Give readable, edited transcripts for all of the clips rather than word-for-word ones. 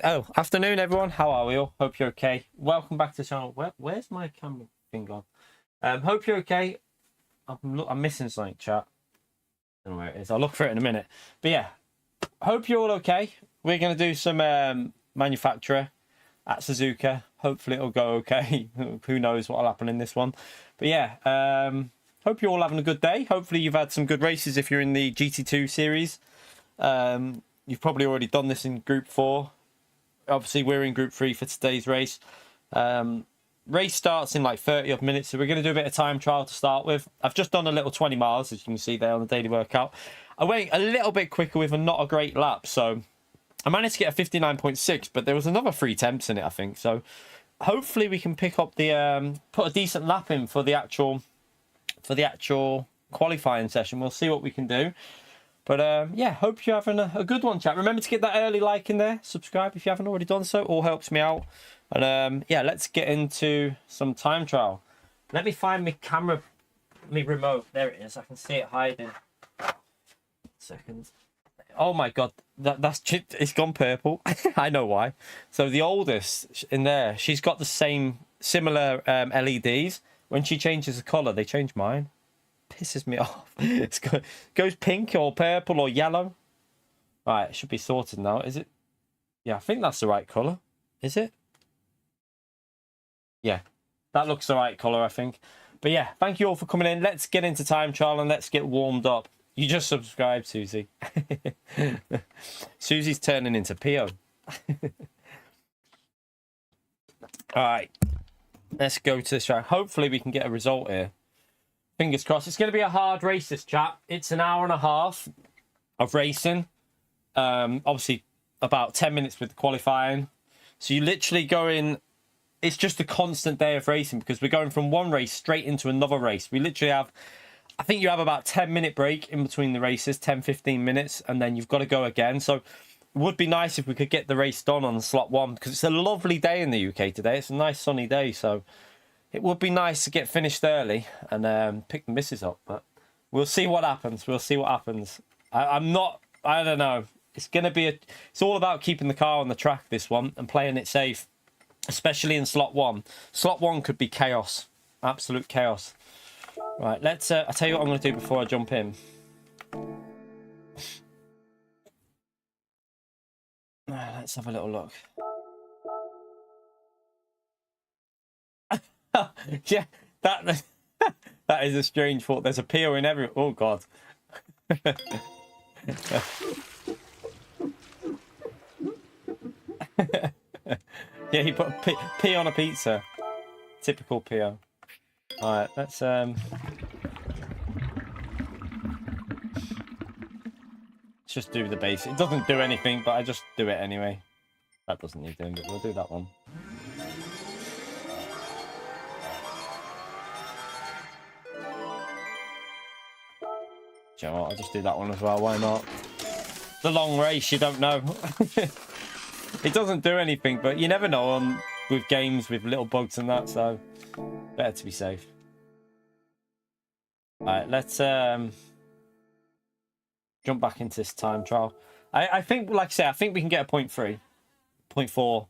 Oh, afternoon, everyone. How are we all? Hope you're okay. Welcome back to the channel. Where's my camera thing gone? Hope you're okay. I'm missing something, chat. I don't know where it is. I'll look for it in a minute. But yeah, hope you're all okay. We're going to do some manufacturer at Suzuka. Hopefully it'll go okay. Who knows what will happen in this one. But yeah, hope you're all having a good day. Hopefully you've had some good races if you're in the GT2 series. You've probably already done this in Group 4. Obviously, we're in Group 3 for today's race. Race starts in like 30 odd minutes, so we're going to do a bit of time trial to start with. I've just done a little 20 miles, as you can see there on the daily workout. I went a little bit quicker with a not a great lap, so I managed to get a 59.6, but there was another 3 attempts in it, I think. So hopefully we can pick up the put a decent lap in for the actual qualifying session. We'll see what we can do. But yeah, hope you're having a good one, chat. Remember to get that early like in there. Subscribe if you haven't already done so. All helps me out. And yeah, let's get into some time trial. Let me find my camera, my remote. There it is. I can see it hiding. Second. Oh my god, it's gone purple. I know why. So the oldest in there, she's got the similar LEDs. When she changes the colour, they change mine. Pisses me off. It goes pink or purple or yellow. Right, it should be sorted now. Is it? Yeah, I think that's the right colour. Is it? Yeah, that looks the right colour, I think. But yeah, thank you all for coming in. Let's get into time trial and let's get warmed up. You just subscribed, Susie. Susie's turning into Pio. All right, let's go to this track. Hopefully we can get a result here. Fingers crossed. It's going to be a hard race, this chap. It's an hour and a half of racing. Obviously, about 10 minutes with the qualifying. So you literally go in. It's just a constant day of racing because we're going from one race straight into another race. We literally have, I think you have about 10-minute break in between the races, 10-15 minutes, and then you've got to go again. So it would be nice if we could get the race done on slot 1 because it's a lovely day in the UK today. It's a nice sunny day, so it would be nice to get finished early and pick the missus up, but we'll see what happens. We'll see what happens. I don't know. It's going to be it's all about keeping the car on the track, this one, and playing it safe, especially in slot 1. Slot 1 could be chaos, absolute chaos. Right, let's, I'll tell you what I'm going to do before I jump in. Let's have a little look. Yeah, that is a strange thought. There's a Pio in every. Oh god. Yeah, he put a P on a pizza. Typical Pio. All right, let's just do the basic. It doesn't do anything, but I just do it anyway. That doesn't need doing, but we'll do that one. You know what, I'll just do that one as well, why not? The long race, you don't know. It doesn't do anything, but you never know with games with little bugs and that, so better to be safe. Alright, let's jump back into this time trial. I think, like I say, I think we can get a 0.3, 0.4.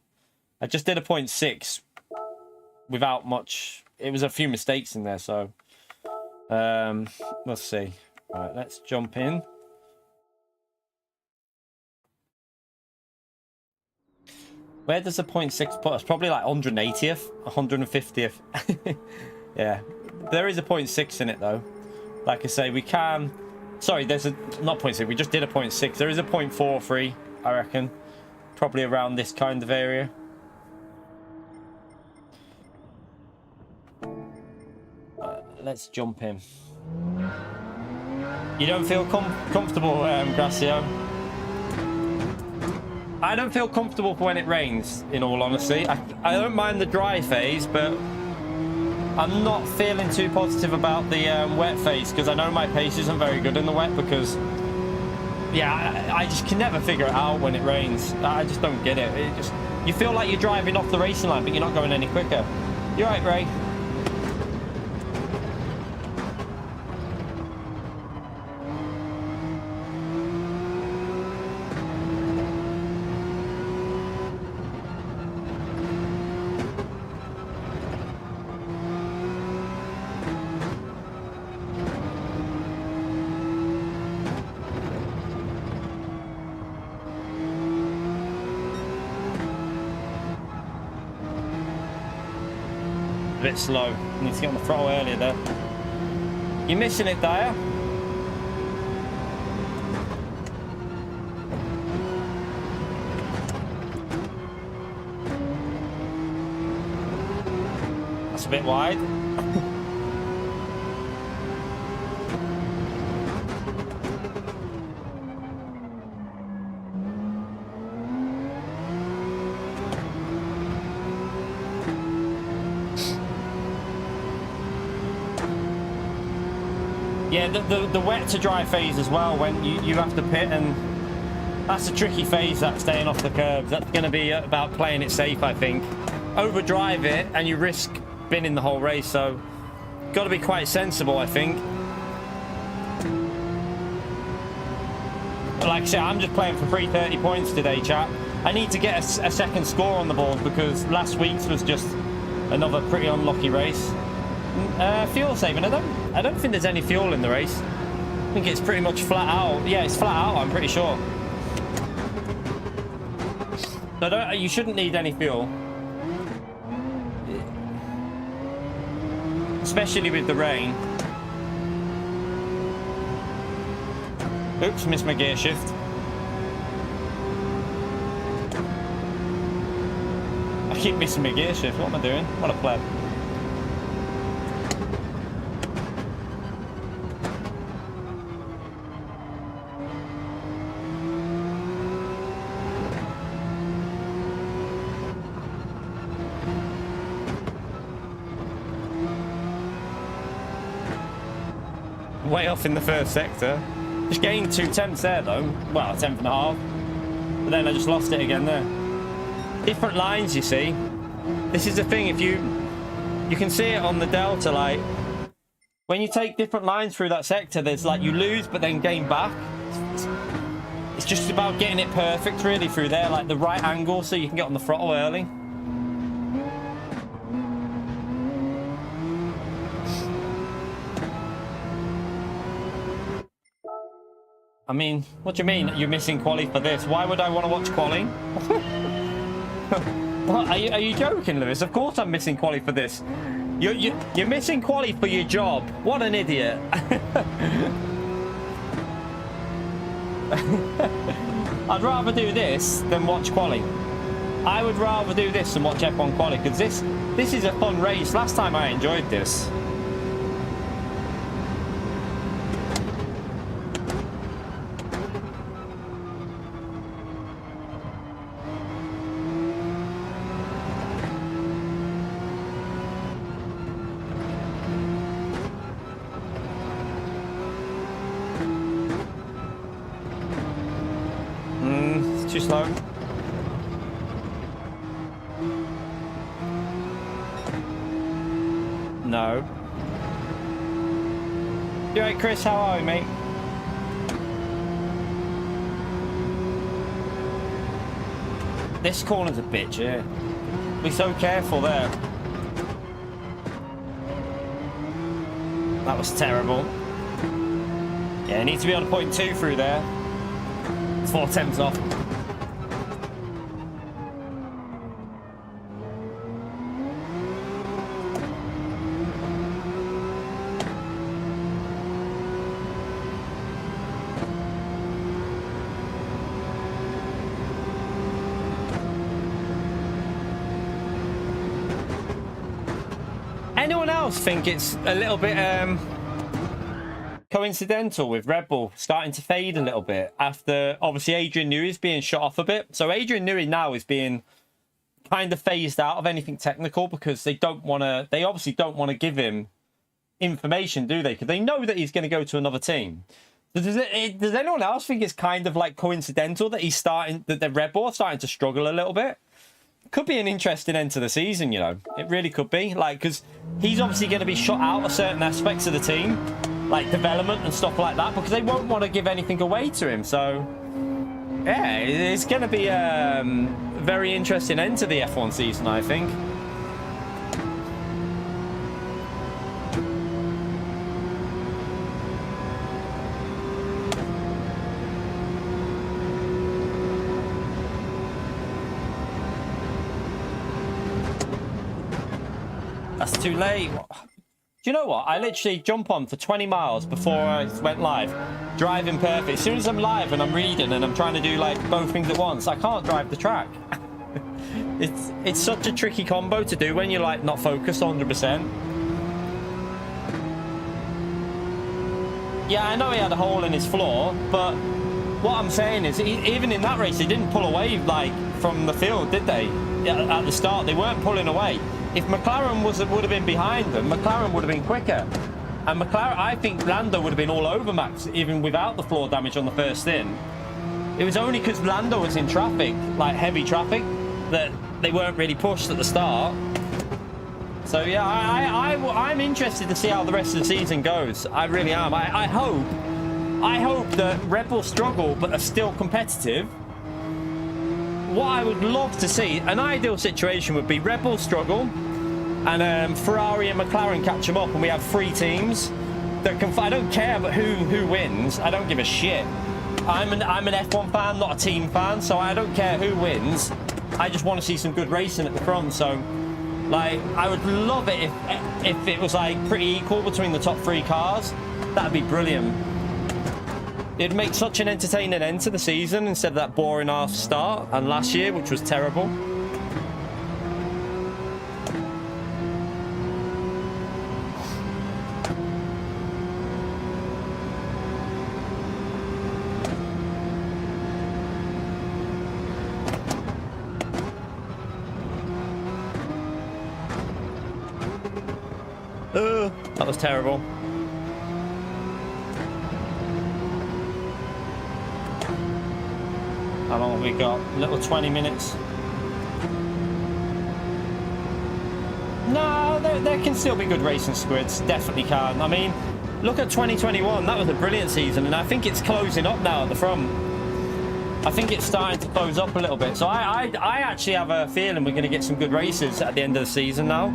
I just did a 0.6 without much. It was a few mistakes in there, so let's see. All right, let's jump in. Where does the 0.6 put us? Probably like 180th, 150th. Yeah, there is a 0.6 in it though. Like I say, we can. Sorry, there's a not 0.6. We just did a 0.6. There is a 0.43, I reckon. Probably around this kind of area. Let's jump in. You don't feel comfortable, Gracio? I don't feel comfortable when it rains, in all honesty. I don't mind the dry phase, but I'm not feeling too positive about the wet phase because I know my pace isn't very good in the wet because, yeah, I just can never figure it out when it rains. I just don't get it. You feel like you're driving off the racing line, but you're not going any quicker. You're right, Ray. A bit slow. Need to get on the throttle earlier there. You're missing it, Dyer. That's a bit wide. Yeah, the wet to dry phase as well, when you have to pit, and that's a tricky phase, that staying off the curbs. That's going to be about playing it safe, I think. Overdrive it and you risk binning the whole race, so got to be quite sensible, I think. But like I said, I'm just playing for 330 points today, chat. I need to get a second score on the board because last week's was just another pretty unlucky race. Fuel saving, I don't think there's any fuel in the race. I think it's pretty much flat out. Yeah, it's flat out, I'm pretty sure. So you shouldn't need any fuel. Especially with the rain. Oops, missed my gear shift. I keep missing my gear shift. What am I doing? What a pleb. Way off in the first sector. Just gained 2 tenths there though. Well, a tenth and a half. But then I just lost it again there. Different lines, you see. This is the thing, if you can see it on the Delta, like when you take different lines through that sector, there's like you lose but then gain back. It's just about getting it perfect really through there, like the right angle so you can get on the throttle early. I mean, what do you mean you're missing quali for this? Why would I want to watch quali? What, are you joking, Lewis? Of course I'm missing quali for this. You're missing quali for your job. What an idiot. I'd rather do this than watch quali. I would rather do this than watch F1 quali because this is a fun race. Last time I enjoyed this. Too slow. No. You alright, Chris? How are you, mate? This corner's a bitch, yeah. Be so careful there. That was terrible. Yeah, need to be on 0.2 through there. 4 tenths off. Anyone else think it's a little bit coincidental with Red Bull starting to fade a little bit after obviously Adrian Newey's being shut off a bit? So Adrian Newey now is being kind of phased out of anything technical because they obviously don't want to give him information, do they? Because they know that he's going to go to another team. Does anyone else think it's kind of like coincidental that that the Red Bull are starting to struggle a little bit? Could be an interesting end to the season, you know. It really could be. Like, because he's obviously going to be shut out of certain aspects of the team, like development and stuff like that, because they won't want to give anything away to him. So, yeah, it's going to be a very interesting end to the F1 season, I think. too late. Do you know what? I literally jump on for 20 miles before I went live, driving perfect. As soon as I'm live and I'm reading and I'm trying to do like both things at once, I can't drive the track. It's such a tricky combo to do when you're like not focused 100%. Yeah, I know he had a hole in his floor, but what I'm saying is, even in that race, he didn't pull away like from the field, did they? At the start, they weren't pulling away. If McLaren would have been behind them, McLaren would have been quicker. And McLaren, I think Lando would have been all over Max, even without the floor damage on the first stint. It was only because Lando was in traffic, like heavy traffic, that they weren't really pushed at the start. So yeah, I'm interested to see how the rest of the season goes. I really am. I hope that Red Bull struggle but are still competitive. What I would love to see, an ideal situation would be Red Bull struggle and Ferrari and McLaren catch them up, and we have 3 teams that can. I don't care about who wins. I don't give a shit. I'm an F1 fan, not a team fan, so I don't care who wins. I just want to see some good racing at the front. So, like, I would love it if it was like pretty equal between the top 3 cars. That'd be brilliant. It'd make such an entertaining end to the season instead of that boring half start and last year, which was terrible. That was terrible. How long have we got? A little 20 minutes. No, there can still be good racing squids. Definitely can. I mean, look at 2021. That was a brilliant season, and I think it's closing up now at the front. I think it's starting to close up a little bit. So I actually have a feeling we're going to get some good races at the end of the season now.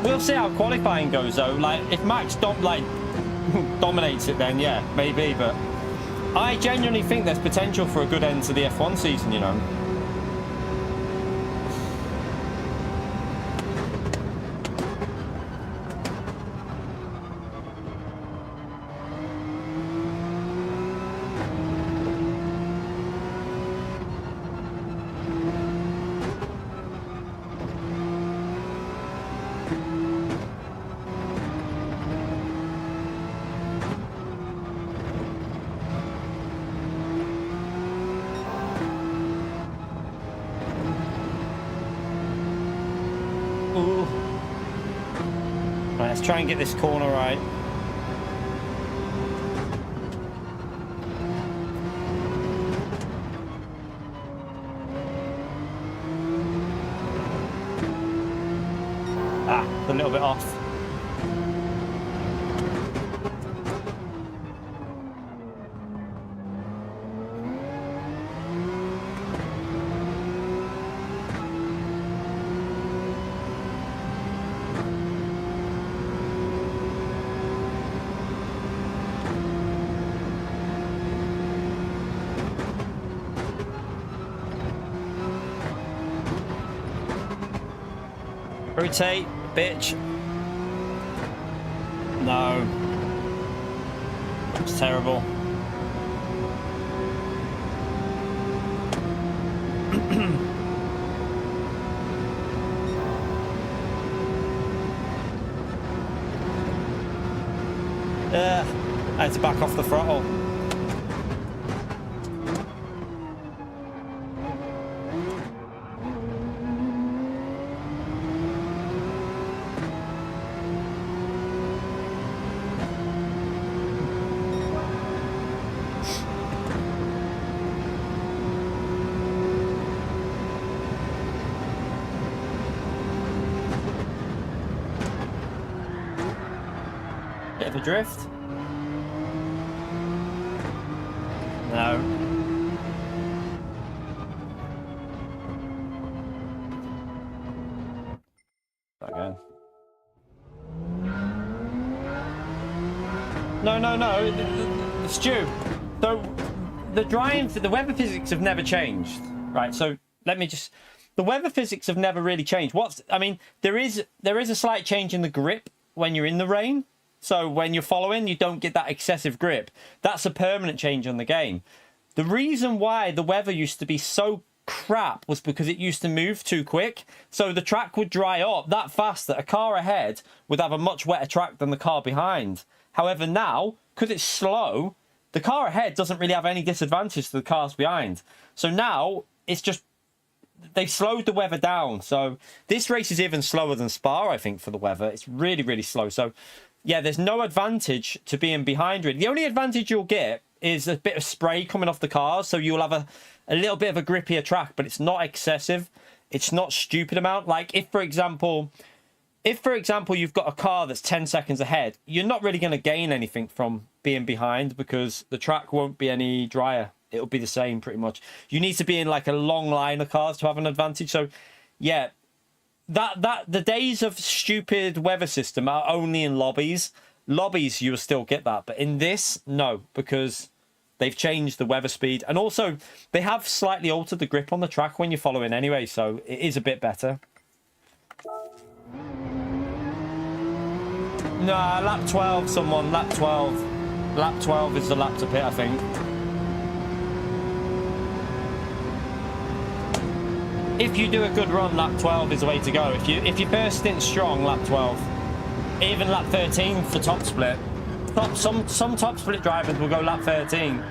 We'll see how qualifying goes, though. Like, if Max dominates it, then yeah, maybe. But I genuinely think there's potential for a good end to the F1 season, you know. Let's try and get this corner right. A little bit off. Rotate, bitch. No. It's terrible. I had to back off the throttle. Bit of a drift. No. Again. No. Stu. So the weather physics have never changed, right? So let me just. the weather physics have never really changed. I mean, there is a slight change in the grip when you're in the rain. So when you're following, you don't get that excessive grip. That's a permanent change on the game. The reason why the weather used to be so crap was because it used to move too quick. So the track would dry up that fast that a car ahead would have a much wetter track than the car behind. However, now, because it's slow, the car ahead doesn't really have any disadvantage to the cars behind. So now, it's just, they've slowed the weather down. So this race is even slower than Spa, I think, for the weather. It's really, really slow. So, yeah, there's no advantage to being behind it. The only advantage you'll get is a bit of spray coming off the cars. So you'll have a little bit of a grippier track, but it's not excessive. It's not stupid amount. Like, if, for example, you've got a car that's 10 seconds ahead, you're not really going to gain anything from being behind because the track won't be any drier. It'll be the same pretty much. You need to be in like a long line of cars to have an advantage. So, yeah, the days of stupid weather system are only in lobbies. Lobbies, you'll still get that. But in this, no, because they've changed the weather speed. And also, they have slightly altered the grip on the track when you're following anyway. So, it is a bit better. Nah, lap 12, someone. Lap 12. Lap 12 is the lap to pit, I think. If you do a good run, lap 12 is the way to go. If you first stint strong, lap 12. Even lap 13 for top split. Some top split drivers will go lap 13.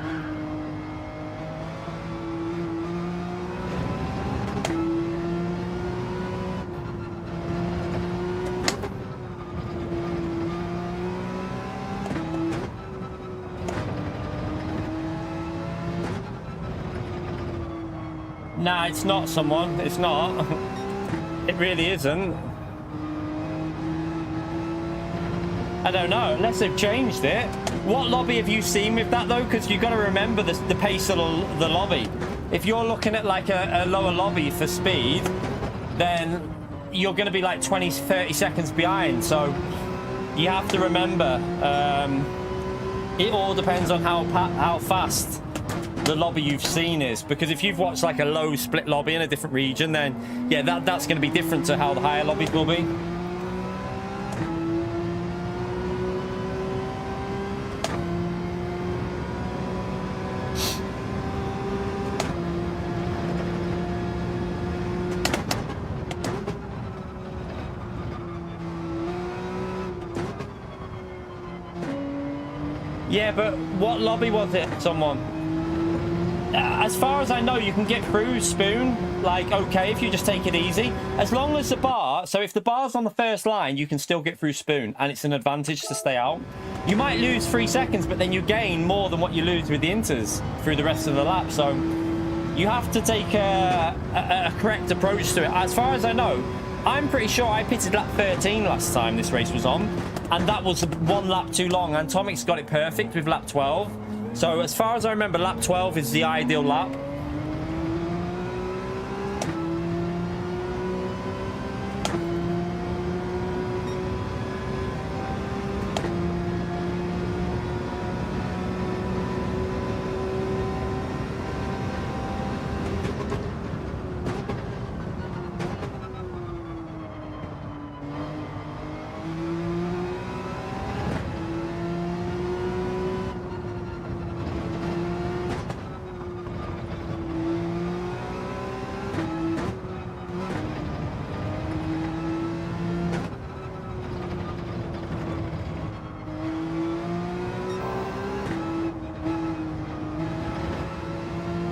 Nah, it's not someone. It's not. It really isn't. I don't know, unless they've changed it. What lobby have you seen with that, though? Because you've got to remember the pace of the lobby. If you're looking at, like, a lower lobby for speed, then you're going to be, like, 20, 30 seconds behind. So you have to remember, it all depends on how fast the lobby you've seen is. Because if you've watched, like, a low split lobby in a different region, then, yeah, that's going to be different to how the higher lobbies will be. Yeah, but what lobby was it, someone? As far as I know, you can get through Spoon, like, okay, if you just take it easy. As long as the bar, so if the bar's on the first line, you can still get through Spoon, and it's an advantage to stay out. You might lose 3 seconds, but then you gain more than what you lose with the inters through the rest of the lap. So you have to take a correct approach to it. As far as I know, I'm pretty sure I pitted lap 13 last time this race was on, and that was 1 lap too long, and Tomic's got it perfect with lap 12. So as far as I remember, lap 12 is the ideal lap.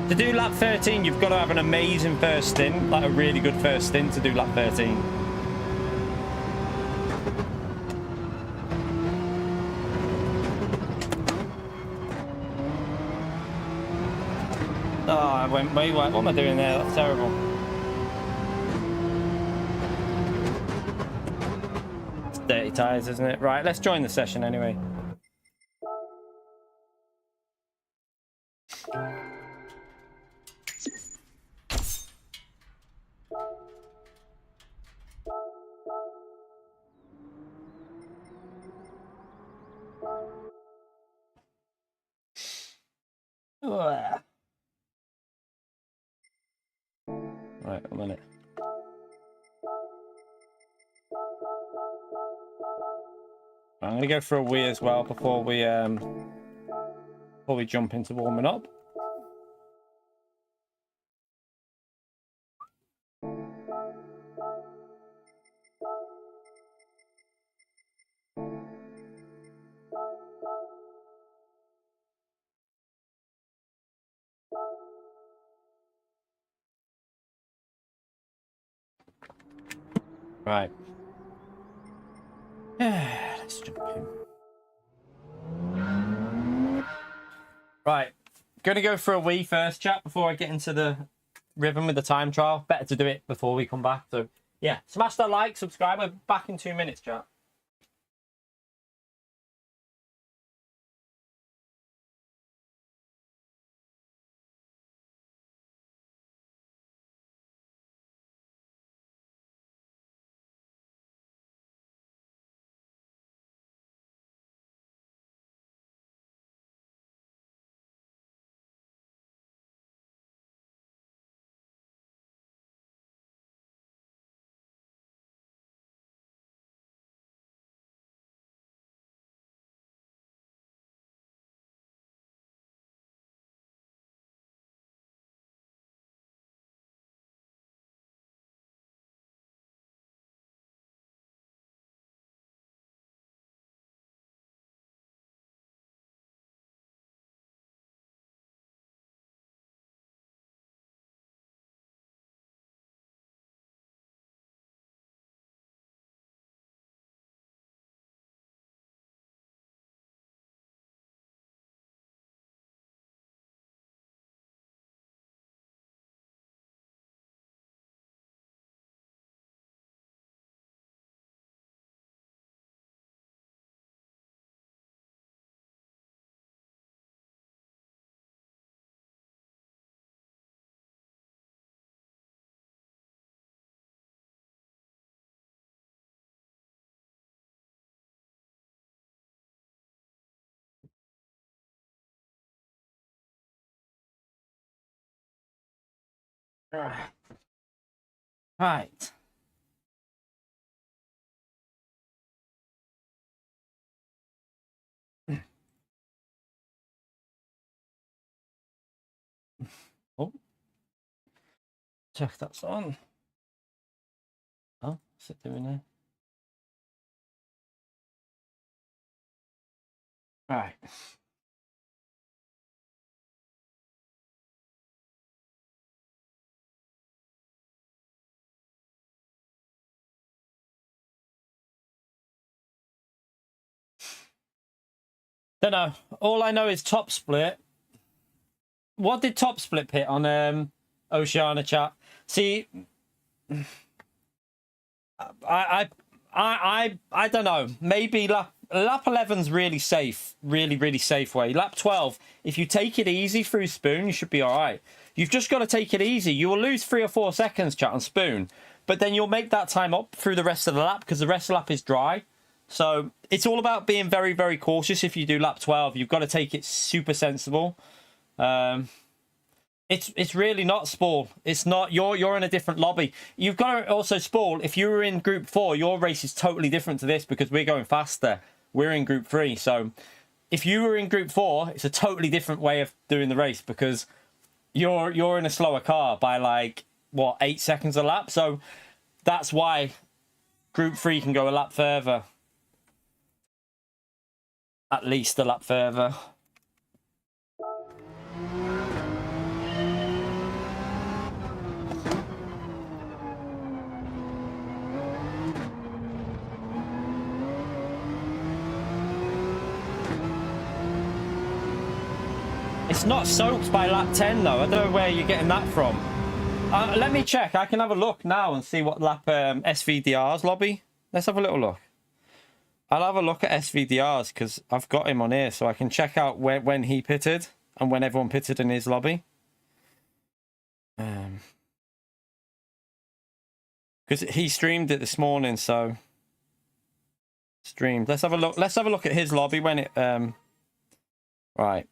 To do lap 13, you've got to have an amazing first stint, like a really good first stint to do lap 13. Oh, I went way wide. What am I doing there? That's terrible. It's dirty tyres, isn't it? Right, let's join the session anyway. Right, 1 minute. I'm gonna go for a wee as well before we jump into warming up. Right. Let's jump in. Right. Gonna go for a wee first, chat, before I get into the rhythm with the time trial. Better to do it before we come back. So, yeah, smash that like, subscribe. We're back in 2 minutes, chat. Right. Oh, check that's on. Oh, what's it doing there? Right. Don't know. All I know is top split. What did top split hit on Oceania, chat? See, I don't know. Maybe lap 11's really safe, really safe way. Lap 12, if you take it easy through spoon, you should be all right. You've just got to take it easy. You will lose 3 or 4 seconds, chat, on spoon, but then you'll make that time up through the rest of the lap because the rest of the lap is dry. So it's all about being very cautious. If you do lap 12, you've got to take it super sensible. It's really not Spall. It's not. You're in a different lobby. You've got to also Spall. If you were in Group 4, your race is totally different to this because we're going faster. We're in Group 3, so if you were in Group 4, it's a totally different way of doing the race because you're in a slower car by like what 8 seconds a lap. So that's why Group 3 can go a lap further, at least a lap further. It's not soaked by lap 10 though. I don't know where you're getting that from. Let me check. I can have a look now and see what lap SVDR's lobby. Let's have a little look. I'll have a look at SVDR's because I've got him on here so I can check out when he pitted and when everyone pitted in his lobby. Because he streamed it this morning, so streamed. Let's have a look. Let's have a look at his lobby when it right.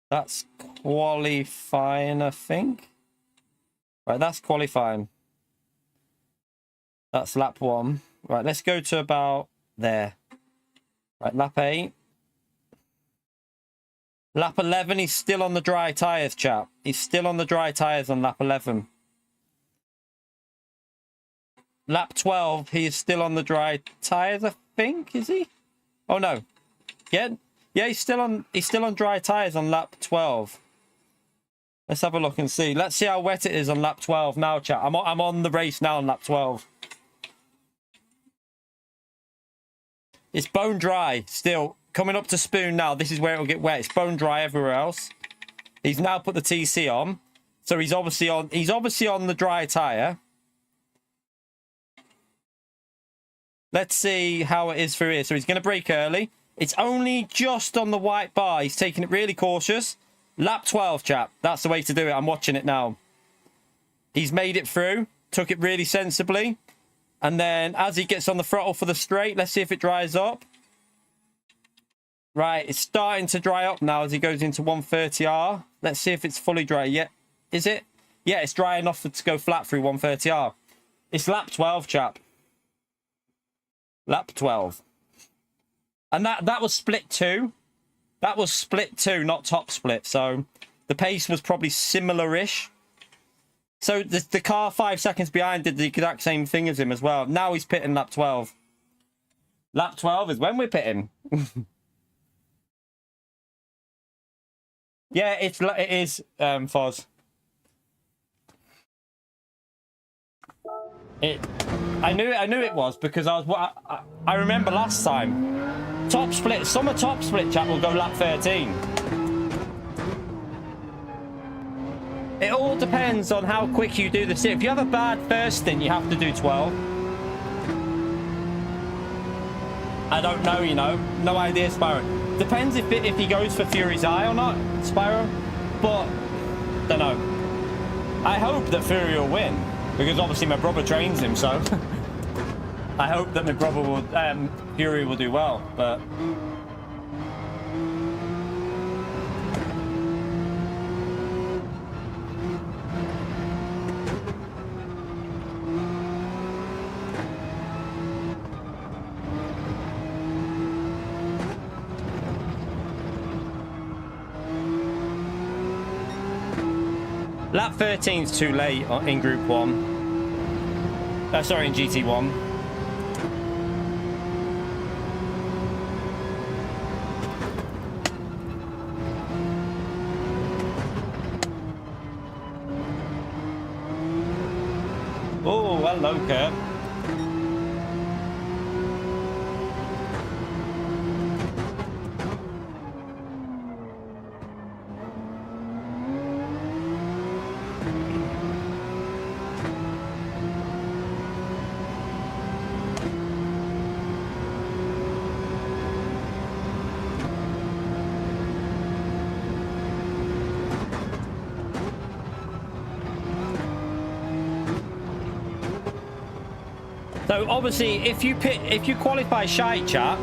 That's qualifying, I think. Right, that's qualifying. That's lap 1. Right, let's go to about there. Right, lap 8. Lap 11, he's still on the dry tyres, chap. He's still on the dry tyres on lap 11. Lap 12, he is still on the dry tyres, I think, is he? Oh, no. Yeah, he's still on dry tyres on lap 12. Let's have a look and see. Let's see how wet it is on lap 12 now, chat. I'm on the race now on lap 12. It's bone dry still. Coming up to spoon now. This is where it'll get wet. It's bone dry everywhere else. He's now put the TC on. So he's obviously on the dry tyre. Let's see how it is through here. So he's going to brake early. It's only just on the white bar. He's taking it really cautious. Lap 12, chap. That's the way to do it. I'm watching it now. He's made it through. Took it really sensibly. And then as he gets on the throttle for the straight, let's see if it dries up. Right, it's starting to dry up now as he goes into 130R. Let's see if it's fully dry yet. Is it? Yeah, it's dry enough to go flat through 130R. It's lap 12, chap. Lap 12. And that was split 2. That was split 2, not top split. So the pace was probably similar-ish. So the car 5 seconds behind did the exact same thing as him as well. Now he's pitting lap 12. Lap 12 is when we're pitting. Yeah, it is, Foz. I knew it was because I remember last time. Top split, summer top split, chat, will go lap 13. It all depends on how quick you do the sit. If you have a bad first stint, you have to do 12. I don't know, you know. No idea, Spyro. Depends if he goes for Fury's Eye or not, Spyro. But, don't know. I hope that Fury will win. Because obviously my brother trains him, so... I hope that my brother will... Fury will do well, but... Lap 13's too late in Group 1. Sorry, in GT1. Oh, hello, Kurt. So obviously, if you qualify shy, chat,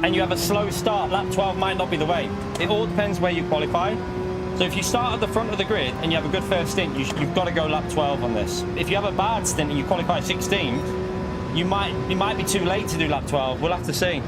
and you have a slow start, lap 12 might not be the way. It all depends where you qualify. So if you start at the front of the grid and you have a good first stint, you've got to go lap 12 on this. If you have a bad stint and you qualify 16th, you might be too late to do lap 12. We'll have to see.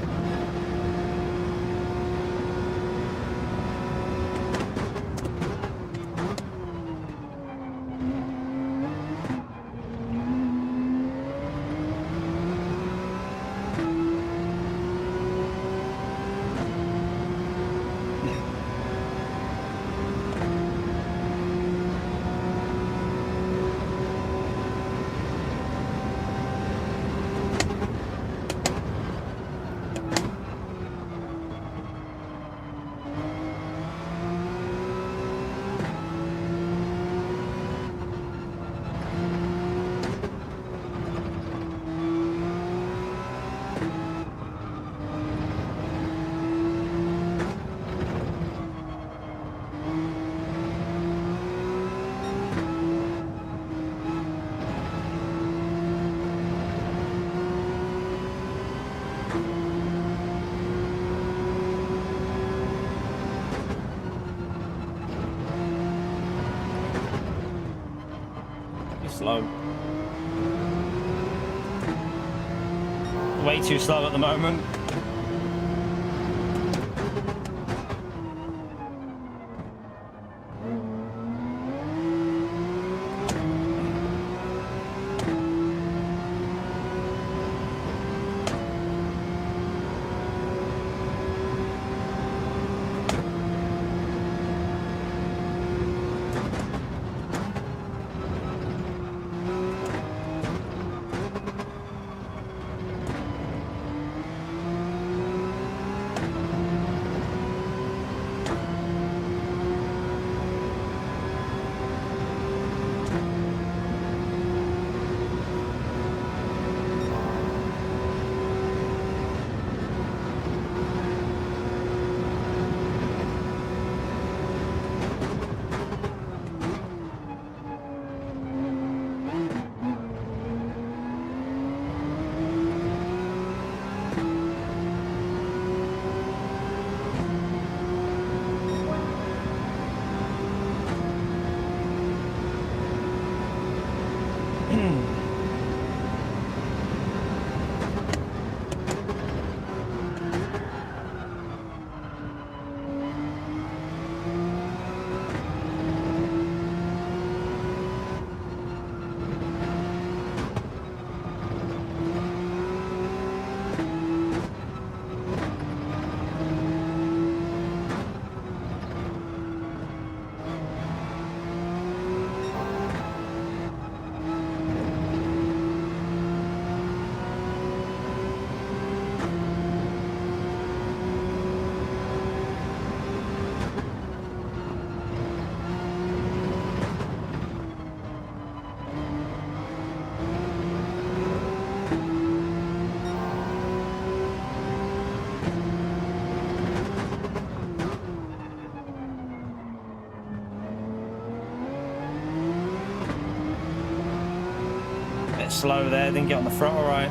Slow. way too slow at the moment. Slow there, didn't get on the front all right.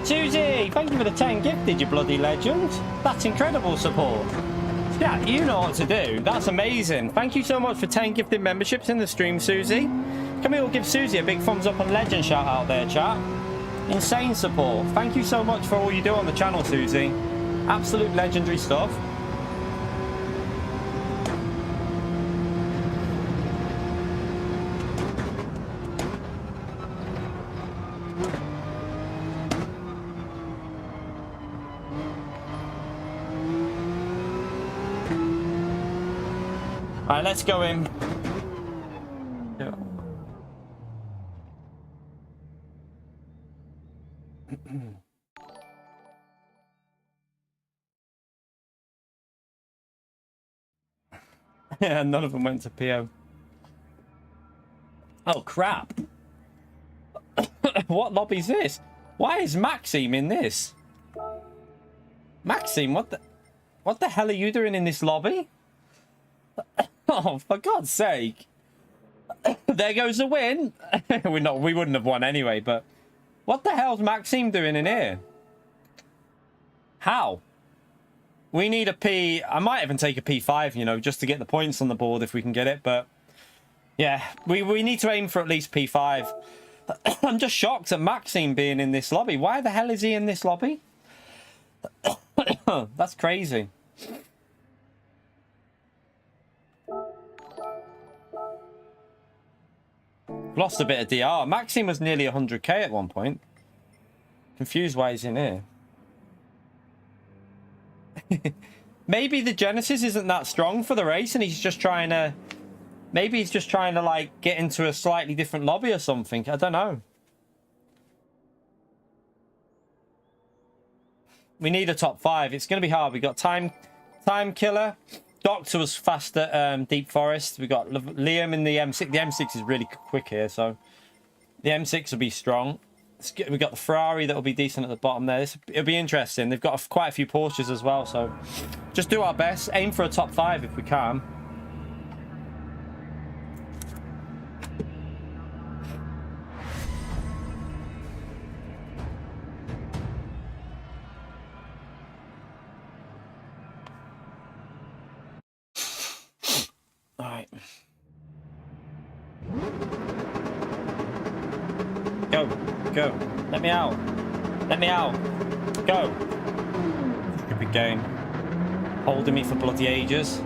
Susie, thank you for the 10 gifted, you bloody legend. That's incredible support. Yeah, you know what to do. That's amazing. Thank you so much for 10 gifted memberships in the stream, Susie. Can we all give Susie a big thumbs up and legend shout out there, chat? Insane support. Thank you so much for all you do on the channel, Susie. Absolute legendary stuff. Alright, let's go in. Yeah, none of them went to PO. Oh, crap. What lobby's this? Why is Maxime in this? Maxime, what the hell are you doing in this lobby? Oh, for God's sake. There goes the win. We wouldn't have won anyway, but what the hell's Maxime doing in here? How? We need a P. I might even take a P5, you know, just to get the points on the board if we can get it. But yeah, we need to aim for at least P5. I'm just shocked at Maxime being in this lobby. Why the hell is he in this lobby? That's crazy. Lost a bit of DR. Maxime was nearly 100k at one point. Confused why he's in here. Maybe the Genesis isn't that strong for the race and he's just trying to... Maybe he's just trying to, like, get into a slightly different lobby or something. I don't know. We need a top 5. It's going to be hard. We got Time Killer. Doctor was fast at Deep Forest. We got Liam in the M6. The M6 is really quick here, so the M6 will be strong. We got the Ferrari that will be decent at the bottom there. It'll be interesting. They've got quite a few Porsches as well, so just do our best. Aim for a top 5 if we can. All right. Go. Let me out. Let me out. Go. Stupid game. Holding me for bloody ages.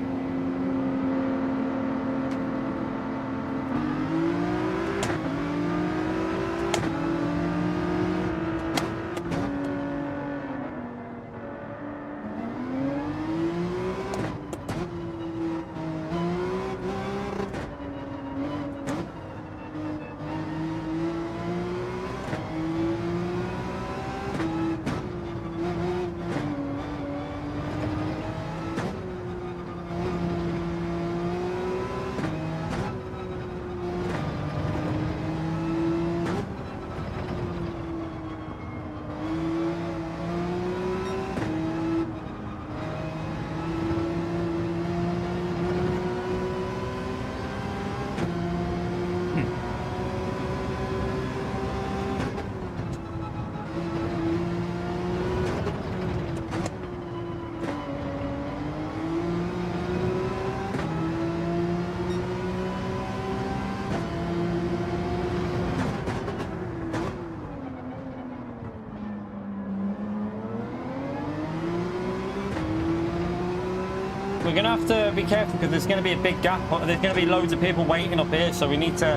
We're going to have to be careful because there's going to be a big gap. There's going to be loads of people waiting up here, so we need to...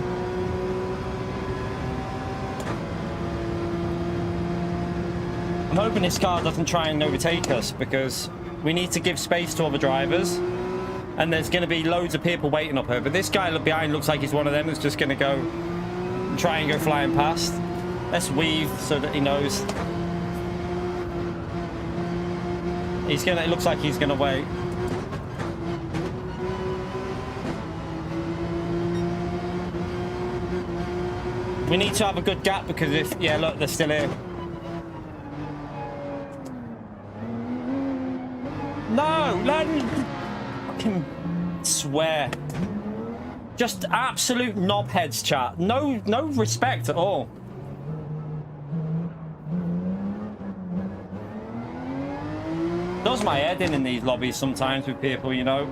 I'm hoping this car doesn't try and overtake us because we need to give space to other drivers. And there's going to be loads of people waiting up here. But this guy behind looks like he's one of them that's just going to go... try and go flying past. Let's weave so that he knows. He's going to... It looks like he's going to wait. We need to have a good gap because if... Yeah, look, they're still here. No! Let me... fucking swear. Just absolute knobheads, chat. No respect at all. Does my head in these lobbies sometimes with people, you know.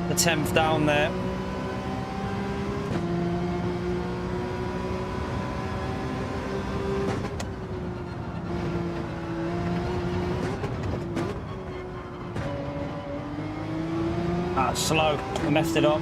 The 10th down there. Ah, slow. I messed it up.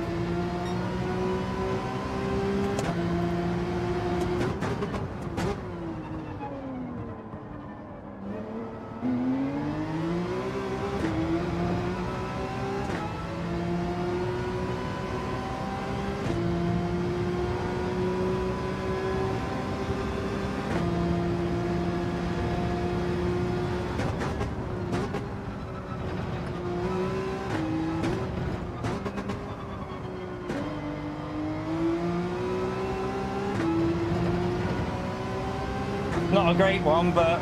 Not a great one, but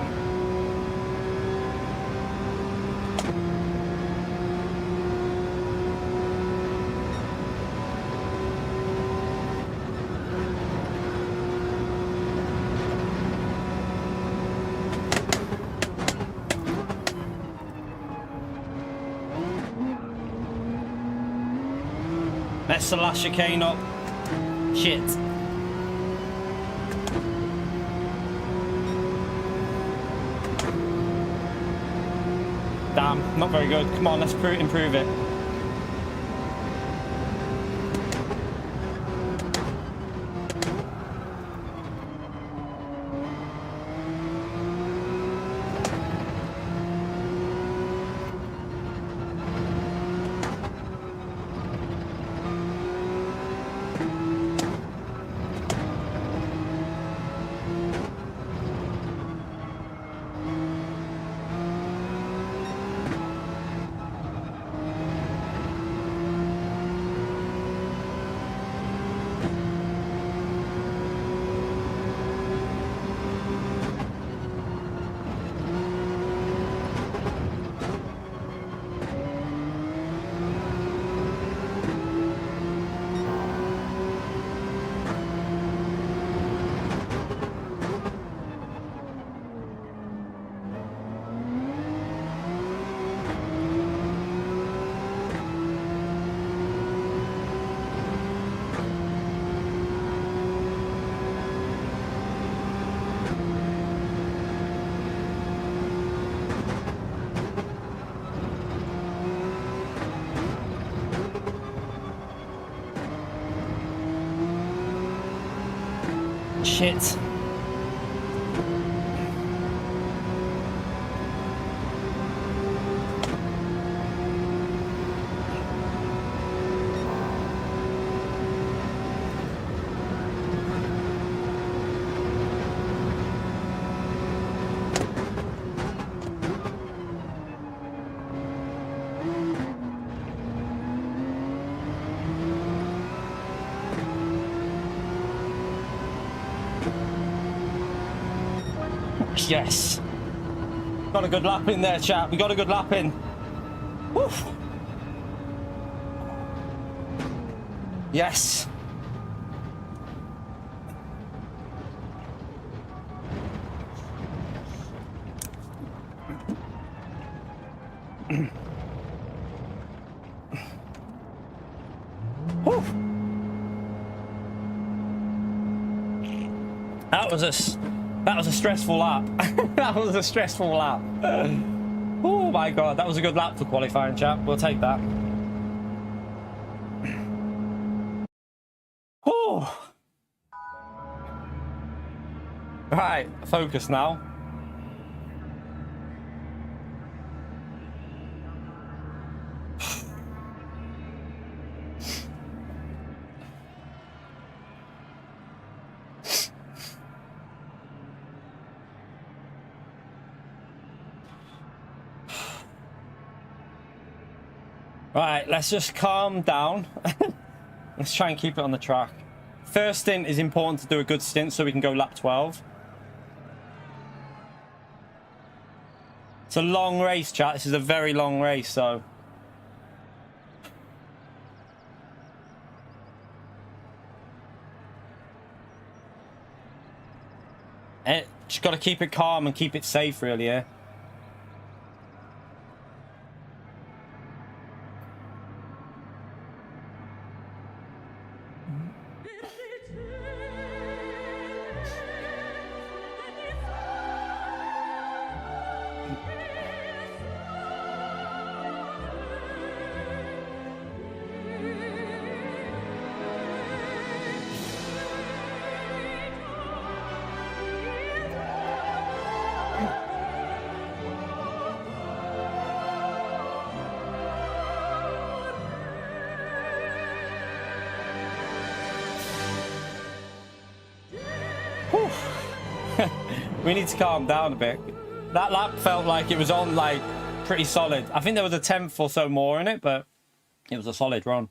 messed the last chicane up. Shit. Damn, not very good. Come on, let's improve it. Shit. Yes. Got a good lap in there, chat. We got a good lap in. Woof. Yes. Woof. That was a stressful lap. That was a stressful lap. Oh my god, that was a good lap for qualifying, chat. We'll take that. Oh. Right, focus now. Right, let's just calm down. Let's try and keep it on the track. First stint is important to do a good stint so we can go lap 12. It's a long race, chat. This is a very long race, so... just got to keep it calm and keep it safe, really, yeah? We need to calm down a bit. That lap felt like it was on, like, pretty solid. I think there was a tenth or so more in it, but it was a solid run.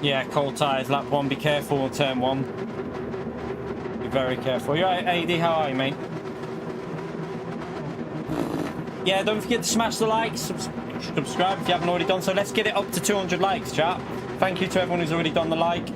Yeah, cold tyres, lap 1. Be careful on turn 1. Be very careful. You alright, AD? How are you, mate? Yeah, don't forget to smash the likes. Subscribe if you haven't already done so. Let's get it up to 200 likes, chat. Thank you to everyone who's already done the like.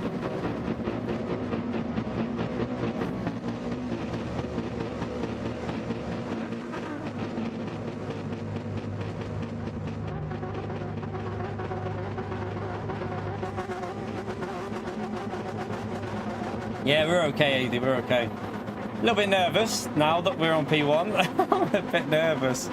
Yeah, we're okay, AD, we're okay. A little bit nervous now that we're on P1. I'm a bit nervous.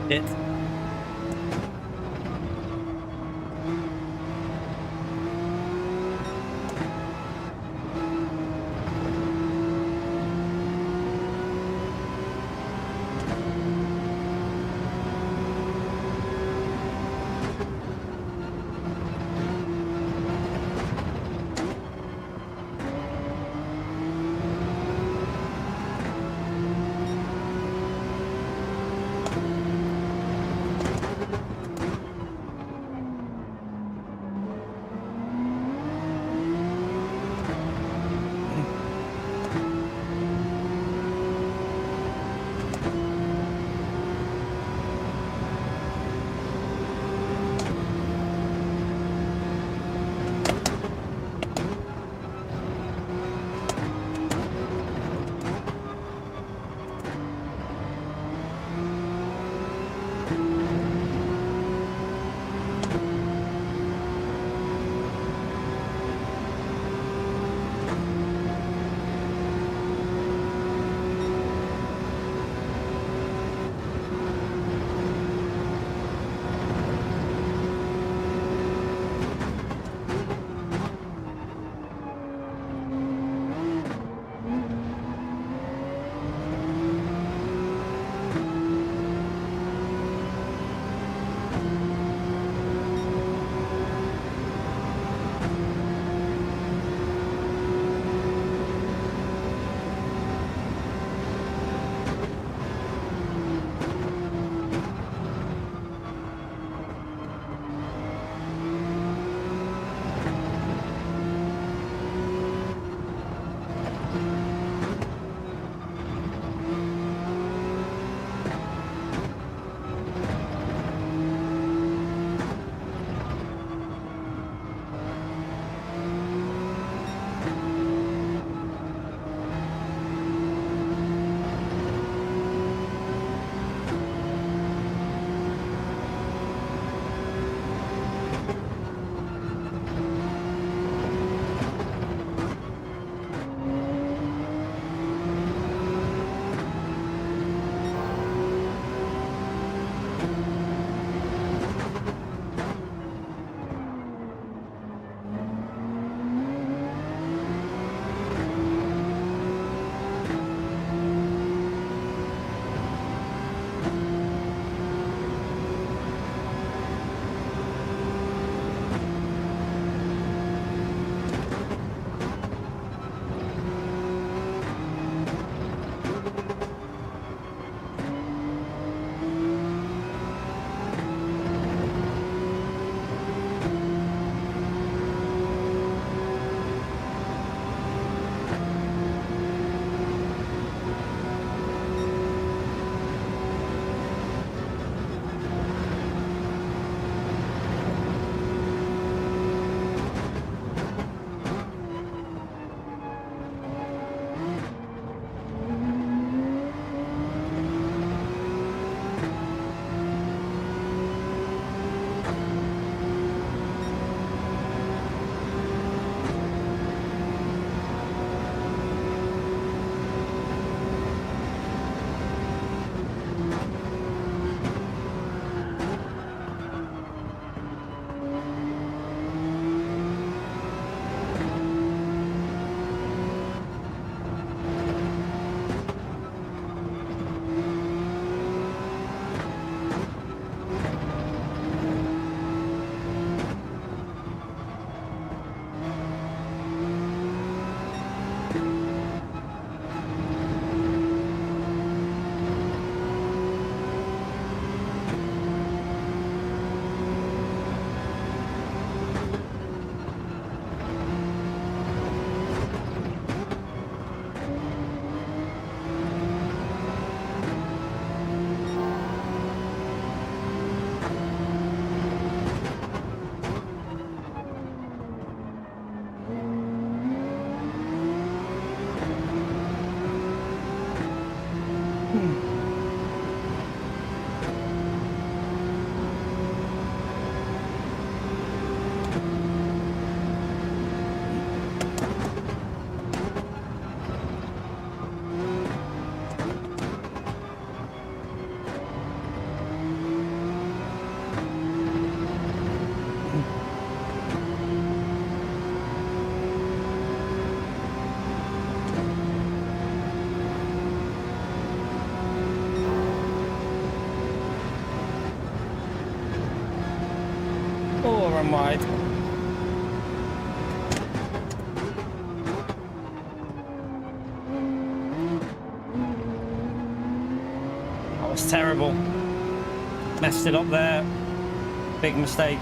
It. Oh, I'm wide. That was terrible. Messed it up there. Big mistake.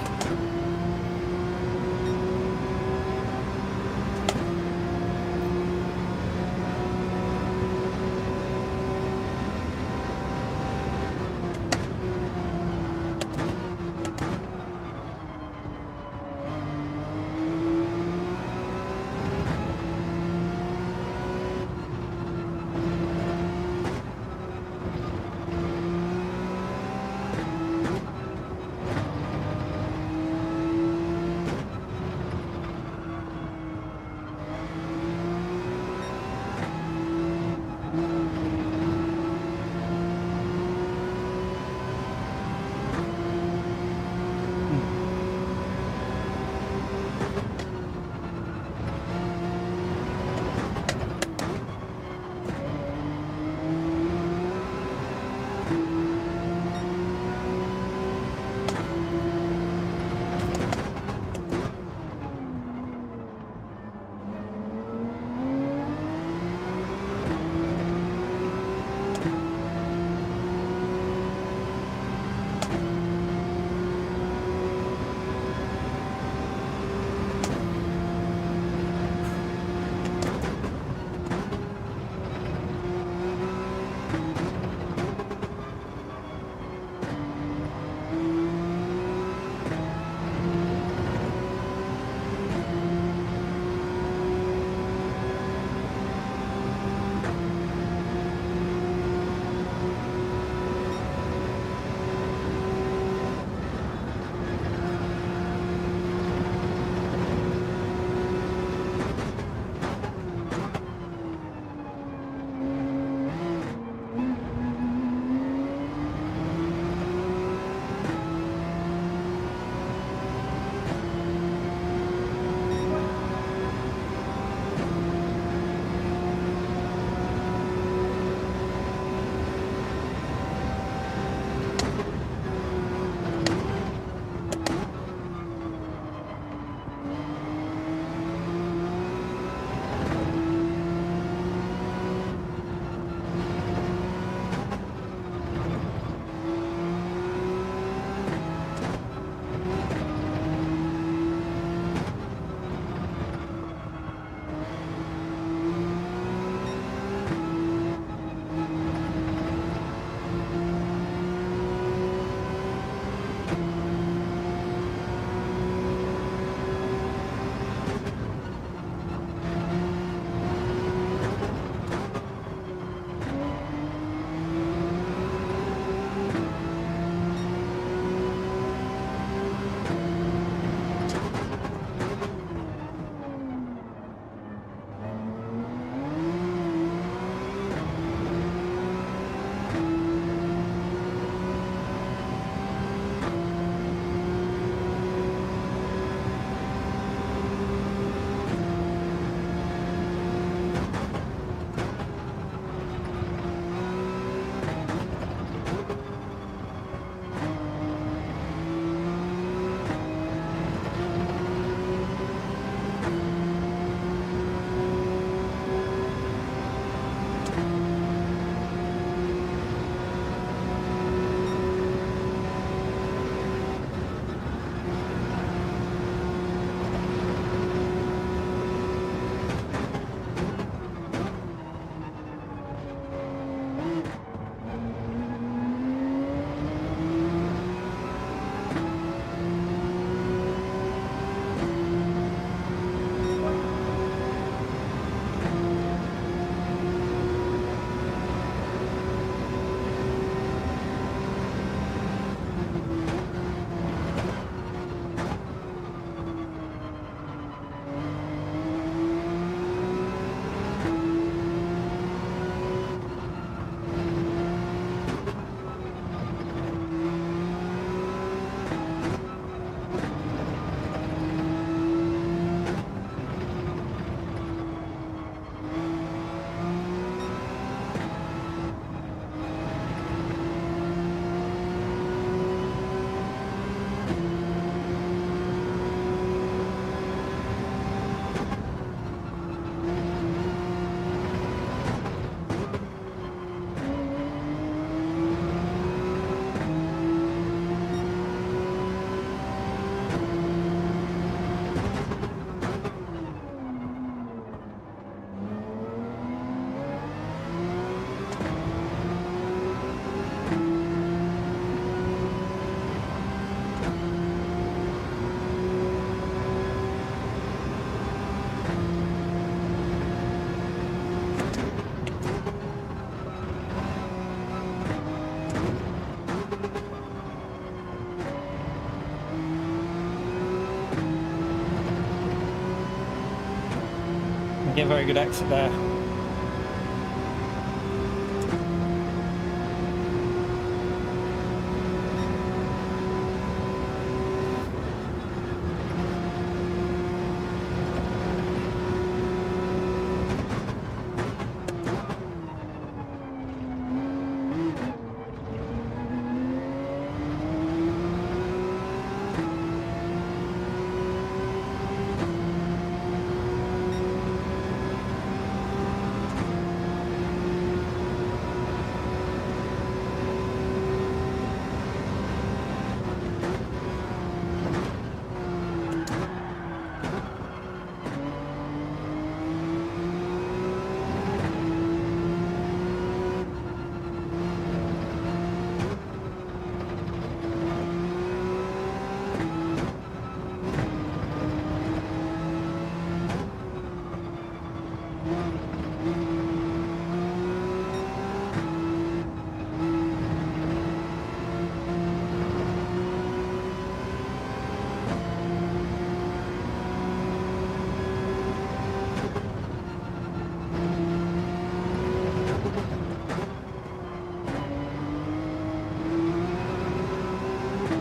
get a very good exit there.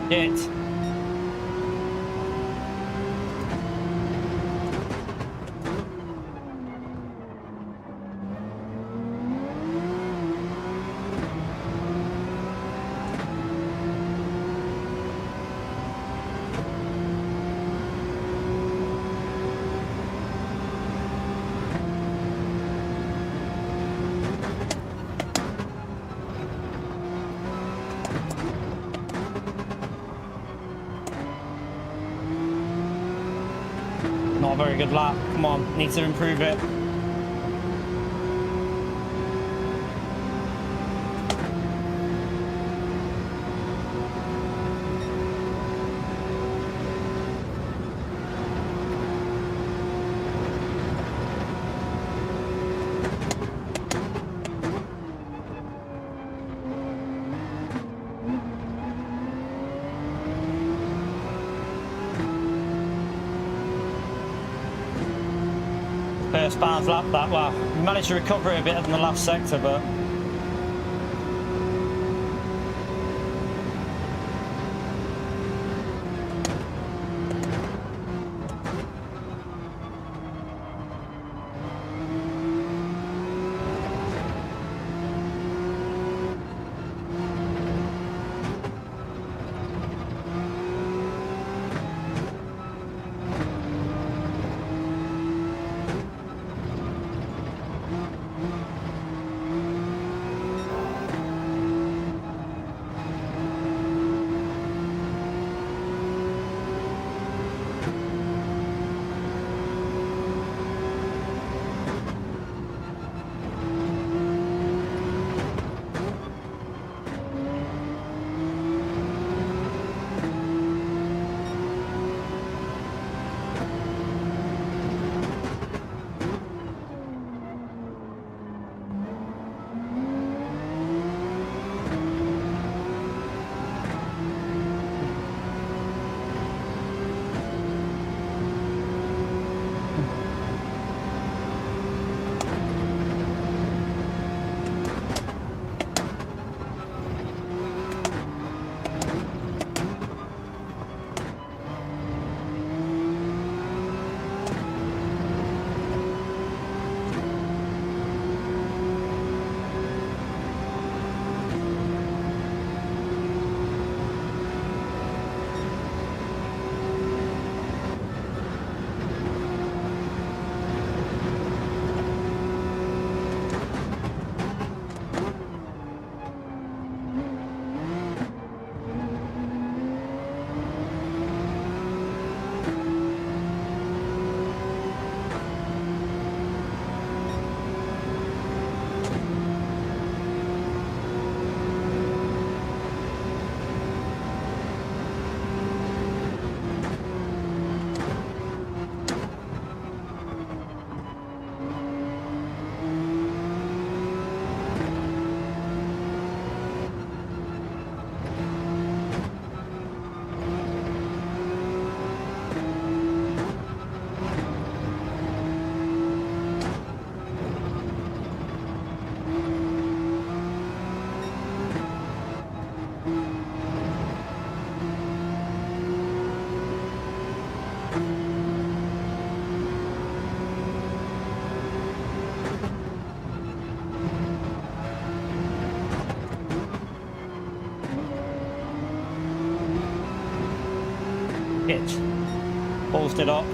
It. Not a very good lap. Come on, need to improve it. First bad lap that, well, we managed to recover it a bit in the last sector, but it. Paused it up.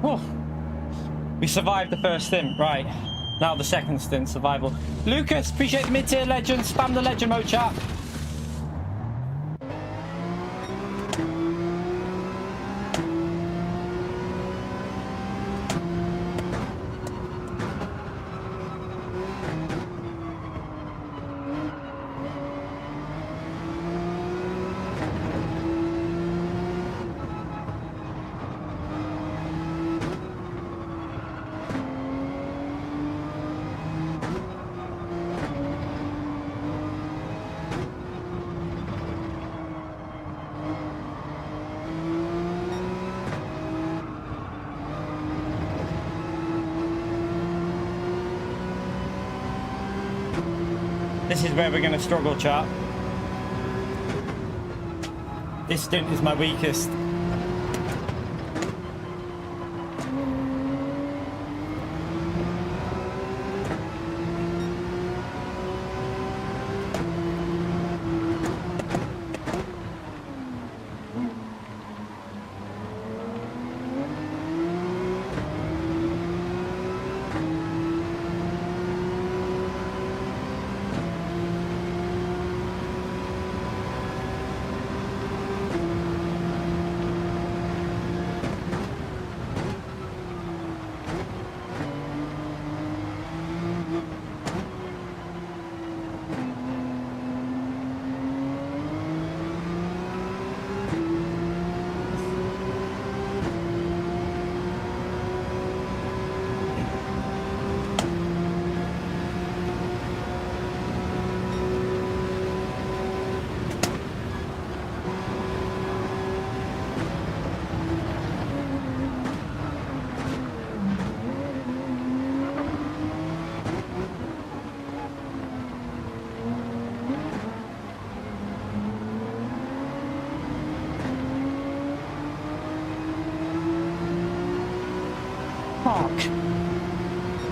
Whew. We survived the first stint. Right. Now the second stint, survival. Lucas, appreciate the mid-tier legend. Spam the legend mode chat. This is where we're going to struggle, chat. This stint is my weakest.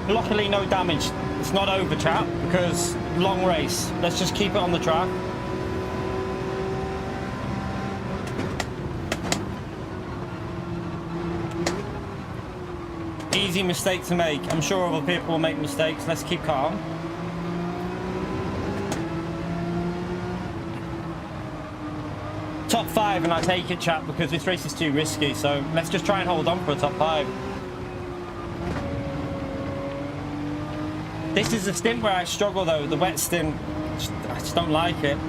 Luckily no damage. It's not over, chat, because long race. Let's just keep it on the track. Easy mistake to make. I'm sure other people will make mistakes. Let's keep calm. Top 5 and I take it, chat, because this race is too risky. So let's just try and hold on for a top 5. This is a stint where I struggle though, the wet stint, I just don't like it.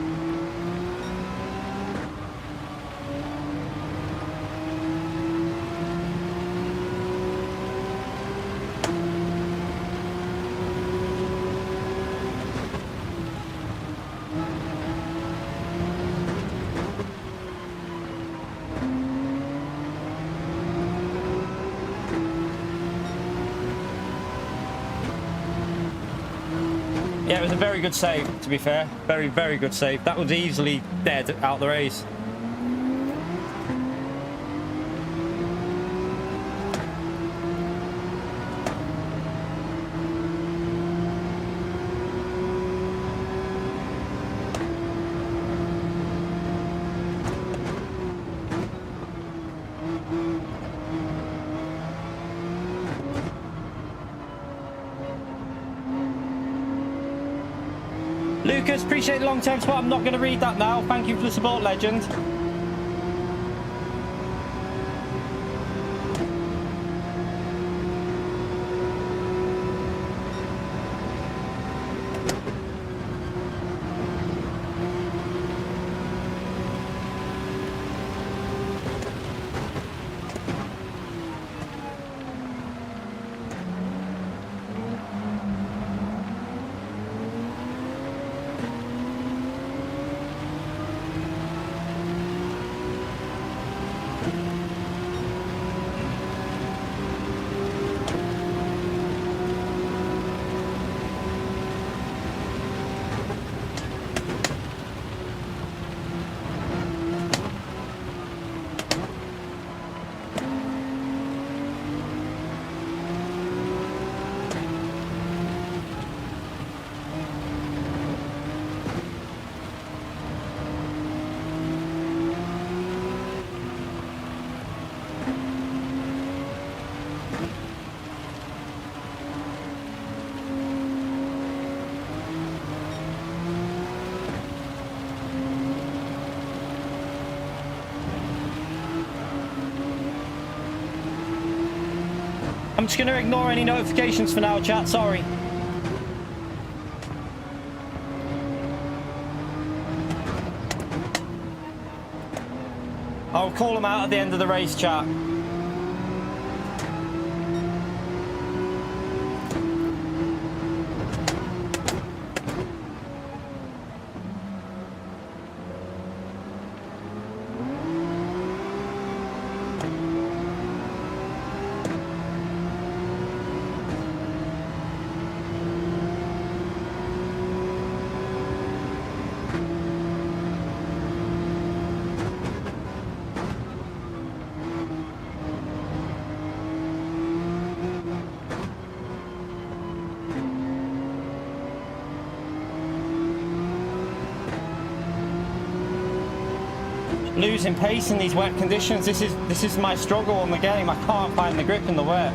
Yeah, it was a very good save, to be fair. Very, very good save. That was easily dead out the race. Lucas, appreciate the long-term support. I'm not going to read that now. Thank you for the support, legend. I'm just going to ignore any notifications for now, chat. Sorry. I'll call them out at the end of the race, chat. Losing pace in these wet conditions. This is my struggle on the game. I can't find the grip in the wet.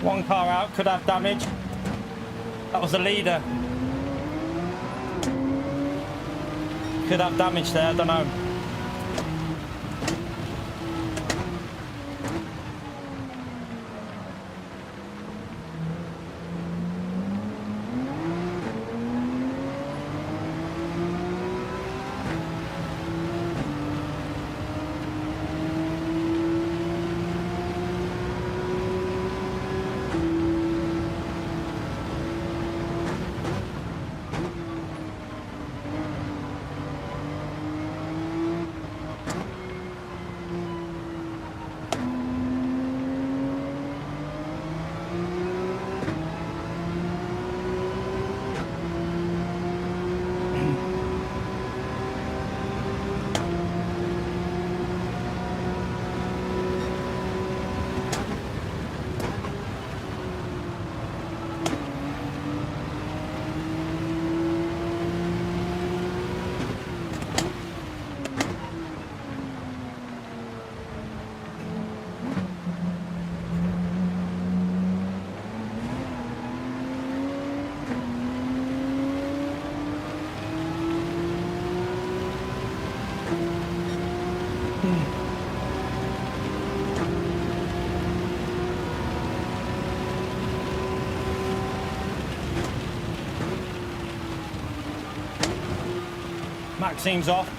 One car out, could have damage. That was the leader. Could have damage there, I don't know. Maxime's off.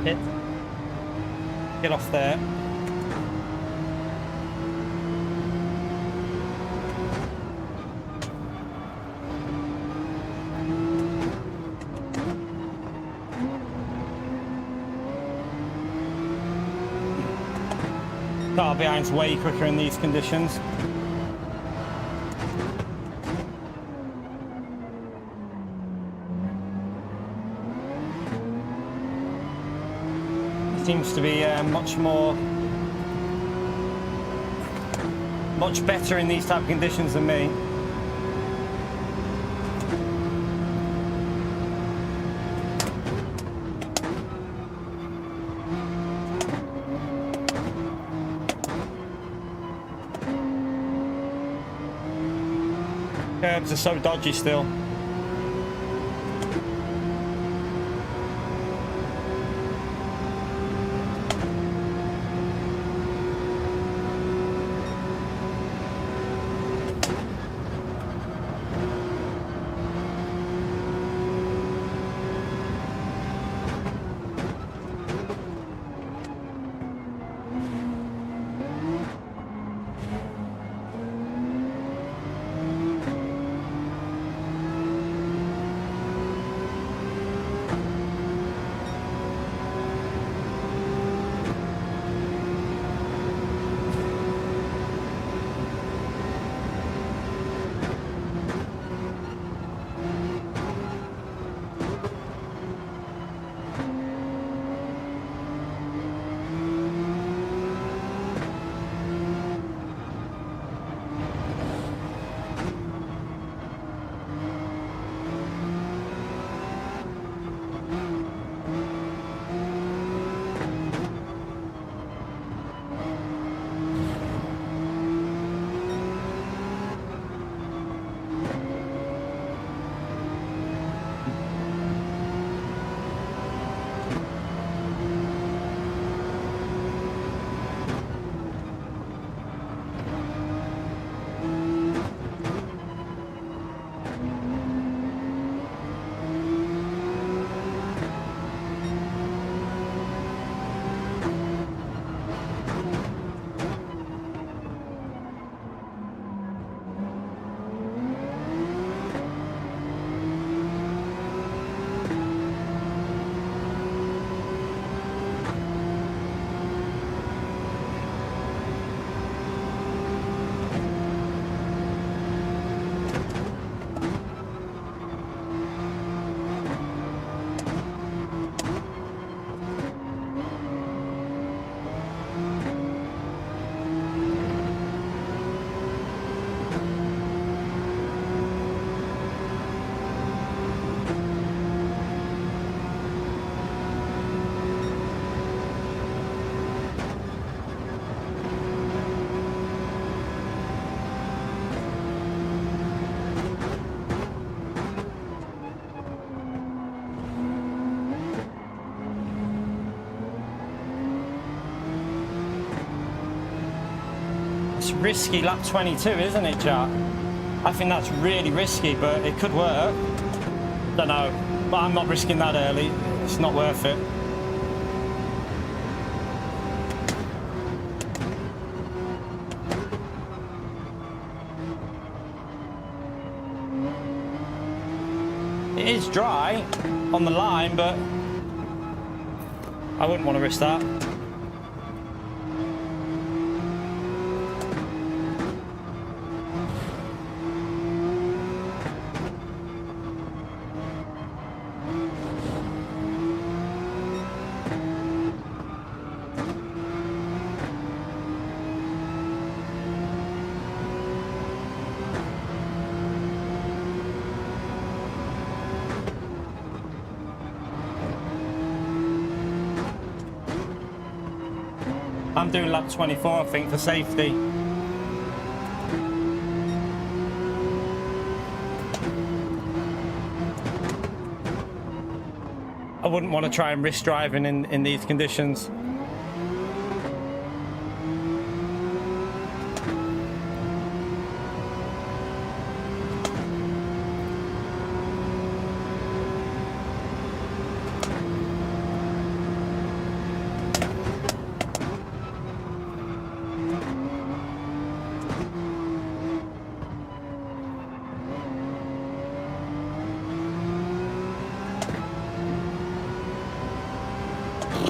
Hit. Get off there. Car behind's way quicker in these conditions. It seems to be much better in these type of conditions than me. Curbs are so dodgy still. It's risky lap 22, isn't it, Jack? I think that's really risky, but it could work. Don't know, but I'm not risking that early. It's not worth it. It is dry on the line, but I wouldn't want to risk that. I'm doing lap 24, I think, for safety. I wouldn't want to try and risk driving in these conditions.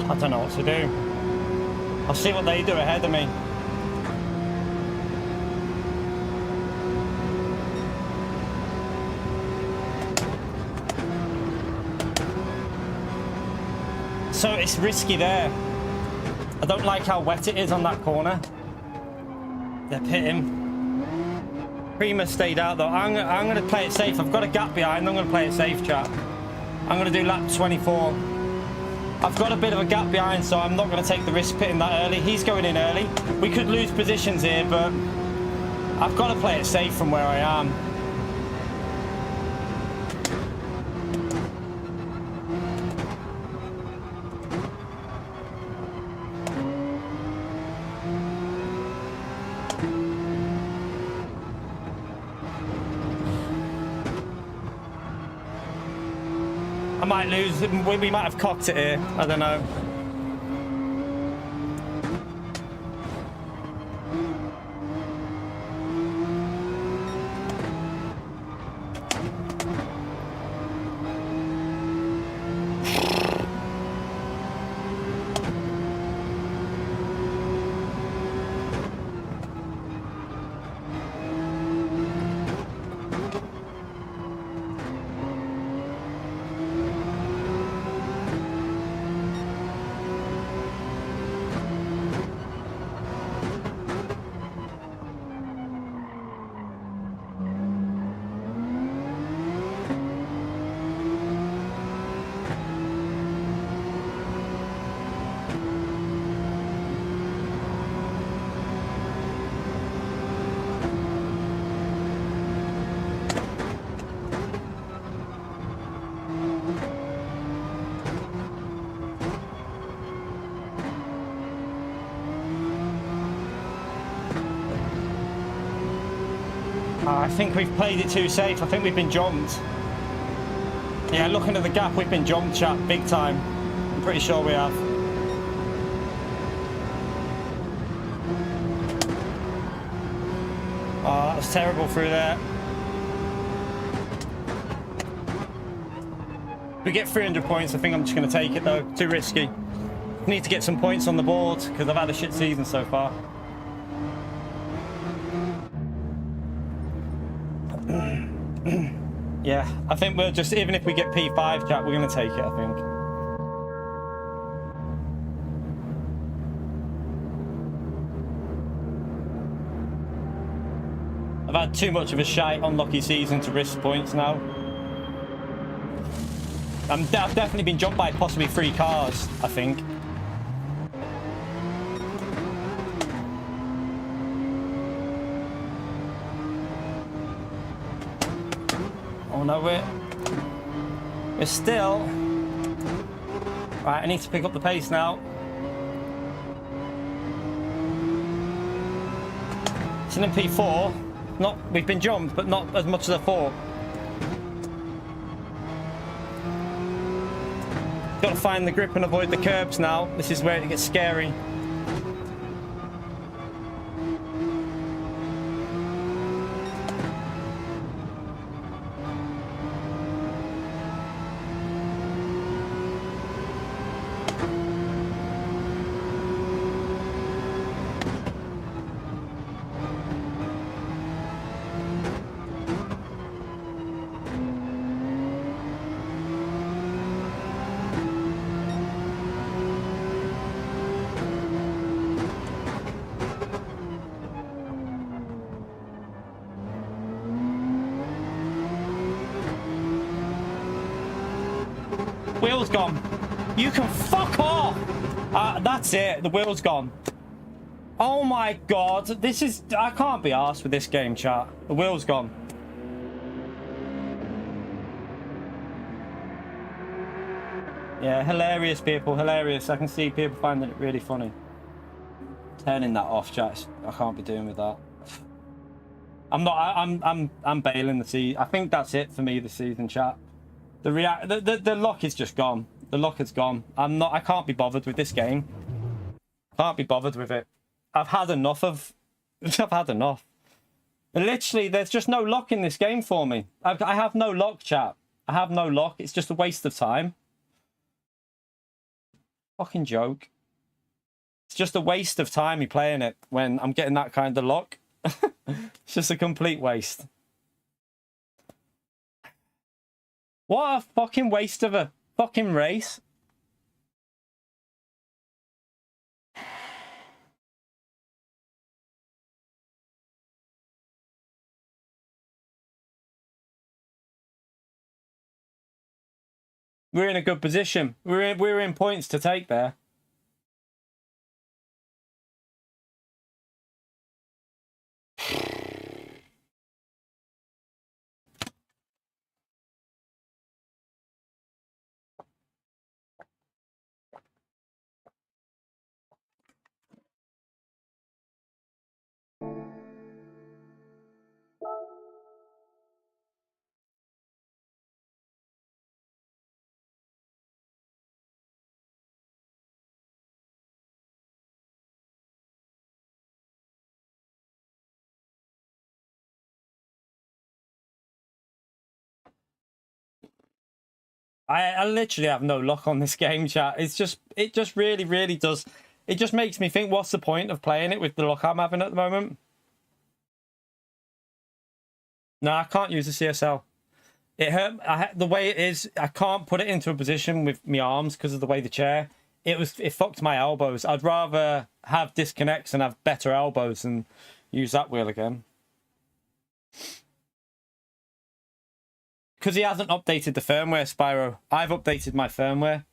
I don't know what to do. I'll see what they do ahead of me. So it's risky there. I don't like how wet it is on that corner. They're pitting. Prima stayed out though. I'm going to play it safe. I've got a gap behind. I'm going to play it safe, chat. I'm going to do lap 24. I've got a bit of a gap behind, so I'm not going to take the risk pitting that early. He's going in early. We could lose positions here, but I've got to play it safe from where I am. I might lose. We might have cocked it here. I don't know. I think we've played it too safe. I think we've been jumped. Yeah, looking at the gap, we've been jumped, chat, big time. I'm pretty sure we have. Oh, that was terrible through there. If we get 300 points, I think I'm just going to take it though. Too risky. Need to get some points on the board because I've had a shit season so far. Yeah, I think we'll just, even if we get P5, chat, we're going to take it, I think. I've had too much of a shite unlucky season to risk points now. I've definitely been jumped by possibly 3 cars, I think. Oh no, we're still... Right, I need to pick up the pace now. It's an MP4. We've been jumped, but not as much as I thought. Got to find the grip and avoid the curbs now. This is where it gets scary. Wheel's gone. You can fuck off. That's it. The wheel's gone. Oh my god. This is... I can't be arsed with this game, chat. The wheel's gone. Yeah, hilarious, people. Hilarious. I can see people finding it really funny. Turning that off, chat. I can't be doing with that. I'm not... I'm bailing the season. I think that's it for me this season, chat. The lock is just gone. The lock is gone. I can't be bothered with this game. Can't be bothered with it. I've had enough of... I've had enough. Literally, there's just no lock in this game for me. I have no lock, chat. I have no lock. It's just a waste of time. Fucking joke. It's just a waste of time me playing it when I'm getting that kind of luck. It's just a complete waste. What a fucking waste of a fucking race. We're in a good position. We're in points to take there. I literally have no luck on this game, chat. It just really does. It just makes me think, what's the point of playing it with the luck I'm having at the moment? No, I can't use the CSL. It hurt. The way it is, I can't put it into a position with my arms because of the way the chair. It fucked my elbows. I'd rather have disconnects and have better elbows and use that wheel again. Because he hasn't updated the firmware, Spyro. I've updated my firmware.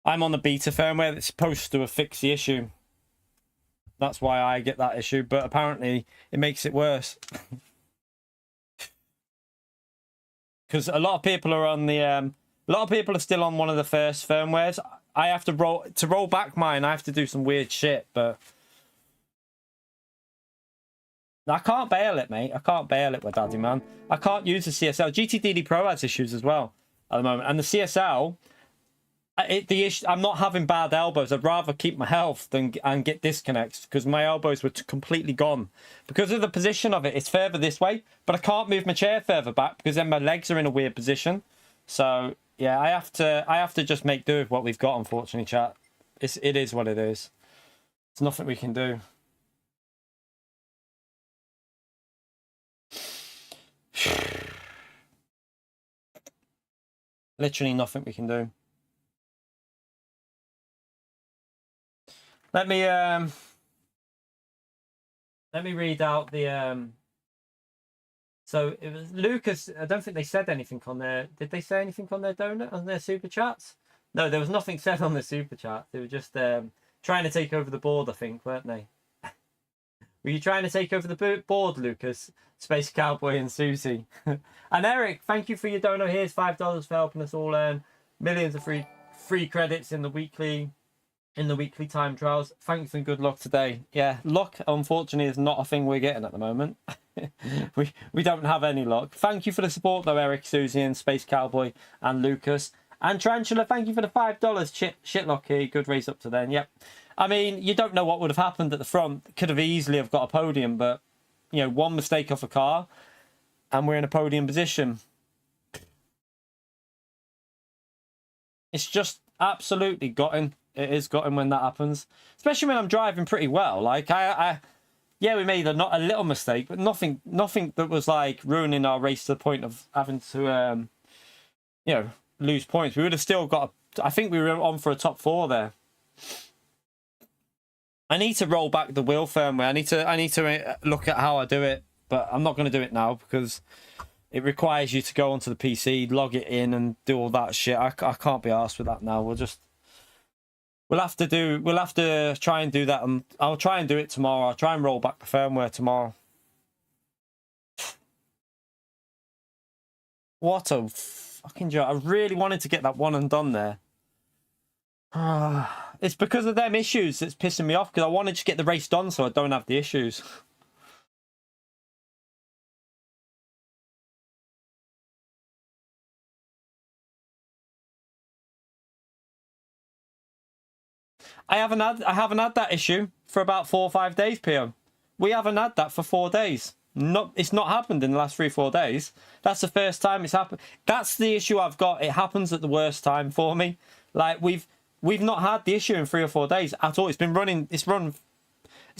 I'm on the beta firmware that's supposed to fix the issue. That's why I get that issue, but apparently it makes it worse. Because a lot of people are on the a lot of people are still on one of the first firmwares. I have to roll back mine. I have to do some weird shit, but I can't bail it, mate. I can't bail it with Daddy, man. I can't use the CSL. GTDD Pro has issues as well at the moment, and the CSL. I'm not having bad elbows. I'd rather keep my health and get disconnects because my elbows were completely gone because of the position of it. It's further this way, but I can't move my chair further back because then my legs are in a weird position. So yeah, I have to just make do with what we've got. Unfortunately, chat. It is what it is. There's nothing we can do. Literally nothing we can do. Let me read out the so it was Lucas. I don't think they said anything on there. Did they say anything on their donut, on their super chats? No, there was nothing said on the super chat. They were just trying to take over the board, I think, weren't they? Were you trying to take over the board, Lucas? Space Cowboy and Susie. And Eric, thank you for your donut. Here's $5 for helping us all earn millions of free credits in the weekly time trials. Thanks and good luck today. Yeah, luck unfortunately is not a thing we're getting at the moment. we don't have any luck. Thank you for the support though, Eric, Susie and Space Cowboy and Lucas. And Tarantula, thank you for the $5. Shitlocky, good race up to then. Yep. I mean, you don't know what would have happened at the front. Could have easily have got a podium, but you know, one mistake off a car and we're in a podium position. It's just absolutely gutting. It is gutting when that happens, especially when I'm driving pretty well. Like yeah, we made a little mistake, but nothing that was like ruining our race to the point of having to you know, lose points. We would have still got I think we were on for a top 4 there. I need to roll back the wheel firmware. I need to look at how I do it, but I'm not going to do it now because it requires you to go onto the PC, log it in, and do all that shit. I can't be arsed with that now. We'll have to try and do that, and I'll try and do it tomorrow. I'll try and roll back the firmware tomorrow. What a fucking joke. I really wanted to get that one and done there. It's because of them issues that's pissing me off, because I want to just get the race done so I don't have the issues. I haven't had that issue for about 4 or 5 days, PO. We haven't had that for 4 days. It's not happened in the last 3 or 4 days. That's the first time it's happened. That's the issue I've got. It happens at the worst time for me. Like we've we've not had the issue in 3 or 4 days at all. It's been running. It's run.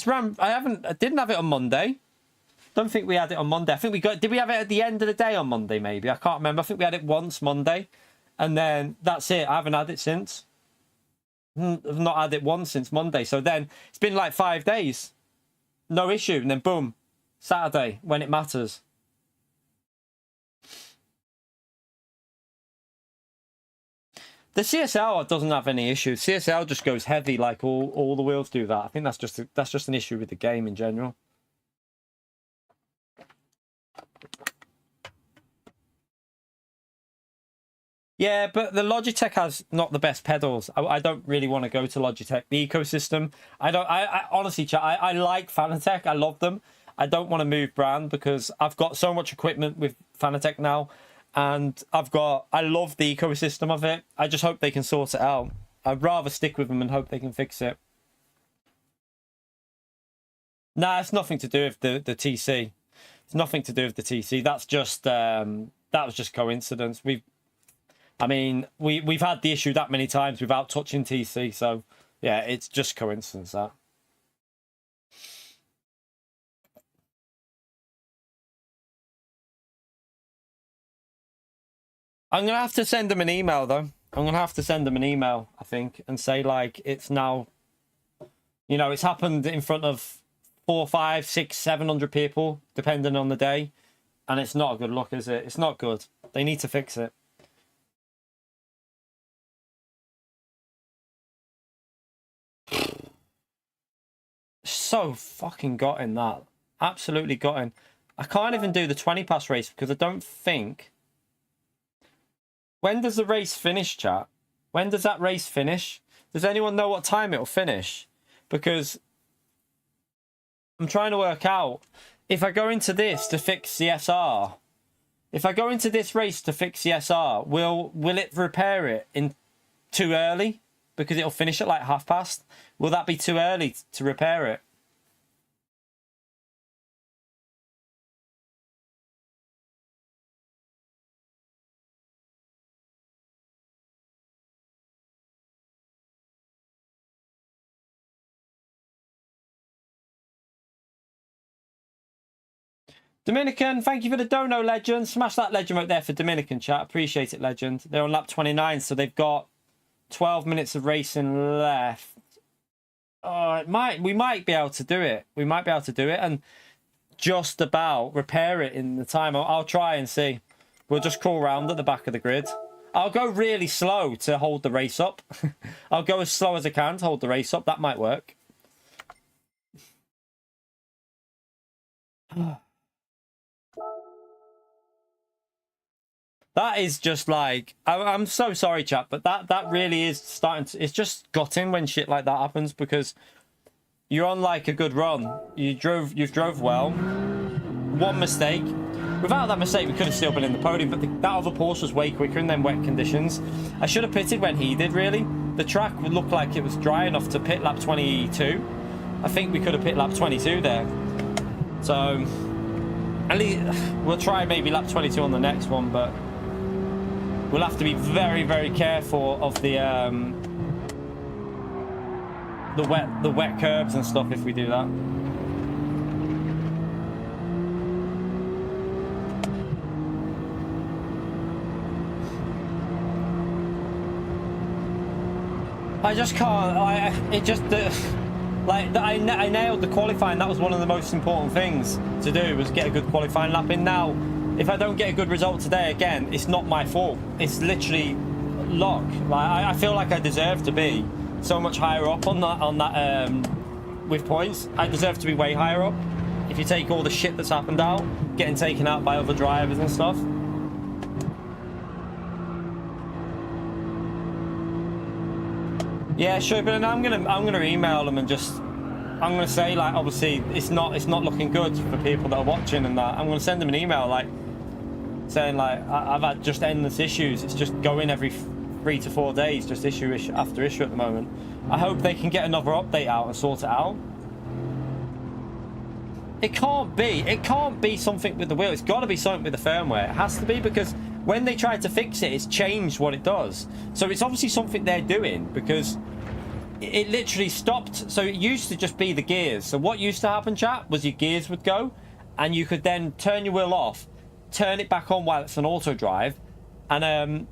I didn't have it on Monday. Don't think we had it on Monday. I think we got. Did we have it at the end of the day on Monday? Maybe, I can't remember. I think we had it once Monday, and then that's it. I haven't had it since. I've not had it once since Monday. So then it's been like 5 days, no issue, and then boom, Saturday when it matters. The CSL doesn't have any issues. CSL just goes heavy, like all the wheels do that. I think that's just an issue with the game in general. Yeah, but the Logitech has not the best pedals. I don't really want to go to Logitech. The ecosystem, I honestly, chat, I like Fanatec. I love them. I don't want to move brand because I've got so much equipment with Fanatec now, and I love the ecosystem of it. I just hope they can sort it out. I'd rather stick with them and hope they can fix it. Nah, it's nothing to do with the TC. It's nothing to do with the TC. That's just that was just coincidence. We've had the issue that many times without touching TC, so yeah, it's just coincidence that. I'm gonna have to send them an email though. I'm gonna have to send them an email, I think, and say like it's now, you know, it's happened in front of 400, 500, 600, 700 people, depending on the day, and it's not a good look, is it? It's not good. They need to fix it. So fucking got in that. Absolutely got in. I can't even do the 20 pass race because I don't think. When does the race finish, chat? When does that race finish? Does anyone know what time it'll finish? Because I'm trying to work out if I go into this to fix the SR. If I go into this race to fix the SR, will it repair it in too early? Because it'll finish at like past. Will that be too early to repair it? Dominican, thank you for the dono, legend. Smash that legend right there for Dominican, chat. Appreciate it, legend. They're on lap 29, so they've got 12 minutes of racing left. We might be able to do it. We might be able to do it and just about repair it in the time. I'll try and see. We'll just crawl around at the back of the grid. I'll go really slow to hold the race up. I'll go as slow as I can to hold the race up. That might work. That is just like, I'm so sorry, chat, but that really is starting to, it's just gutting when shit like that happens because you're on like a good run. You've drove well. One mistake. Without that mistake, we could have still been in the podium, but that other Porsche was way quicker in them wet conditions. I should have pitted when he did, really. The track would look like it was dry enough to pit lap 22. I think we could have pit lap 22 there. So, at least we'll try maybe lap 22 on the next one, but we'll have to be very, very careful of the wet curbs and stuff if we do that. I just can't. I nailed the qualifying. That was one of the most important things to do, was get a good qualifying lap in. Now, if I don't get a good result today, again, it's not my fault. It's literally luck. Like, I feel like I deserve to be so much higher up on that with points. I deserve to be way higher up. If you take all the shit that's happened out, getting taken out by other drivers and stuff. Yeah, sure, but I'm gonna email them and I'm gonna say, like, obviously it's not looking good for people that are watching and that. I'm gonna send them an email like saying like I've had just endless issues. It's just going every 3 to 4 days, just issue after issue at the moment. I hope they can get another update out and sort it out. It can't be something with the wheel. It's got to be something with the firmware. It has to be, because when they tried to fix it, it's changed what it does. So it's obviously something they're doing, because it literally stopped. So it used to just be the gears. So what used to happen, chat, was your gears would go, and you could then turn your wheel off, turn it back on while it's an auto drive, and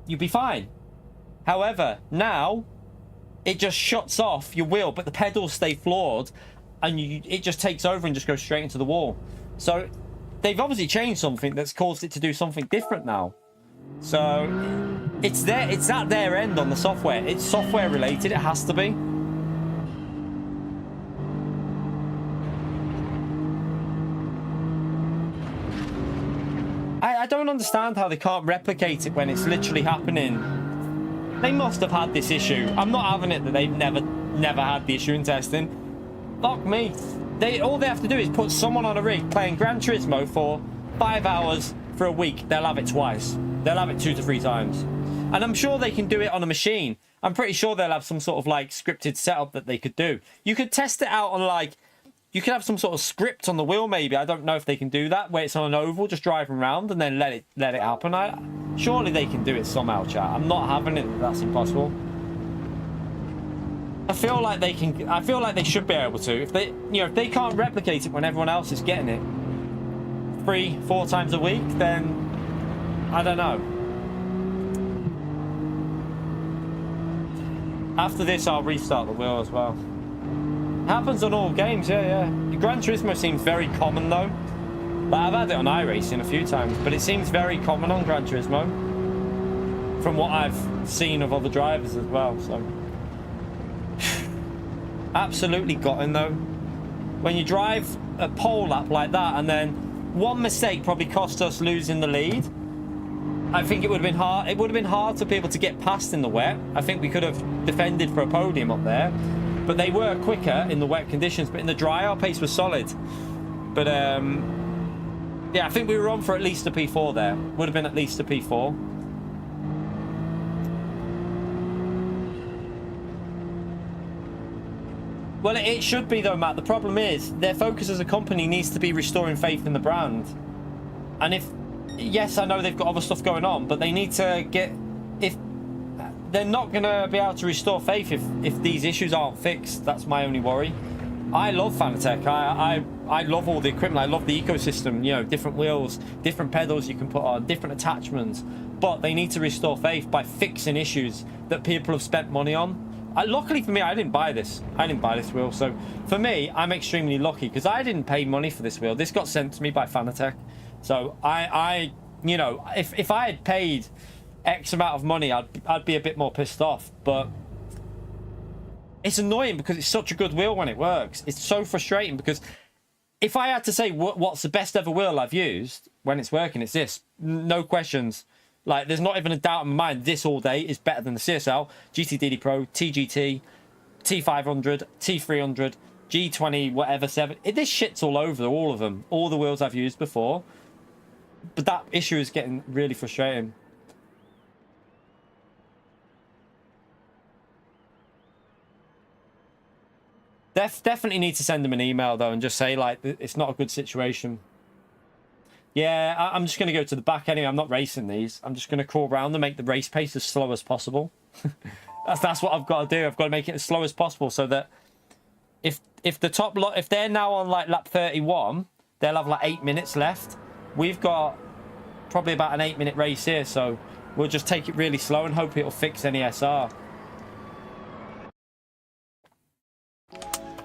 you'd be fine. However, now it just shuts off your wheel, but the pedals stay floored, and it just takes over and just goes straight into the wall. So they've obviously changed something that's caused it to do something different now. So it's at their end on the software. It's software related. It has to be. I don't understand how they can't replicate it when it's literally happening. They must have had this issue. I'm not having it that they've never had the issue in testing. Fuck me. All they have to do is put someone on a rig playing Gran Turismo for 5 hours for a week. They'll have it twice. They'll have it 2 to 3 times. And I'm sure they can do it on a machine. I'm pretty sure they'll have some sort of like scripted setup that they could do. You could test it out on like, you could have some sort of script on the wheel maybe. I don't know if they can do that, where it's on an oval just driving around and then let it happen. Surely they can do it somehow, chat. I'm not having it. That's impossible. I feel like they can. I feel like they should be able to. If they, if they can't replicate it when everyone else is getting it 3-4 times a week, then I don't know. After this, I'll restart the wheel as well. Happens on all games, yeah. Gran Turismo seems very common though. But I've had it on iRacing a few times, but it seems very common on Gran Turismo from what I've seen of other drivers as well. So absolutely gutting though. When you drive a pole lap like that, and then one mistake probably cost us losing the lead. I think it would have been hard. It would have been hard to be able to get past in the wet. I think we could have defended for a podium up there. But they were quicker in the wet conditions. But in the dry, our pace was solid. But, yeah, I think we were on for at least a P4 there. Would have been at least a P4. Well, it should be, though, Matt. The problem is their focus as a company needs to be restoring faith in the brand. And if... Yes, I know they've got other stuff going on, but they need to get... If they're not going to be able to restore faith if these issues aren't fixed. That's my only worry. I love Fanatec. I love all the equipment. I love the ecosystem. Different wheels, different pedals you can put on, different attachments. But they need to restore faith by fixing issues that people have spent money on. Luckily for me, I didn't buy this. I didn't buy this wheel. So for me, I'm extremely lucky because I didn't pay money for this wheel. This got sent to me by Fanatec. So if I had paid X amount of money, I'd be a bit more pissed off. But it's annoying because it's such a good wheel when it works. It's so frustrating because if I had to say what's the best ever wheel I've used when it's working, it's this. No questions. Like, there's not even a doubt in my mind. This all day is better than the CSL, GTDD Pro, TGT, T500, T300, G20, whatever, 7. This shit's all over all of them. All the wheels I've used before. But that issue is getting really frustrating. Definitely need to send them an email, though, and just say, like, it's not a good situation. Yeah, I'm just going to go to the back anyway. I'm not racing these. I'm just going to crawl around and make the race pace as slow as possible. that's what I've got to do. I've got to make it as slow as possible so that if the top lot, if they're now on, like, lap 31, they'll have, like, 8 minutes left. We've got probably about an 8-minute race here, so we'll just take it really slow and hope it'll fix any SR.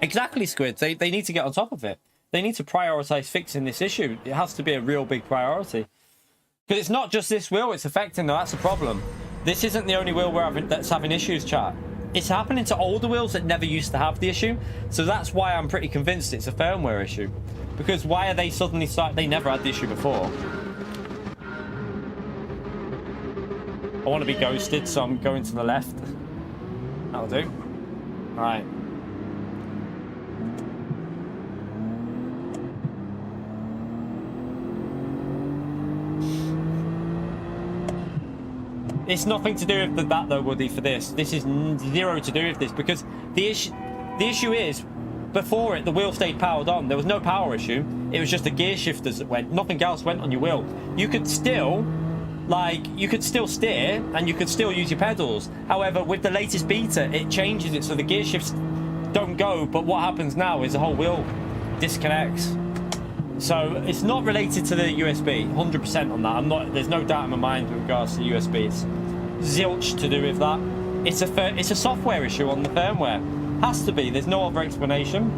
Exactly, Squid. They need to get on top of it. They need to prioritize fixing this issue. It has to be a real big priority. Because it's not just this wheel it's affecting, though. That's the problem. This isn't the only wheel that's having issues, chat. It's happening to older wheels that never used to have the issue. So that's why I'm pretty convinced it's a firmware issue. Because why are they suddenly they never had the issue before. I want to be ghosted, so I'm going to the left. That'll do. All right. It's nothing to do with that, though, Woody, for this. This is zero to do with this, because the issue is, before it, the wheel stayed powered on. There was no power issue. It was just the gear shifters that went. Nothing else went on your wheel. You could still Like, you could still steer and you could still use your pedals. However, with the latest beta, it changes it so the gear shifts don't go, but what happens now is the whole wheel disconnects. So it's not related to the USB, 100% on that. There's no doubt in my mind with regards to the USB. It's zilch to do with that. It's a software issue on the firmware. Has to be. There's no other explanation.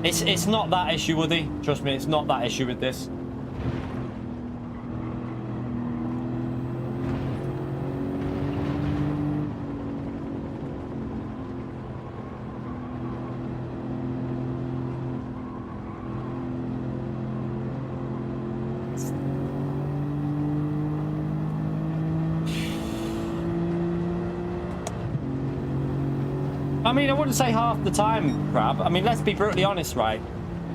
It's not that issue, Woody. Trust me, it's not that issue with this. I mean, I wouldn't say half the time, Crab. I mean, let's be brutally honest, right?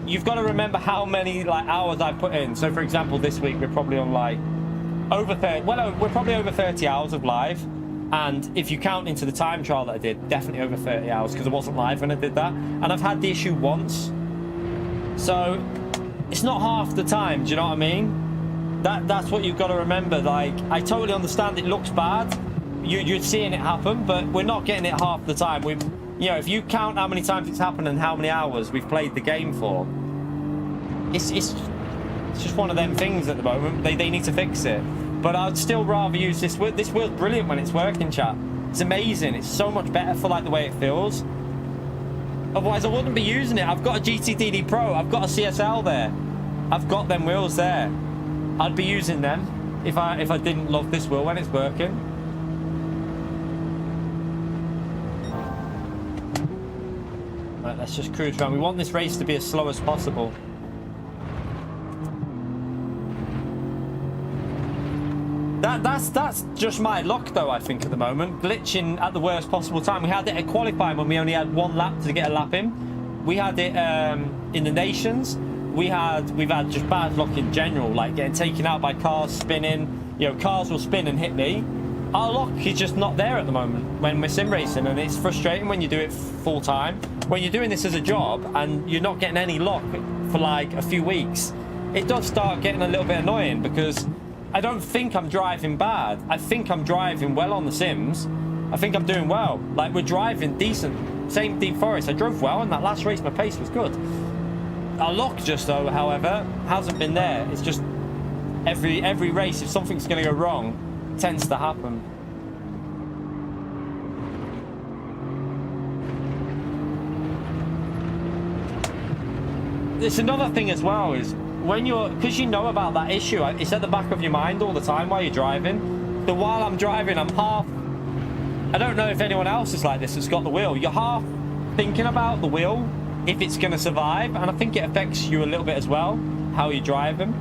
You've got to remember how many hours I put in. So, for example, this week we're probably on over 30. Well, we're probably over 30 hours of live, and if you count into the time trial that I did, definitely over 30 hours because I wasn't live when I did that. And I've had the issue once, so it's not half the time. Do you know what I mean? That's what you've got to remember. Like, I totally understand it looks bad. You're seeing it happen, but we're not getting it half the time. You know, if you count how many times it's happened and how many hours we've played the game for, it's just one of them things at the moment. They need to fix it. But I'd still rather use this wheel. This wheel's brilliant when it's working, chat. It's amazing. It's so much better for the way it feels. Otherwise, I wouldn't be using it. I've got a GTDD Pro. I've got a CSL there. I've got them wheels there. I'd be using them if I didn't love this wheel when it's working. Right, let's just cruise around. We want this race to be as slow as possible. That's just my luck, though, I think, at the moment. Glitching at the worst possible time. We had it at qualifying when we only had one lap to get a lap in. We had it in the Nations. We've had just bad luck in general, like getting taken out by cars, spinning. You know, cars will spin and hit me. Our luck is just not there at the moment when we're sim racing, and it's frustrating when you do it full time. When you're doing this as a job and you're not getting any luck for a few weeks, it does start getting a little bit annoying because I don't think I'm driving bad. I think I'm driving well on the sims. I think I'm doing well. Like, we're driving decent. Same Deep Forest. I drove well in that last race. My pace was good. Our luck just, though, however, hasn't been there. It's just every race, if something's going to go wrong, it tends to happen. It's another thing as well is when because you know about that issue, it's at the back of your mind all the time while you're driving. So while I'm driving, I'm half, I don't know if anyone else is like this that's got the wheel. You're half thinking about the wheel, if it's going to survive, and I think it affects you a little bit as well, how you're driving.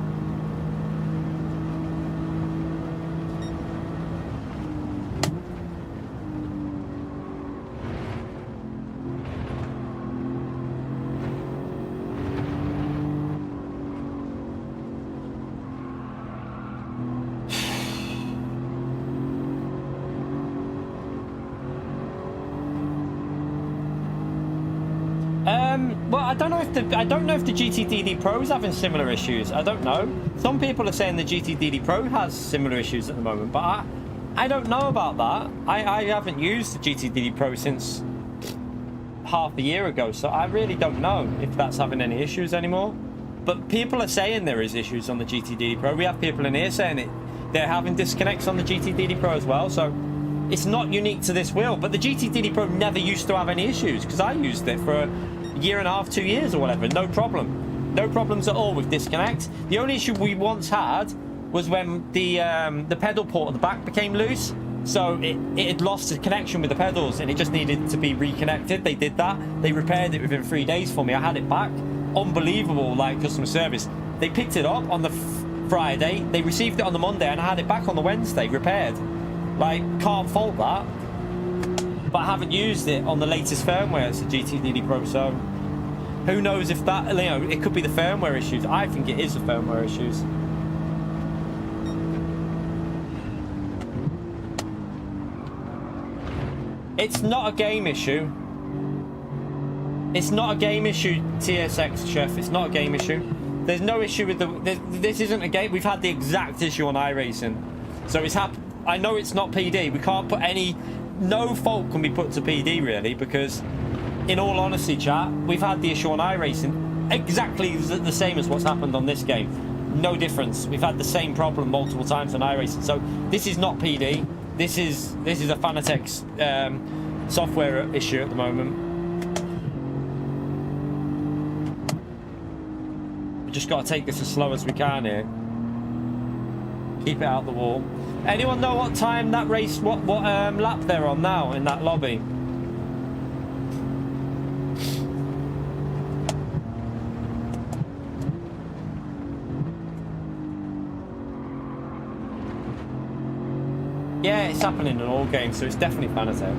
Well, I don't know if the GTDD Pro is having similar issues. I don't know. Some people are saying the GTDD Pro has similar issues at the moment, but I don't know about that. I haven't used the GTDD Pro since half a year ago, so I really don't know if that's having any issues anymore. But people are saying there is issues on the GTDD Pro. We have people in here saying they're having disconnects on the GTDD Pro as well, so it's not unique to this wheel. But the GTDD Pro never used to have any issues because I used it for a year and a half, 2 years or whatever, no problem. No problems at all with disconnect. The only issue we once had was when the pedal port at the back became loose. So it had lost the connection with the pedals and it just needed to be reconnected. They did that. They repaired it within 3 days for me. I had it back. Unbelievable, customer service. They picked it up on the Friday. They received it on the Monday and I had it back on the Wednesday, repaired. Can't fault that. But I haven't used it on the latest firmware. It's a GTDD Pro, so who knows if that, it could be the firmware issues. I think it is the firmware issues. It's not a game issue. It's not a game issue, TSX Chef. It's not a game issue. There's no issue with this isn't a game. We've had the exact issue on iRacing. So it's happened. I know it's not PD. We can't put no fault can be put to PD really, because in all honesty, chat, we've had the issue on iRacing exactly the same as what's happened on this game. No difference. We've had the same problem multiple times on iRacing. So this is not PD. This is a Fanatec software issue at the moment. We just got to take this as slow as we can here. Keep it out the wall. Anyone know what time that race, what lap they're on now in that lobby? Yeah, it's happening in all games, so it's definitely Fanatec.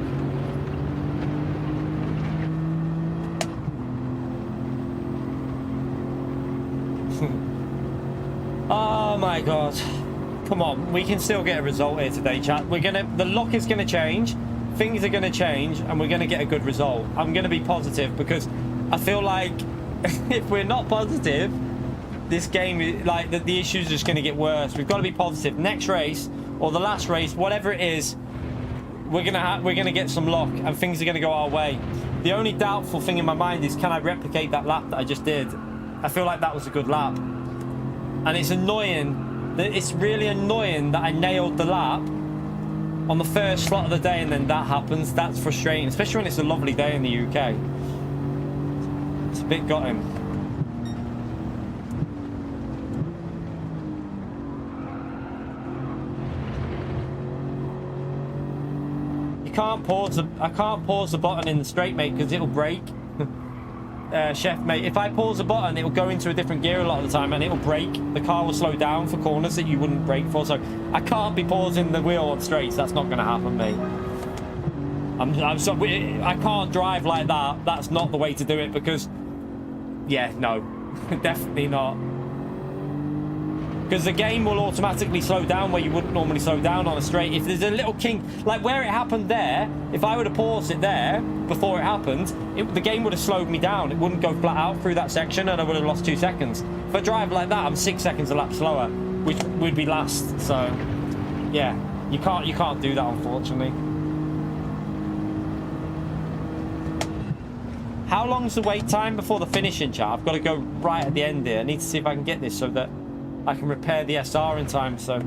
Oh my god. Come on, we can still get a result here today, chat. The luck is gonna change, things are gonna change, and we're gonna get a good result. I'm gonna be positive because I feel like if we're not positive, this game, like the issues are just gonna get worse. We've got to be positive. Next race or the last race, whatever it is, we're gonna get some luck and things are gonna go our way. The only doubtful thing in my mind is, can I replicate that lap that I just did? I feel like that was a good lap, and it's annoying. It's really annoying that I nailed the lap on the first slot of the day and then that happens. That's frustrating, especially when it's a lovely day in the UK. It's a bit gutting. I can't pause the button in the straight, mate, because it'll break. Chef, mate, if I pause the button, it'll go into a different gear a lot of the time and it'll break. The car will slow down for corners that you wouldn't brake for, so I can't be pausing the wheel on straights. That's not going to happen, mate. I can't drive like that. That's not the way to do it, because yeah, no, definitely not. Because the game will automatically slow down where you wouldn't normally slow down on a straight. If there's a little kink, like where it happened there, if I would have paused it there before it happened, the game would have slowed me down. It wouldn't go flat out through that section and I would have lost 2 seconds. If I drive like that, I'm 6 seconds a lap slower, which would be last. So yeah, you can't do that, unfortunately. How long's the wait time before the finishing, chat? I've got to go right at the end here. I need to see if I can get this so that I can repair the SR in time, so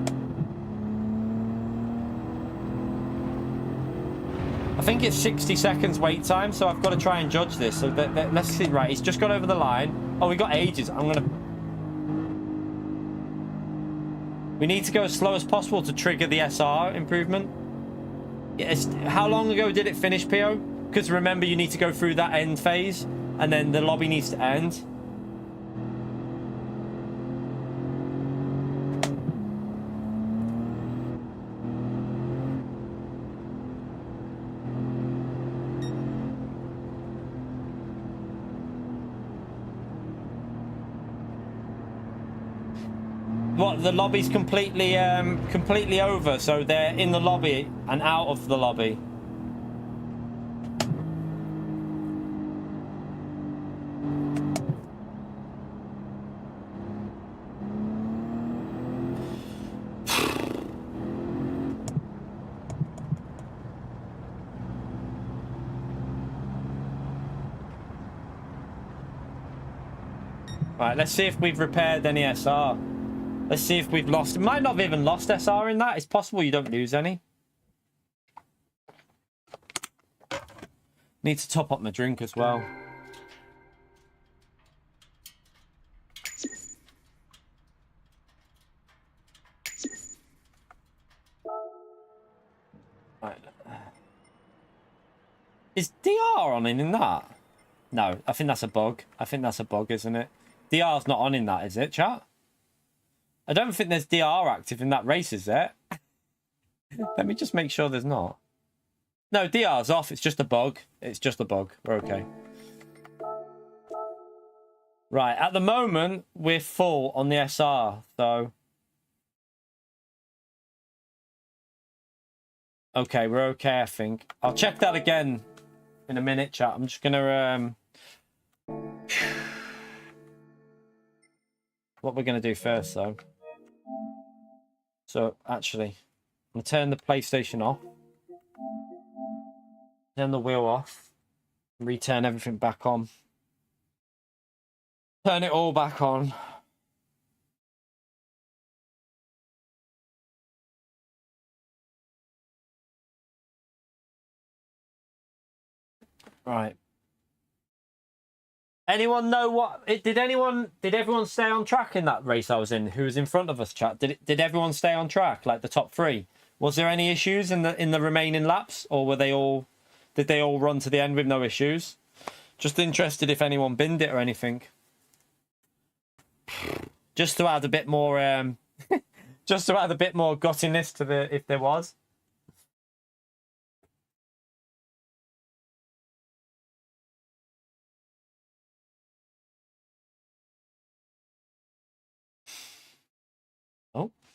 I think it's 60 seconds wait time, so I've got to try and judge this. So let's see. Right, he's just got over the line. Oh, we got ages. We need to go as slow as possible to trigger the SR improvement. Yes. How long ago did it finish, PO? Because remember, you need to go through that end phase, and then the lobby needs to end. What, the lobby's completely over, so they're in the lobby and out of the lobby. Right, let's see if we've repaired any SR. Let's see if we've lost. Might not have even lost SR in that. It's possible you don't lose any. Need to top up my drink as well. Right. Is DR on in that? No, I think that's a bug. I think that's a bug, isn't it? DR's not on in that, is it, chat? I don't think there's DR active in that race, is there? Let me just make sure there's not. No, DR's off. It's just a bug. It's just a bug. We're okay. Right, at the moment, we're full on the SR, so... Okay, we're okay, I think. I'll check that again in a minute, chat. I'm just gonna... what we're going to do first, though. So, actually, I'm going to turn the PlayStation off. Turn the wheel off. Return everything back on. Turn it all back on. Right. Anyone know what did everyone stay on track in that race I was in? Who was in front of us, chat? Did everyone stay on track, like the top three? Was there any issues in the remaining laps, or did they all run to the end with no issues? Just interested if anyone binned it or anything. Just to add a bit more just to add a bit more guttiness to the if there was.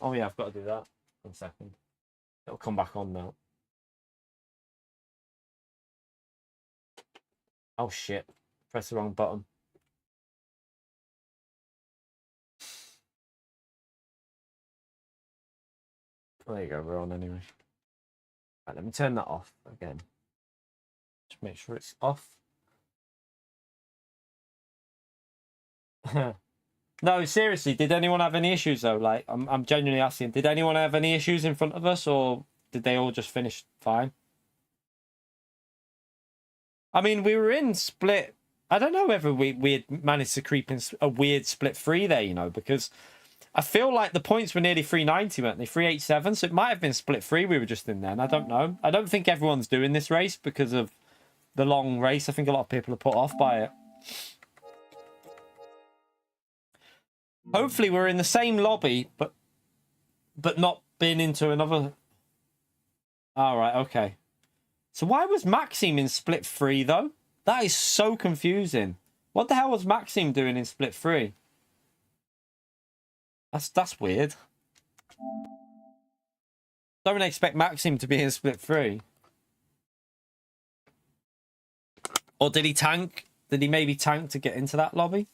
Oh yeah, I've got to do that. 1 second. It'll come back on now. Oh shit. Press the wrong button. Oh, there you go, we're on anyway. Right, let me turn that off again. Just make sure it's off. No, seriously, did anyone have any issues though? Like, I'm genuinely asking, did anyone have any issues in front of us, or did they all just finish fine? I mean, we were in split. I don't know whether we had managed to creep in a weird split 3 there, you know, because I feel like the points were nearly 390, weren't they? 387, so it might have been split 3 we were just in then. I don't know. I don't think everyone's doing this race because of the long race. I think a lot of people are put off by it. Hopefully we're in the same lobby, but not been into another. All right, okay. So why was Maxime in split 3 though? That is so confusing. What the hell was Maxime doing in split 3? That's weird. Don't expect Maxime to be in split 3. Or did he tank? Did he maybe tank to get into that lobby?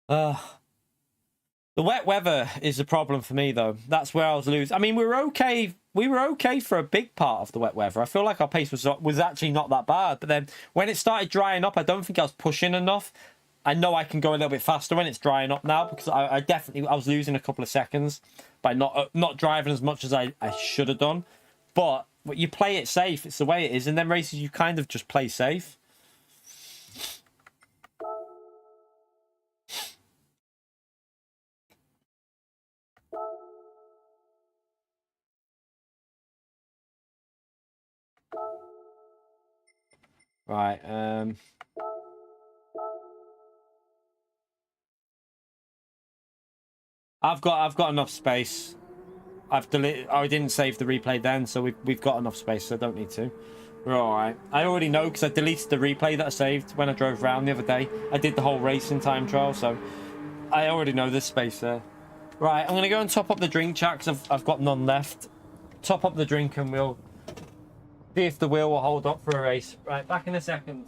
The wet weather is a problem for me, though. That's where I was losing. I mean, we were okay. We were okay for a big part of the wet weather. I feel like our pace was actually not that bad. But then when it started drying up, I don't think I was pushing enough. I know I can go a little bit faster when it's drying up now, because I was losing a couple of seconds by not driving as much as I should have done. But you play it safe. It's the way it is. And then races, you kind of just play safe. Right. I've got enough space. I've deleted. I didn't save the replay then, so we've got enough space, so I don't need to. We're all right. I already know because I deleted the replay that I saved when I drove around the other day. I did the whole racing time trial, so I already know this space there. Right, I'm gonna go and top up the drink, chat, because I've got none left. Top up the drink and we'll see if the wheel will hold up for a race. Right, back in a second.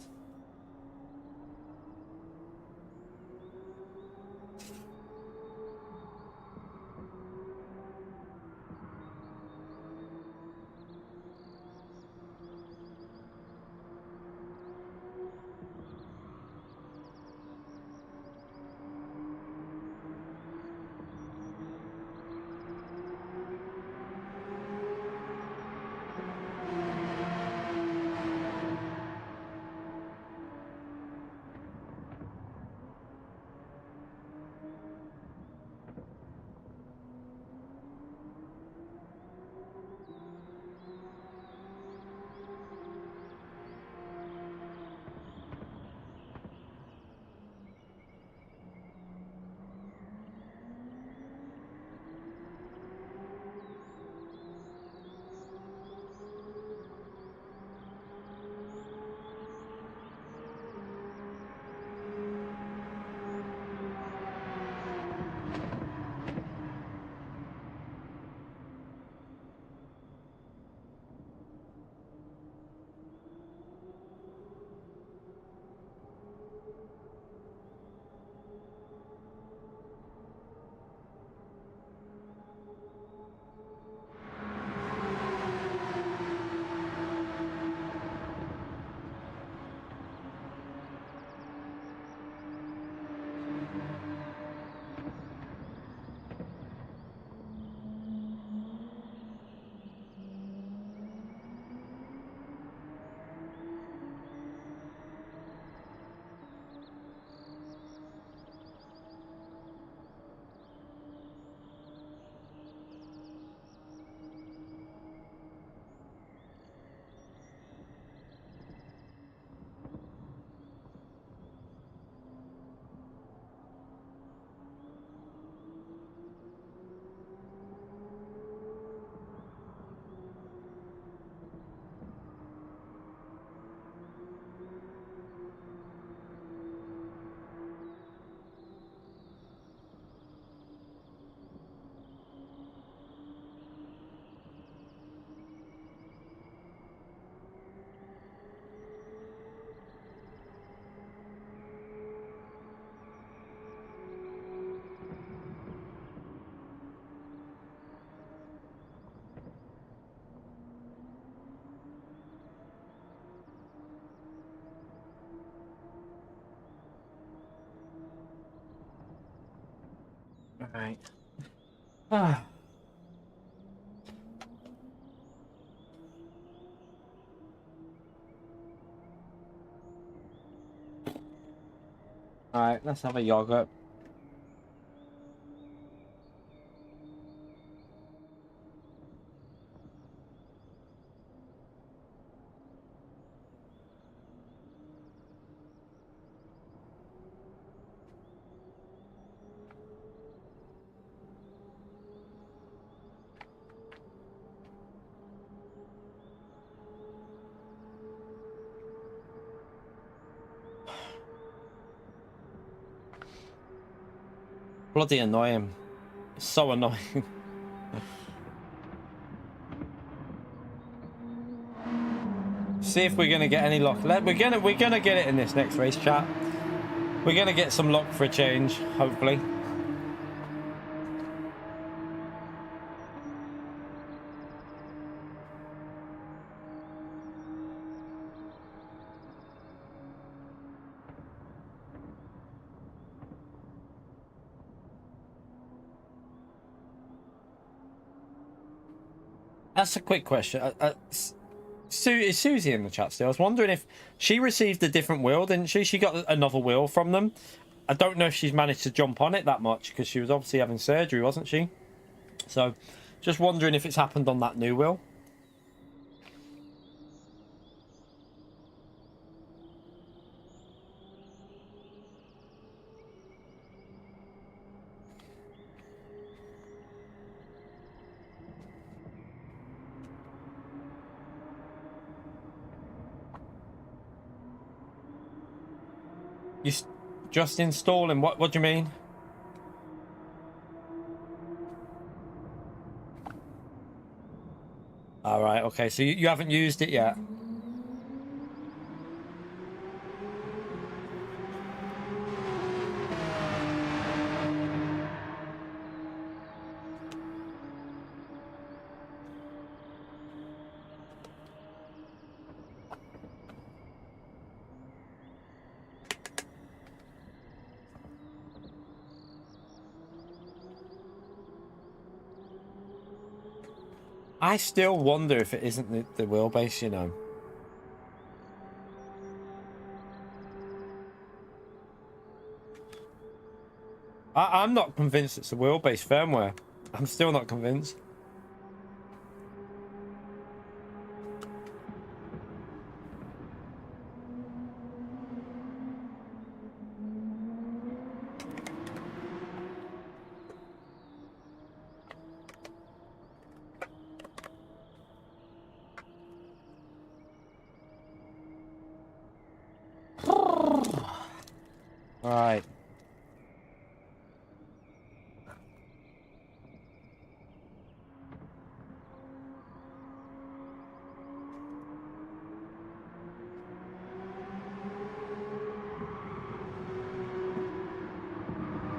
right. Ah. All right, let's have a yogurt. Bloody annoying. It's so annoying. See if we're gonna get any luck. We're gonna get it in this next race, chat. We're gonna get some luck for a change, hopefully. That's a quick question. Is Susie in the chat still? I was wondering if she received a different wheel, didn't she? She got another wheel from them. I don't know if she's managed to jump on it that much because she was obviously having surgery, wasn't she? So, just wondering if it's happened on that new wheel. You just installing? What do you mean? All right. Okay. So you haven't used it yet. I still wonder if it isn't the wheelbase, you know. I'm not convinced it's the wheelbase firmware. I'm still not convinced. All right.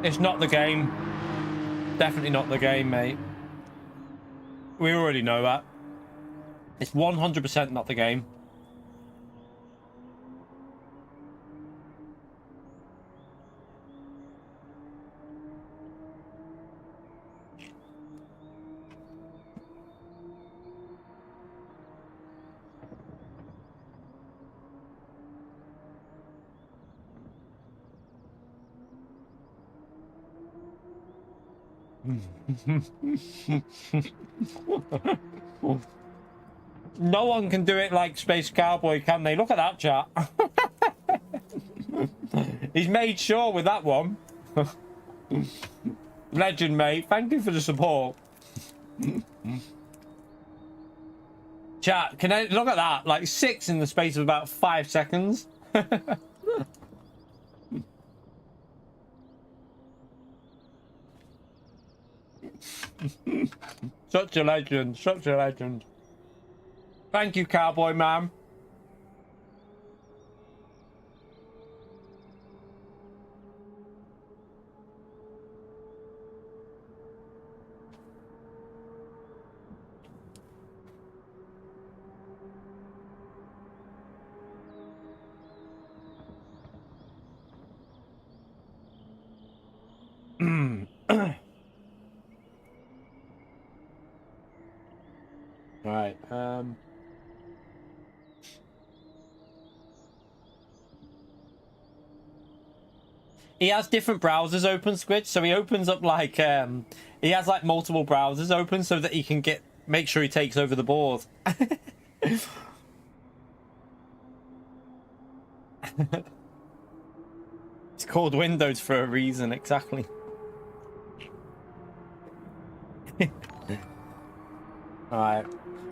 It's not the game. Definitely not the game, mate. We already know that. It's 100% not the game. No one can do it like Space Cowboy, can they? Look at that chat. He's made sure with that one. Legend, mate. Thank you for the support. Chat, can I look at that? Like 6 in the space of about 5 seconds. Such a legend. Such a legend. Thank you, Cowboy man. All right. He has different browsers open, Squid. So he opens up like he has like multiple browsers open so that he can make sure he takes over the board. It's called Windows for a reason, exactly. All right.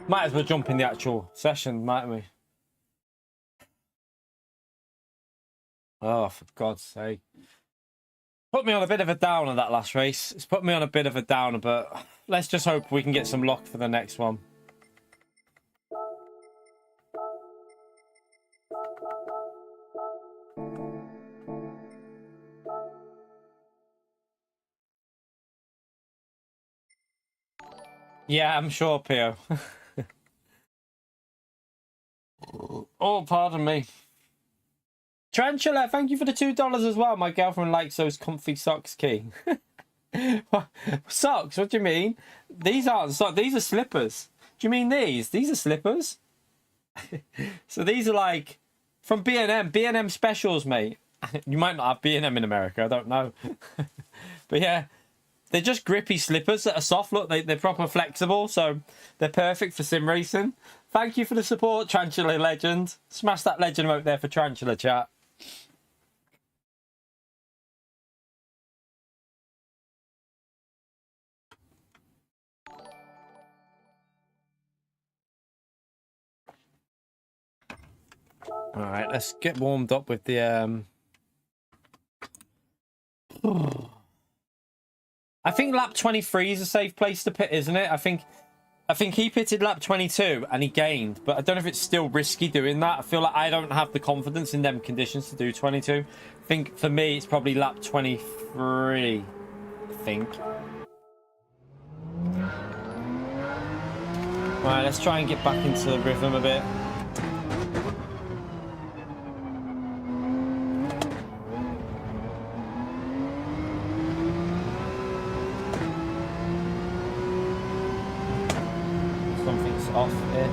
Might as well jump in the actual session, mightn't we? Oh, for God's sake. Put me on a bit of a downer, that last race. It's put me on a bit of a downer, but let's just hope we can get some luck for the next one. Yeah, I'm sure, Pio. Oh, pardon me. Tarantula, thank you for the $2 as well. My girlfriend likes those comfy socks, Key. Socks? What do you mean? These aren't socks. These are slippers. Do you mean these? These are slippers? So these are like from B&M. B&M specials, mate. You might not have B&M in America. I don't know. But yeah, they're just grippy slippers that are soft. Look, they're proper flexible. So they're perfect for sim racing. Thank you for the support, Tarantula Legend. Smash that legend vote there for Tarantula, chat. All right, let's get warmed up with the I think lap 23 is a safe place to pit, isn't it? I think he pitted lap 22 and he gained, but I don't know if it's still risky doing that. I feel like I don't have the confidence in them conditions to do 22. I think for me it's probably lap 23, I think. All right, let's try and get back into the rhythm a bit. Something's off here.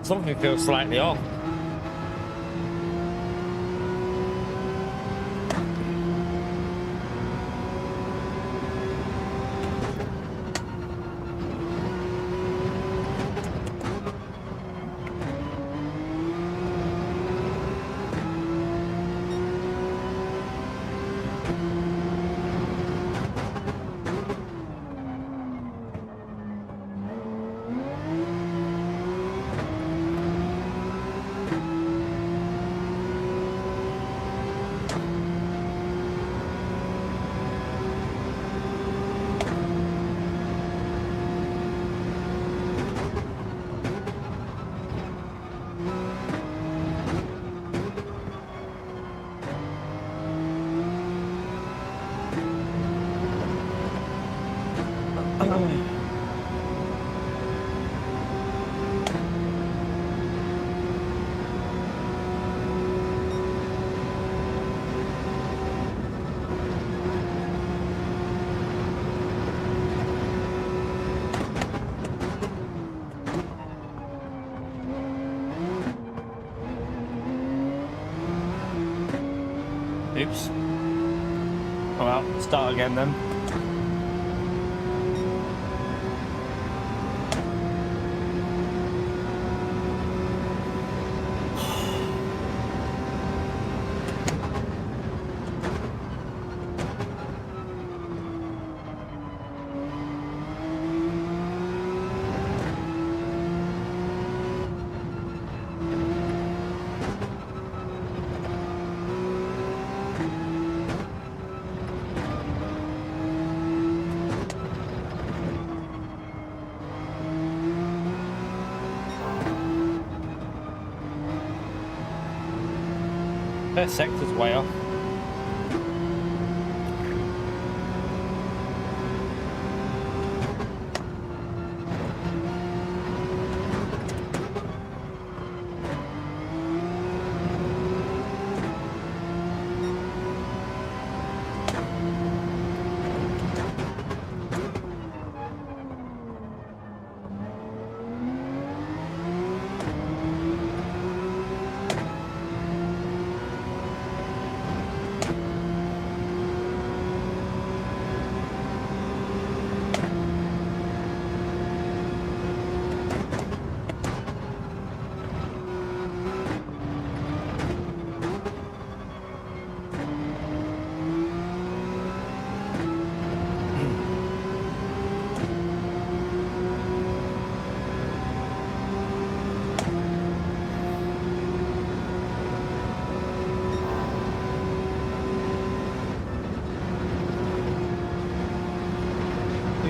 Something feels slightly off. Oops. Oh well, start again then. Their sector's way off.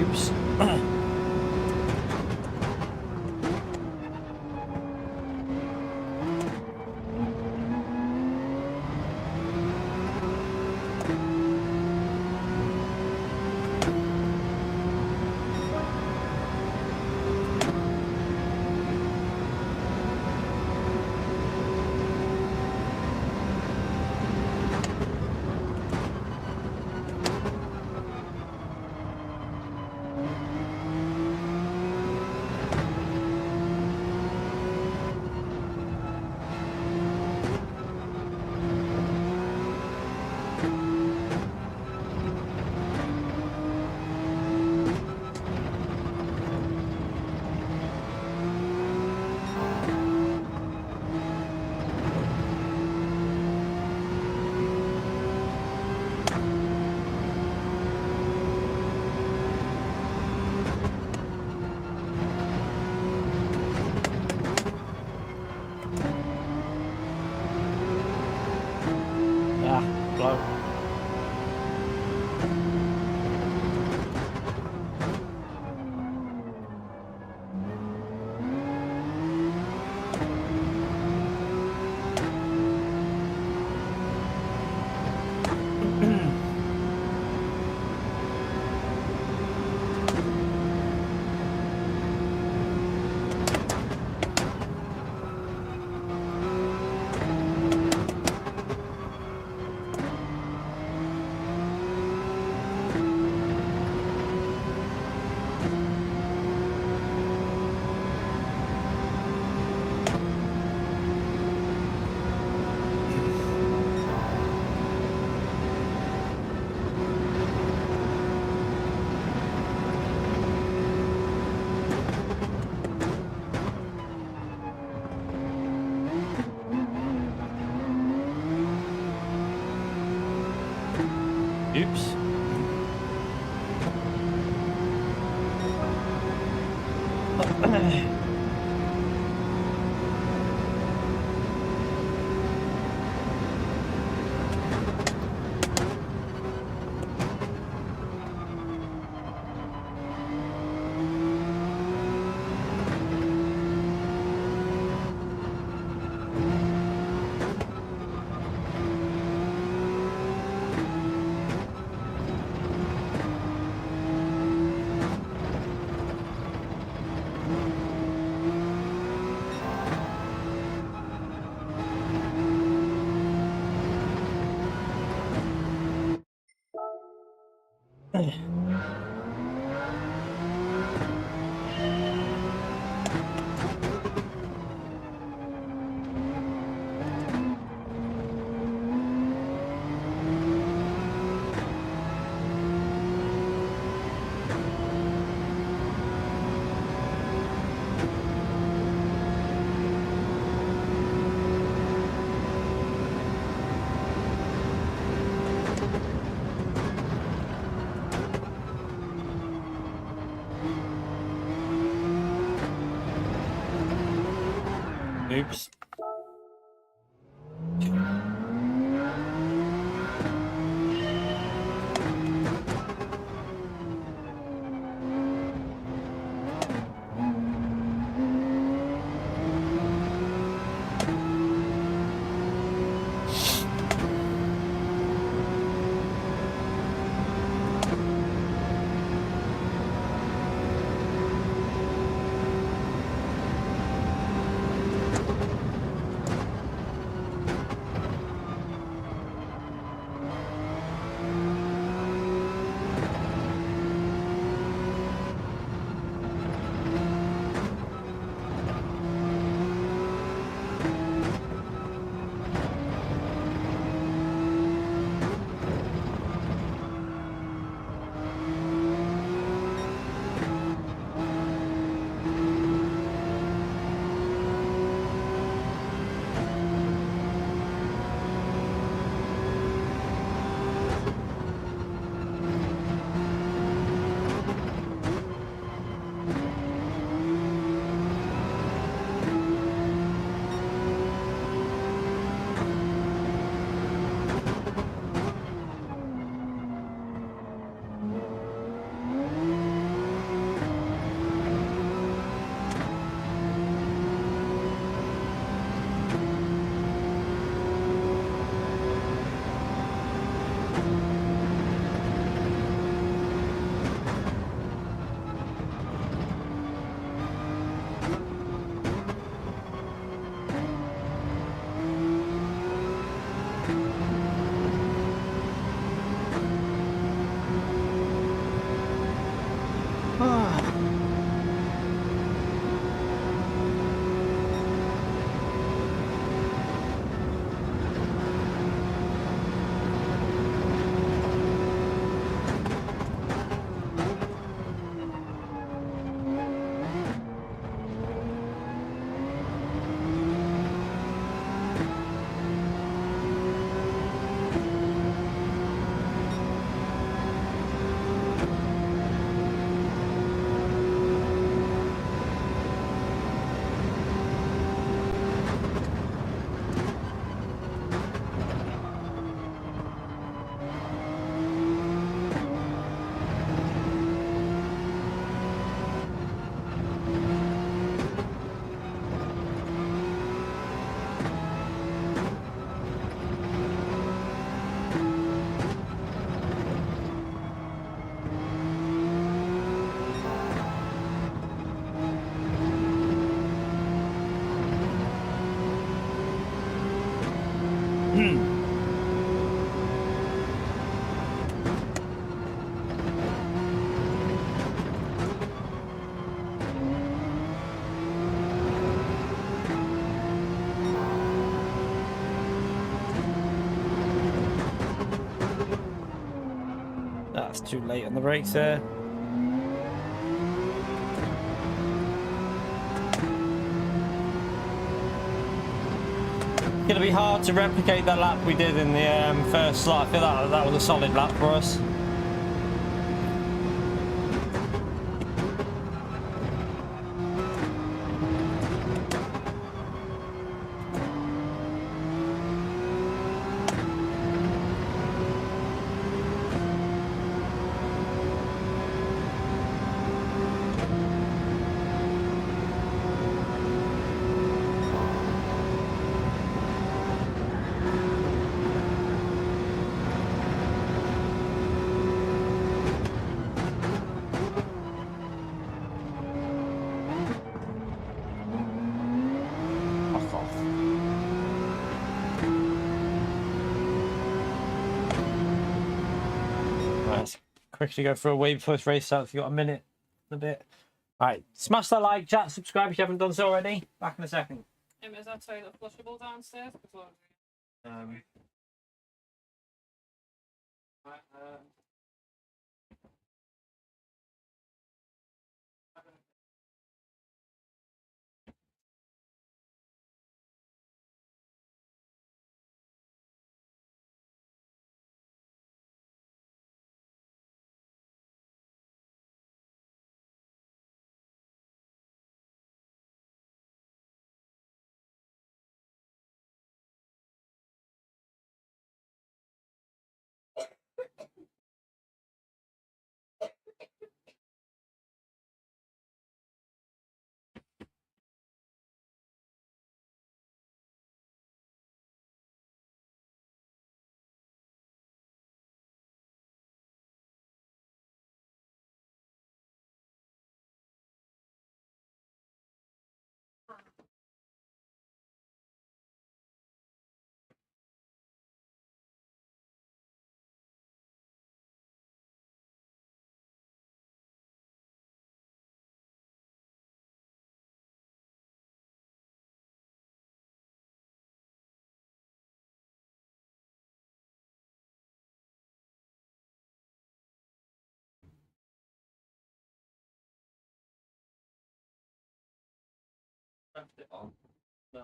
Oops. Oops. Oops. That's too late on the brakes there. It's gonna be hard to replicate that lap we did in the first slot. I feel like that was a solid lap for us. Quickly go for a wave first race start if you've got a minute and a bit. Alright, smash that like, chat, subscribe if you haven't done so already. Back in a second. Is that toilet flushable downstairs? It on. No.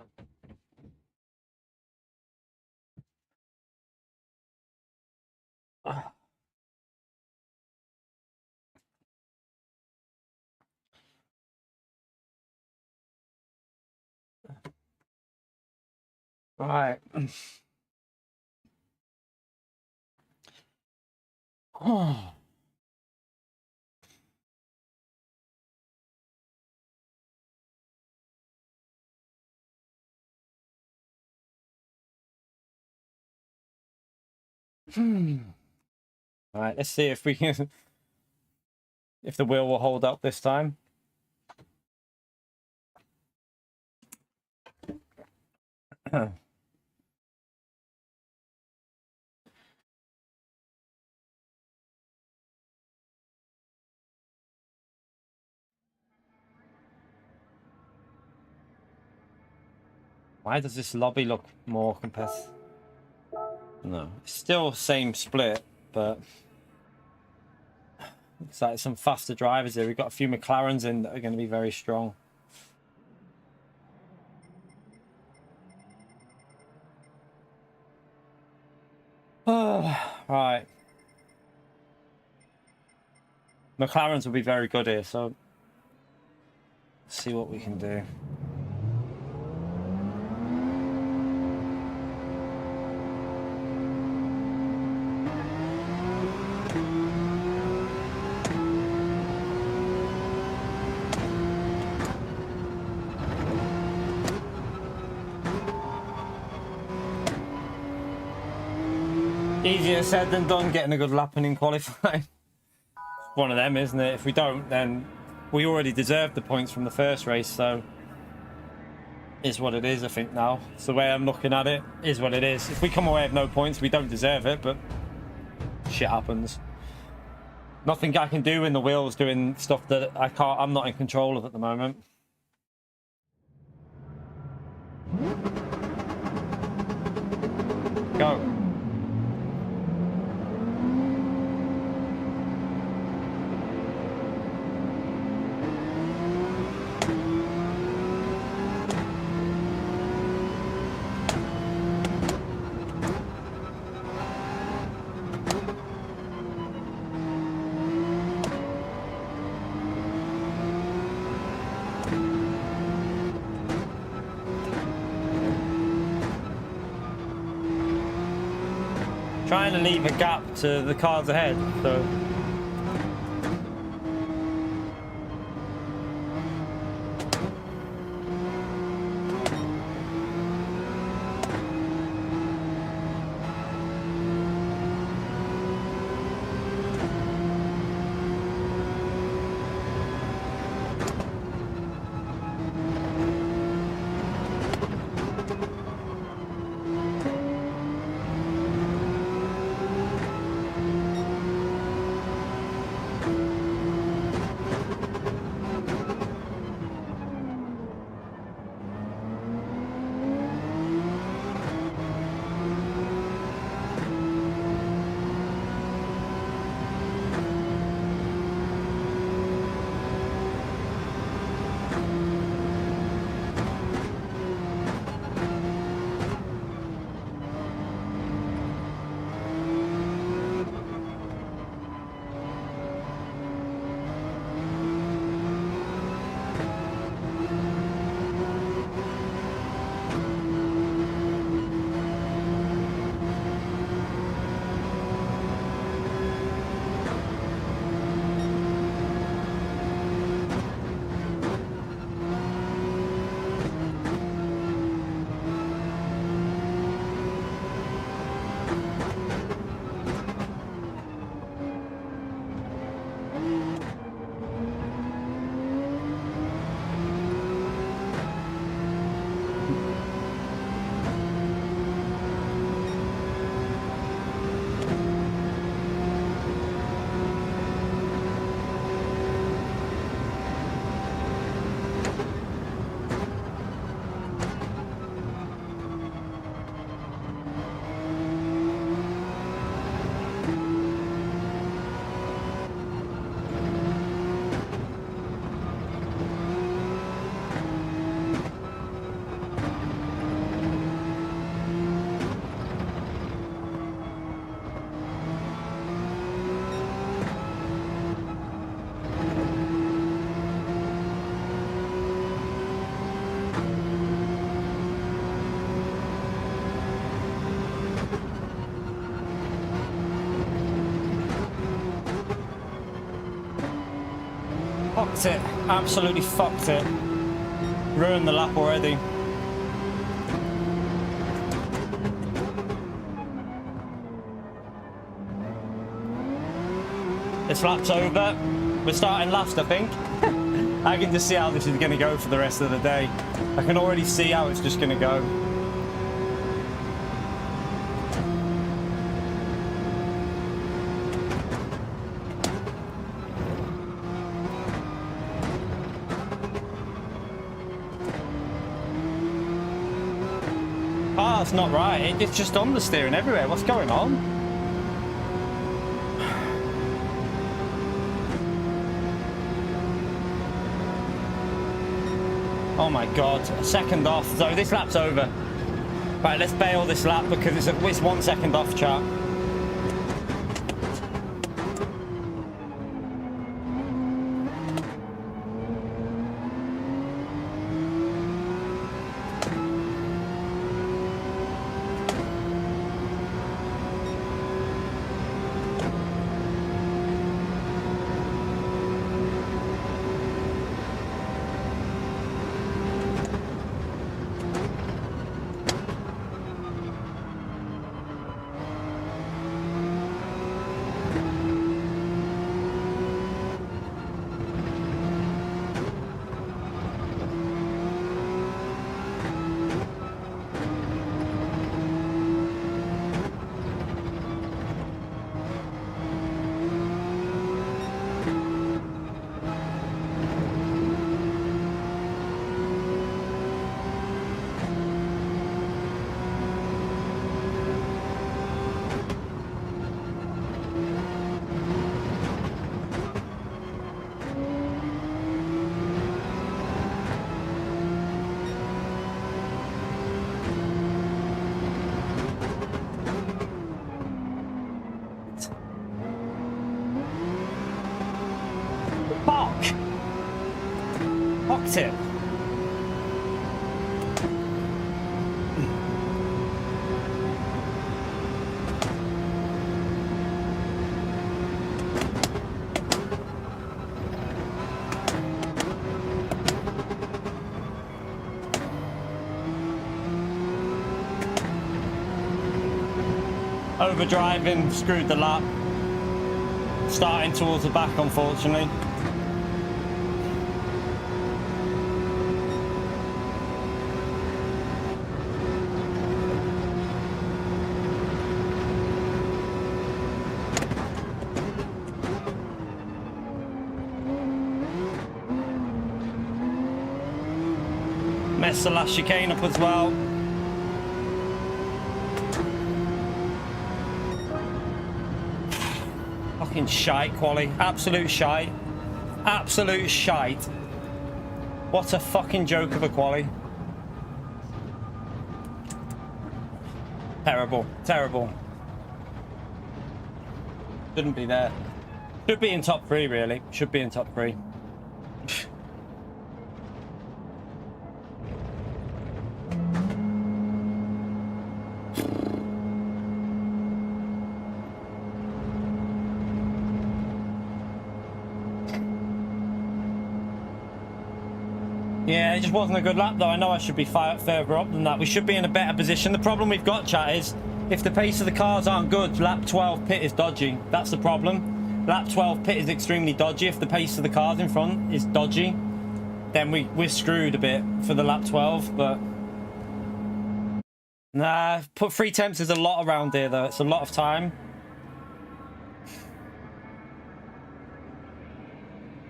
Right. Oh. All right, let's see if we can, if the wheel will hold up this time. Why does this lobby look more competitive? No, it's still same split, but it's like some faster drivers here. We've got a few McLarens in that are going to be very strong. Oh, right. McLarens will be very good here, so let's see what we can do. Easier said than done, getting a good lapping in qualifying. One of them, isn't it? If we don't, then we already deserved the points from the first race, so is what it is, I think now. It's the way I'm looking at it, is what it is. If we come away with no points, we don't deserve it, but shit happens. Nothing I can do in the wheels doing stuff that I'm not in control of at the moment. Go. trying to leave a gap to the cars ahead, so. Fucked it. Absolutely fucked it. Ruined the lap already. This lap's over. We're starting last, I think. I can just see how this is going to go for the rest of the day. I can already see how it's just going to go. Ah, that's not right. It's just understeering everywhere. What's going on? Oh my god, a second off. So this lap's over. Right, let's bail this lap because it's 1 second off, chat. It. Overdriving, screwed the lap. Starting towards the back, unfortunately. Messed the last chicane up as well. Fucking shite, quali. Absolute shite. Absolute shite. What a fucking joke of a quali. Terrible. Terrible. Shouldn't be there. Should be in top 3, really. Should be in top 3. Yeah, it just wasn't a good lap though. I know I should be further up than that. We should be in a better position. The problem we've got, chat, is if the pace of the cars aren't good, lap 12 pit is dodgy. That's the problem. Lap 12 pit is extremely dodgy. If the pace of the cars in front is dodgy, then we're screwed a bit for the lap 12, but... Nah, put 3 temps is a lot around here though. It's a lot of time.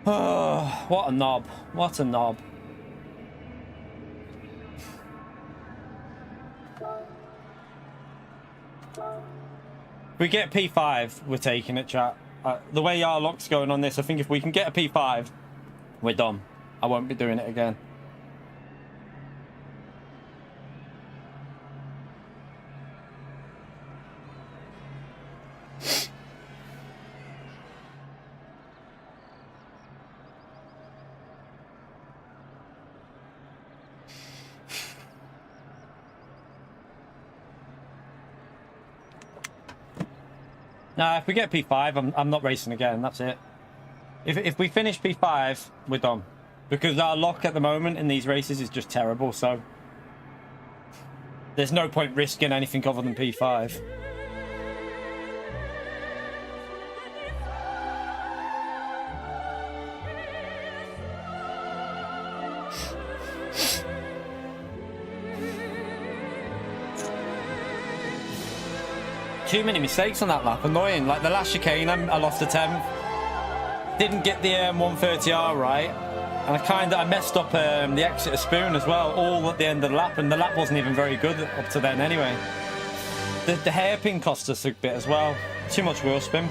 Oh, what a knob. What a knob. If we get P5, we're taking it, chat. The way our lock's going on this, I think if we can get a P5, we're done. I won't be doing it again. Nah, if we get P5, I'm not racing again. That's it. If we finish P5, we're done. Because our lock at the moment in these races is just terrible, so... There's no point risking anything other than P5. Too many mistakes on that lap, annoying. Like the last chicane, I lost a 10th. Didn't get the 130R right, and I messed up the exit of spoon as well, all at the end of the lap, and the lap wasn't even very good up to then anyway. The hairpin cost us a bit as well. Too much wheel spin.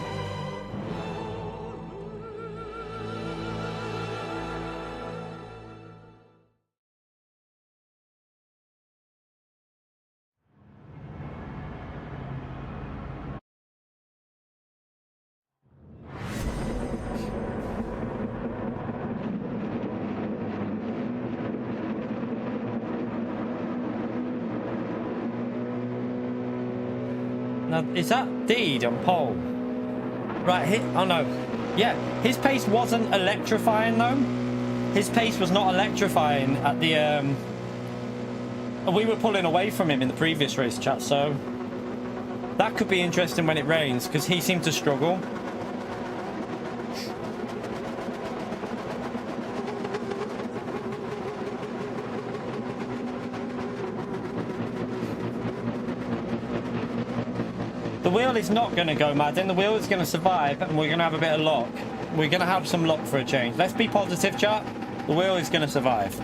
Now, is that Deed on pole? Right, oh no. Yeah, his pace wasn't electrifying though. His pace was not electrifying at the... We were pulling away from him in the previous race, chat, so... That could be interesting when it rains, because he seemed to struggle. The wheel is not going to go mad, and the wheel is going to survive, and we're going to have a bit of luck. We're going to have some luck for a change. Let's be positive, chat. The wheel is going to survive.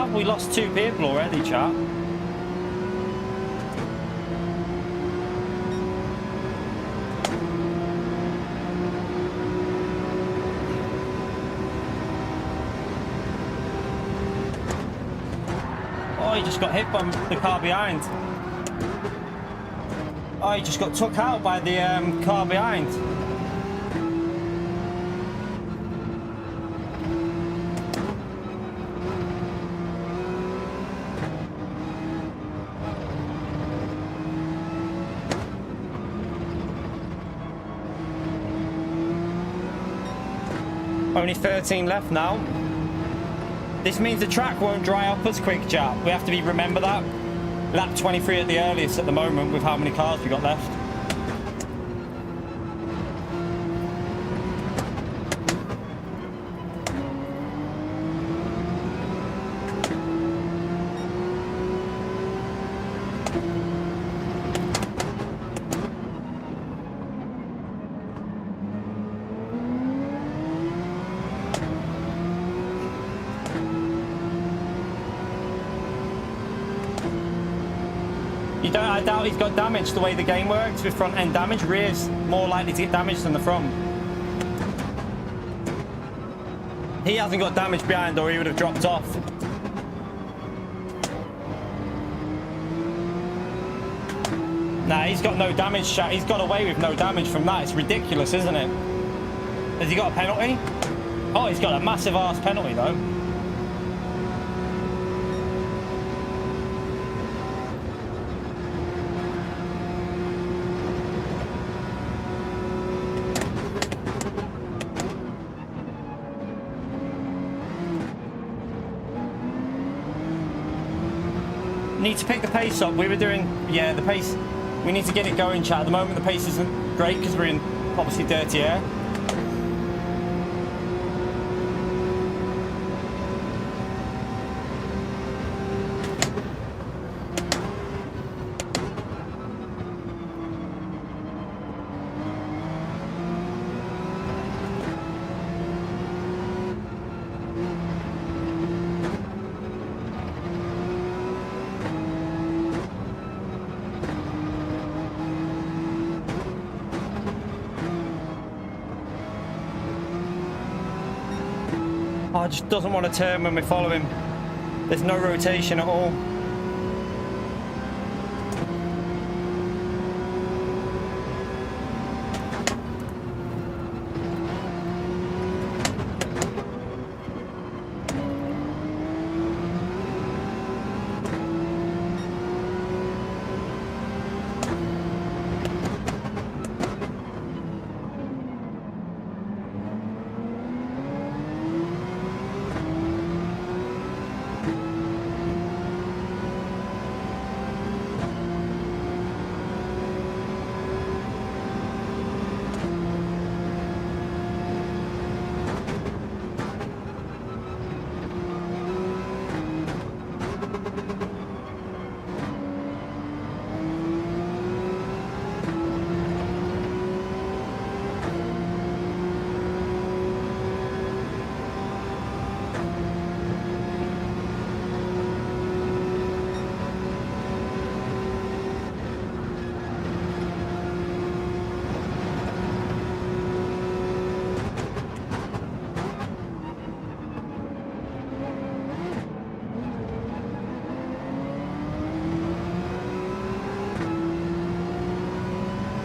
Have we lost 2 people already, chat? Oh, he just got hit by the car behind. Oh, he just got took out by the car behind. Only 13 left now. This means the track won't dry up as quick, chat. We have to remember that. Lap 23 at the earliest at the moment with how many cars we got left. I doubt he's got damage the way the game works with front end damage. Rear's more likely to get damaged than the front. He hasn't got damage behind or he would have dropped off. Nah, he's got no damage, chat. He's got away with no damage from that. It's ridiculous, isn't it? Has he got a penalty? Oh, he's got a massive ass penalty though. Need to pick the pace up. We were doing, yeah, the pace. We need to get it going, chat. At the moment, the pace isn't great because we're in obviously dirty air. Oh, just doesn't want to turn when we follow him. There's no rotation at all.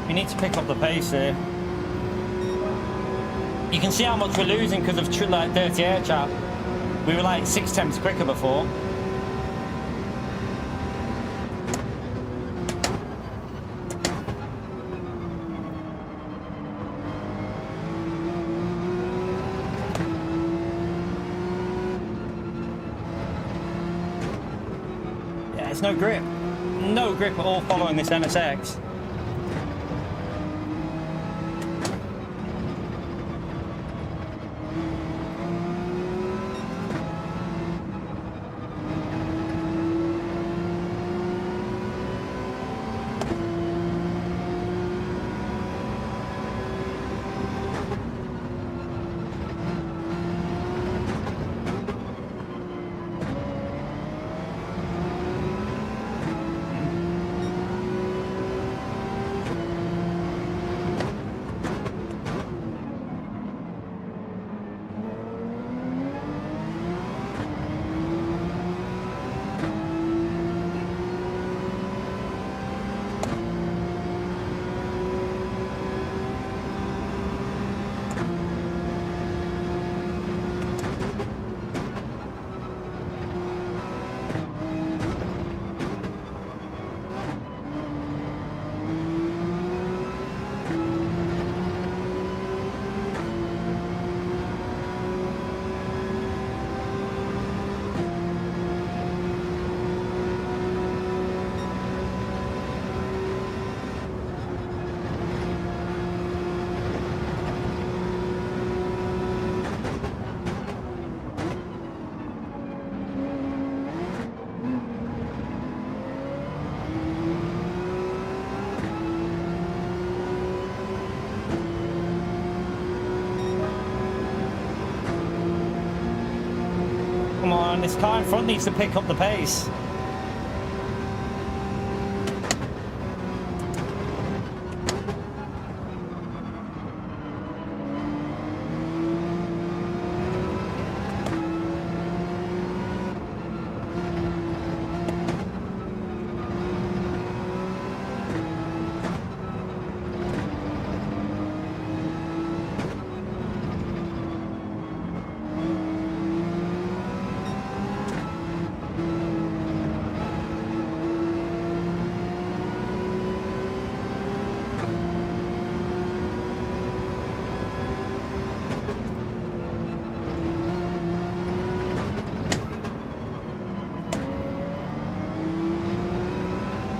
We need to pick up the pace here. You can see how much we're losing because of like dirty air, chat. We were like 6 temps quicker before. Yeah, it's no grip. No grip at all following this NSX. this car in front needs to pick up the pace.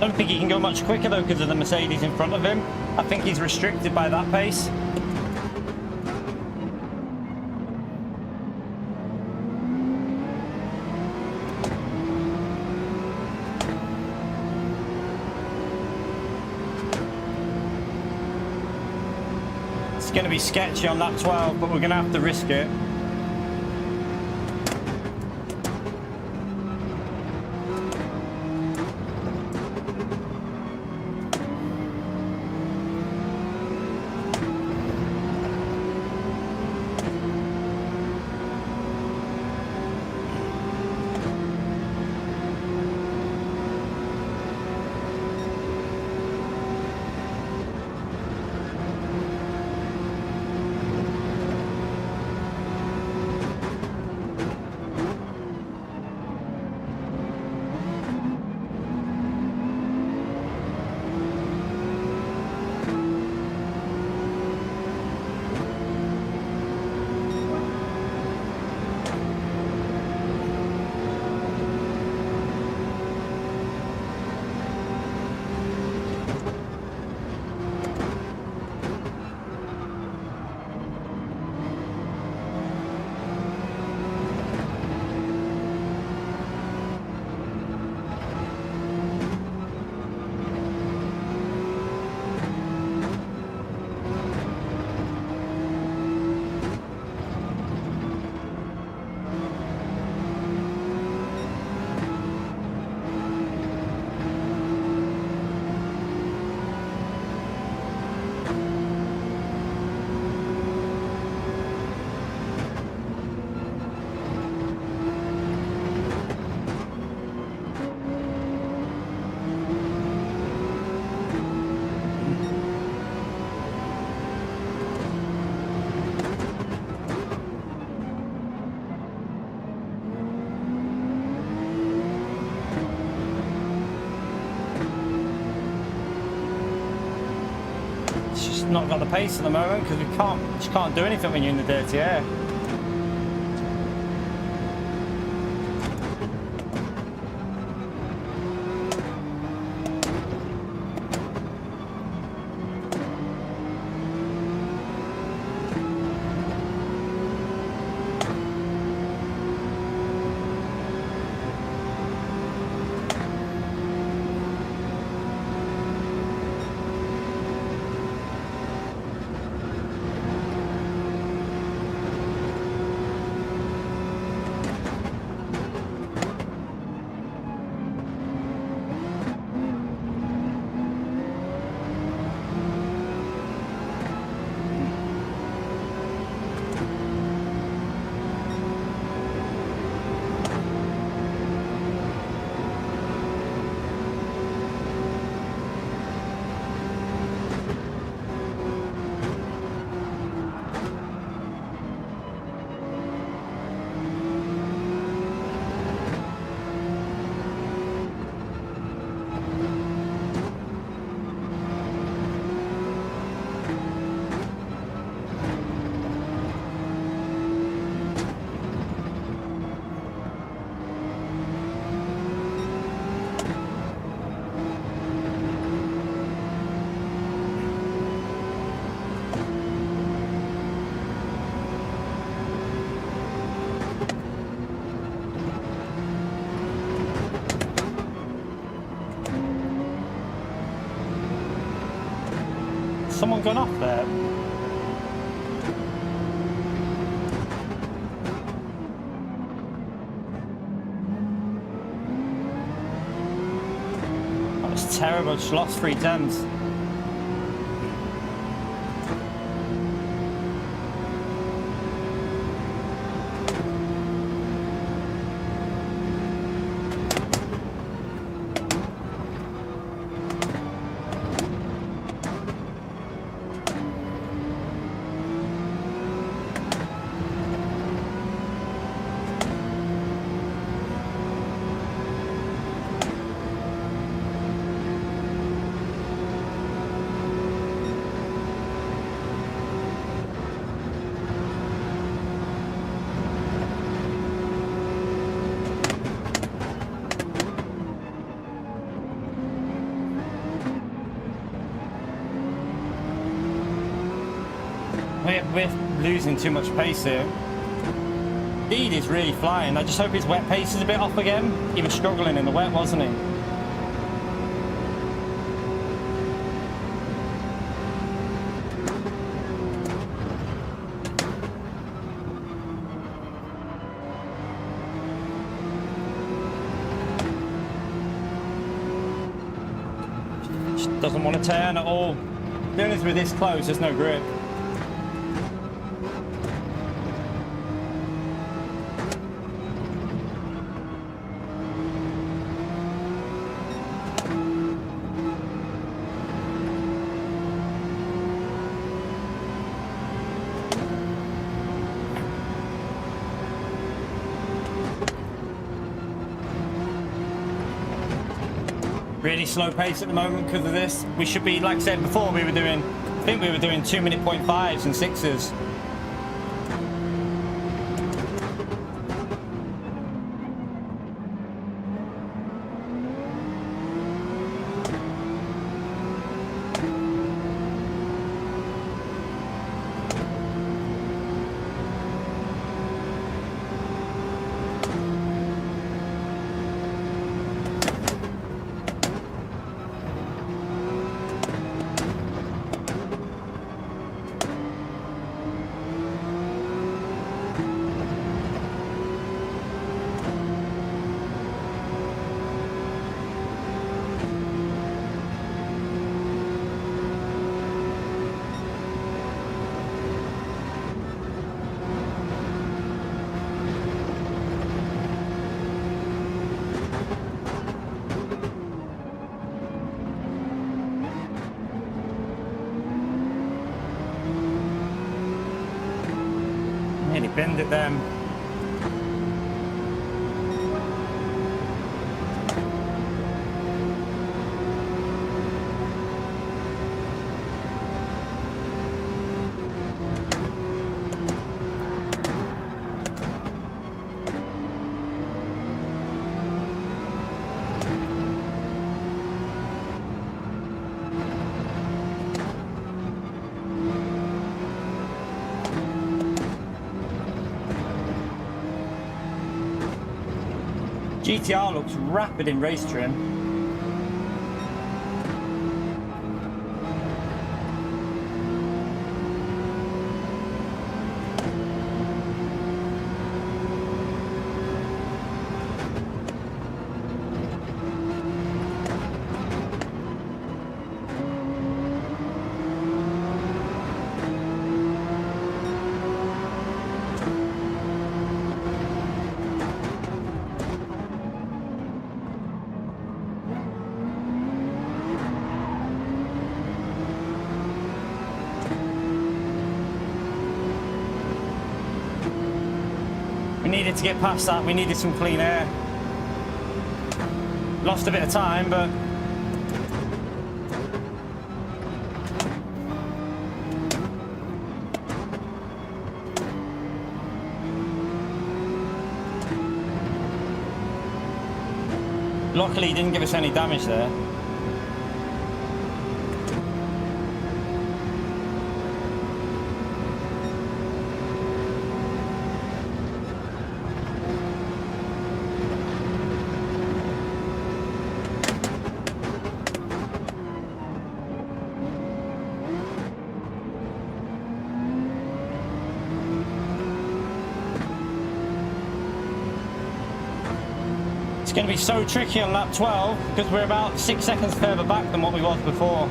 I don't think he can go much quicker though because of the Mercedes in front of him. I think he's restricted by that pace. It's going to be sketchy on that 12, but we're going to have to risk it. Not got the pace at the moment because we just can't do anything when you're in the dirty air. Someone gone off there? It's terrible. Just lost 3 tenths. We're losing too much pace here. Speed is really flying. I just hope his wet pace is a bit off again. He was struggling in the wet, wasn't he? Just doesn't want to turn at all. As soon as we're this close, there's no grip. Really slow pace at the moment because of this. We should be, like I said before, I think we were doing 2-minute .5s and 6s. Nearly binned it then. GTR looks rapid in race trim. Needed to get past that. We needed some clean air. Lost a bit of time, but luckily he didn't give us any damage there. going to be so tricky on lap 12 because we're about 6 seconds further back than what we was before.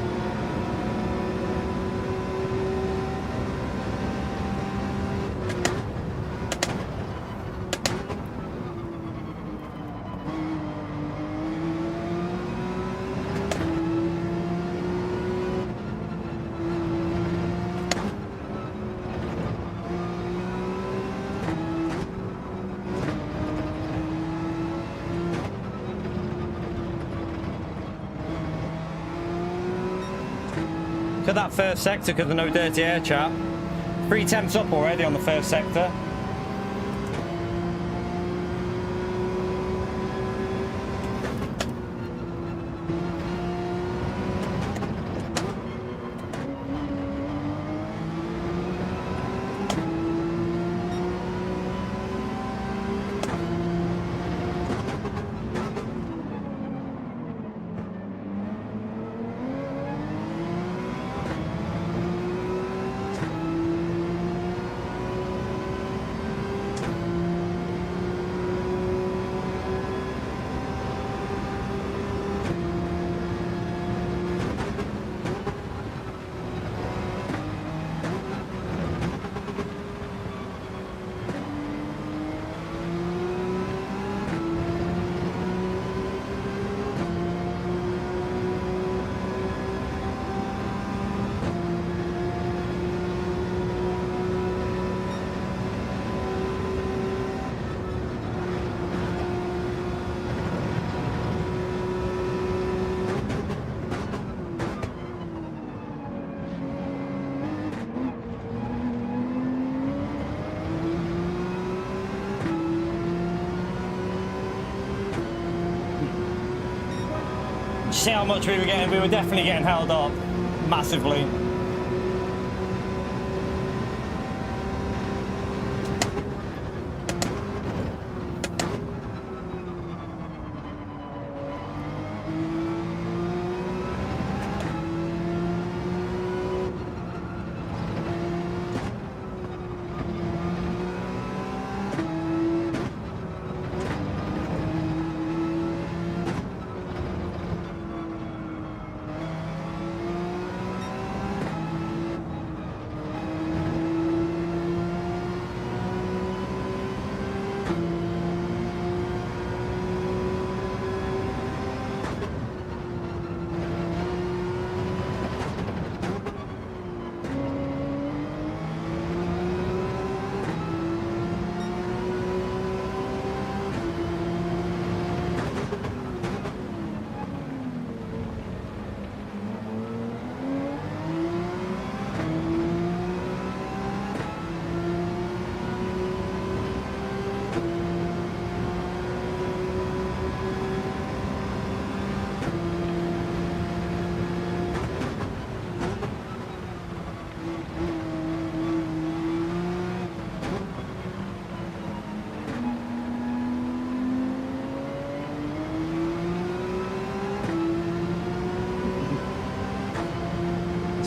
Look at that first sector because of no dirty air, chat. 3 temps up already on the first sector. See how much we were getting? We were definitely getting held up massively.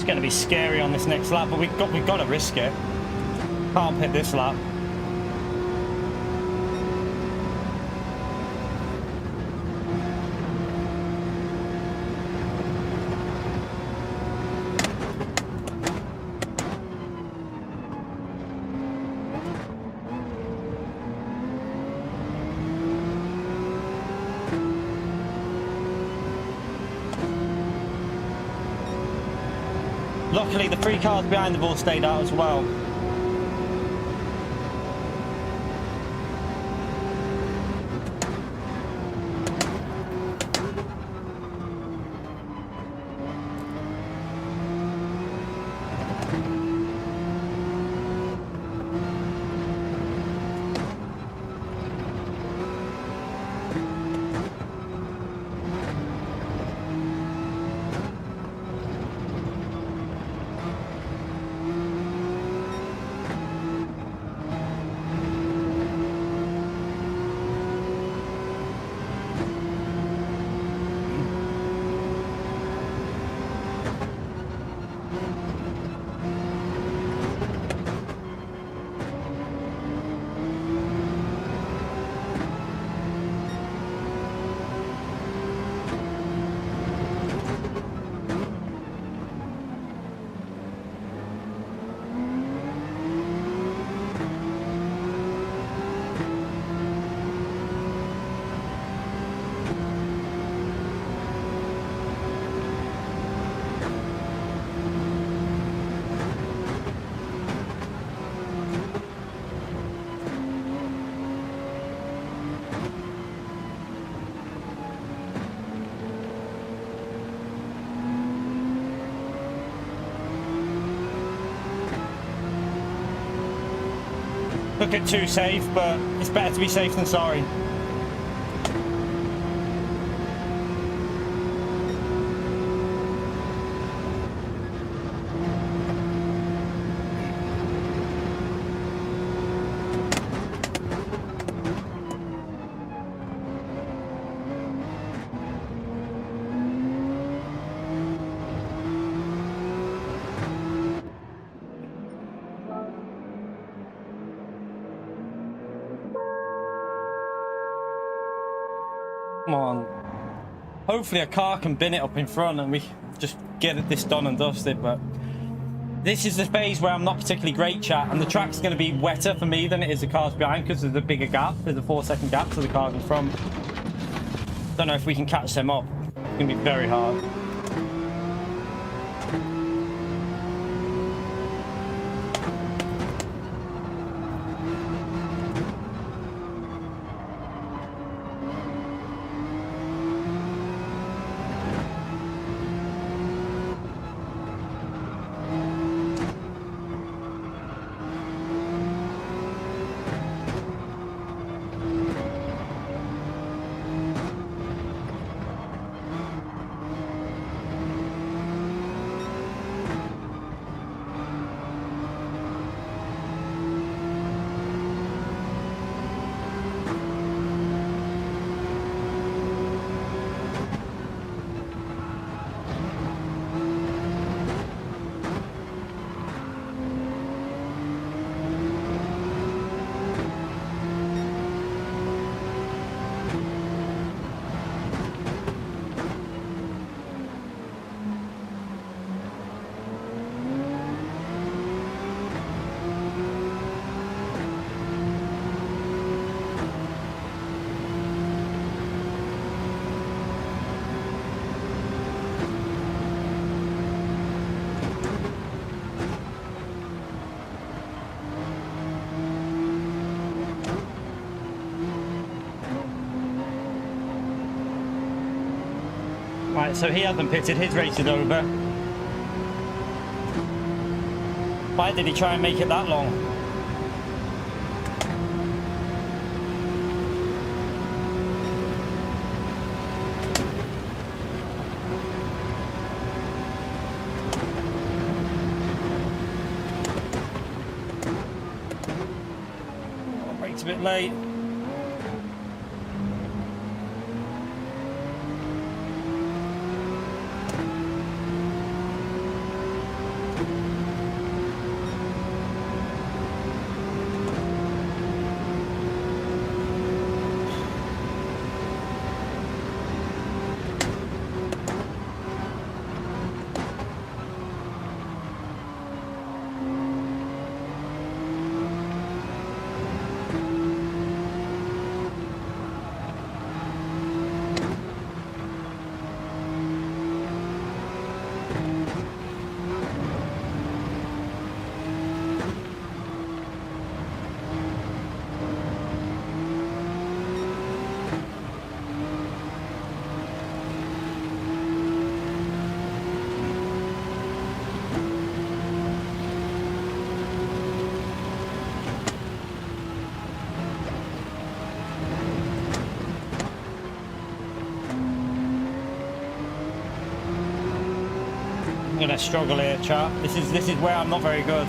Going to be scary on this next lap, but we've got to risk it. Can't pit this lap. Luckily, the 3 cars behind the ball stayed out as well. Took it too safe, but it's better to be safe than sorry. Come on. Hopefully a car can bin it up in front and we just get this done and dusted, but this is the phase where I'm not particularly great, chat, and the track's going to be wetter for me than it is the cars behind because there's a bigger gap. There's a 4-second gap to the cars in front. Don't know if we can catch them up. It's going to be very hard. Right, so he hasn't pitted, his race is over. Why did he try and make it that long? Oh, brake's a bit late. I'm gonna struggle here, chat. This is where I'm not very good.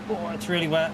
Oh, it's really wet.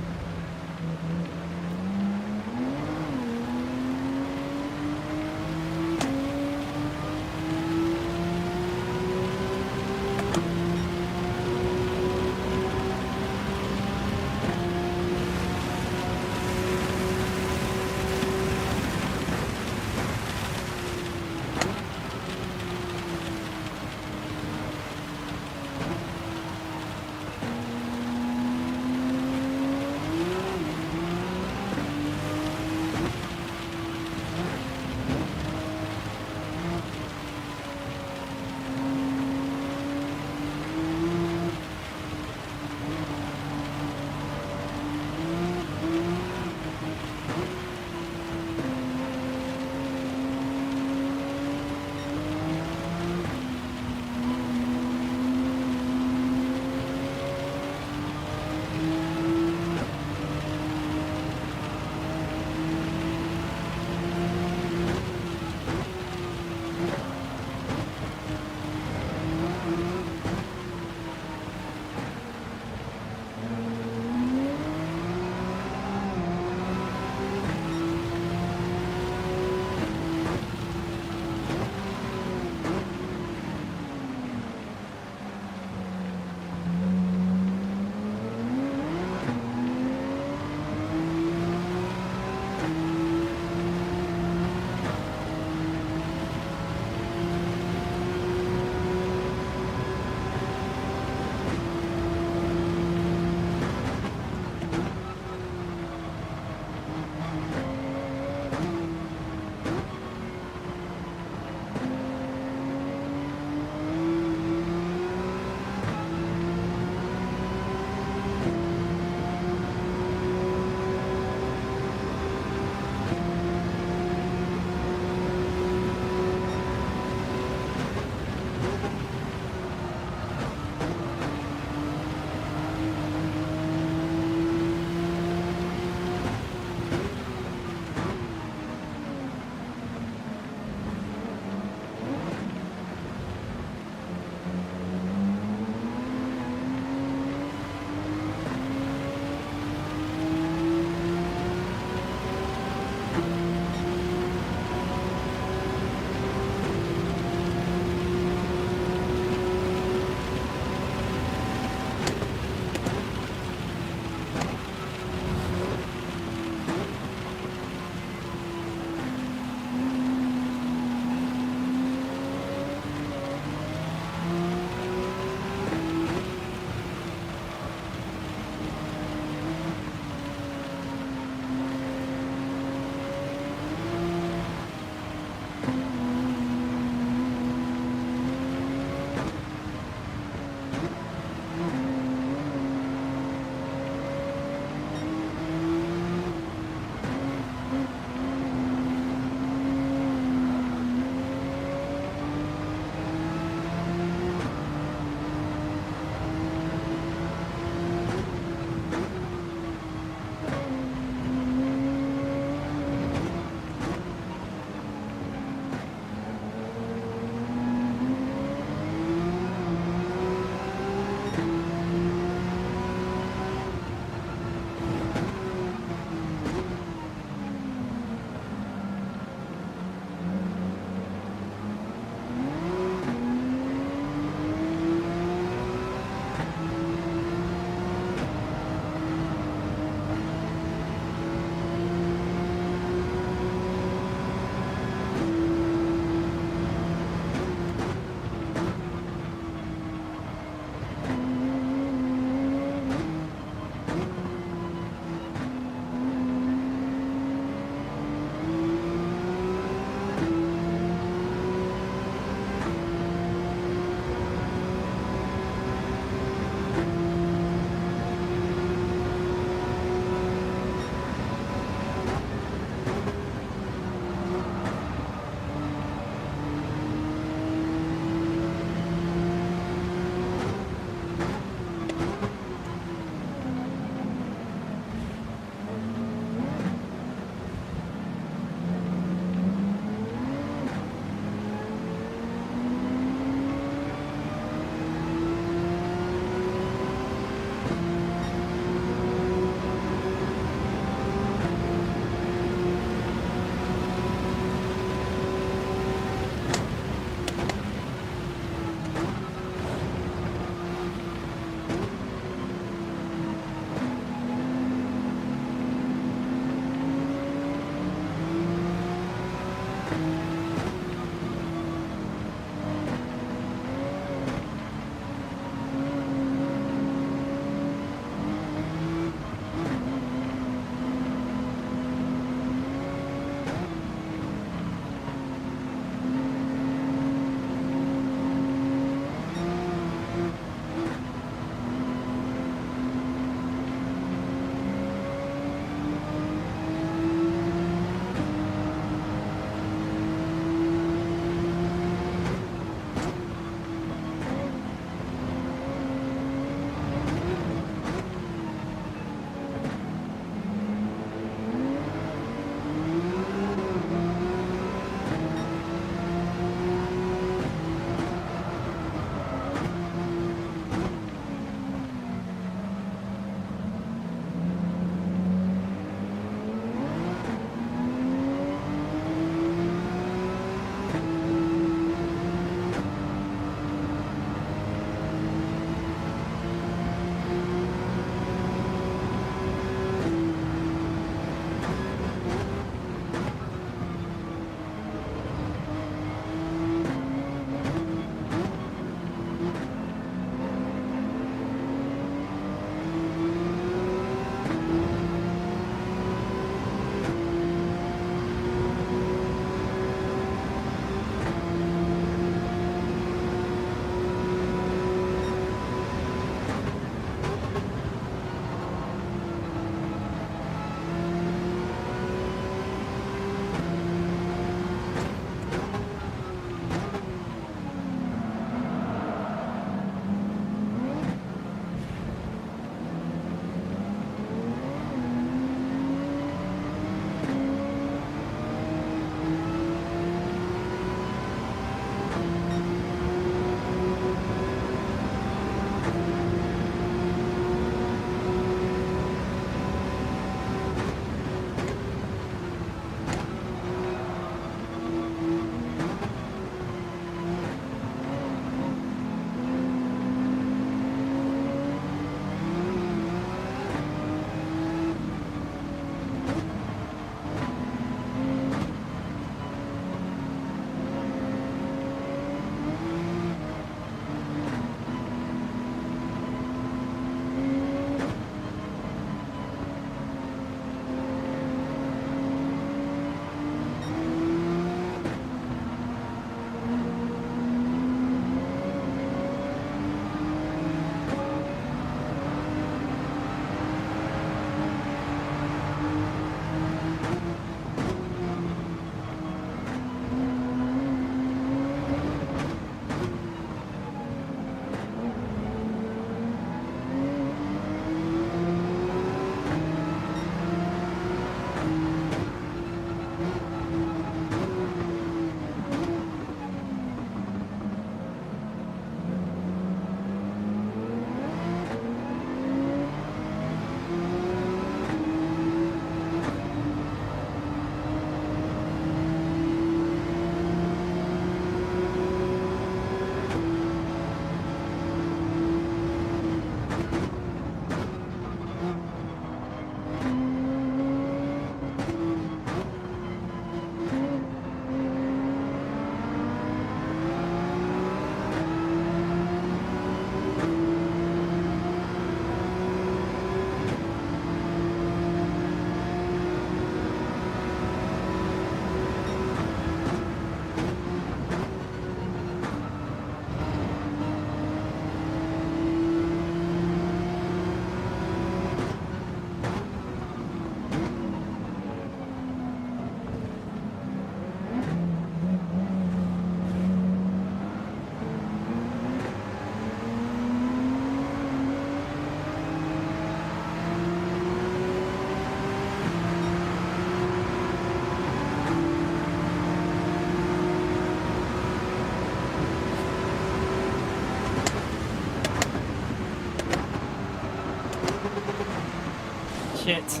Shit.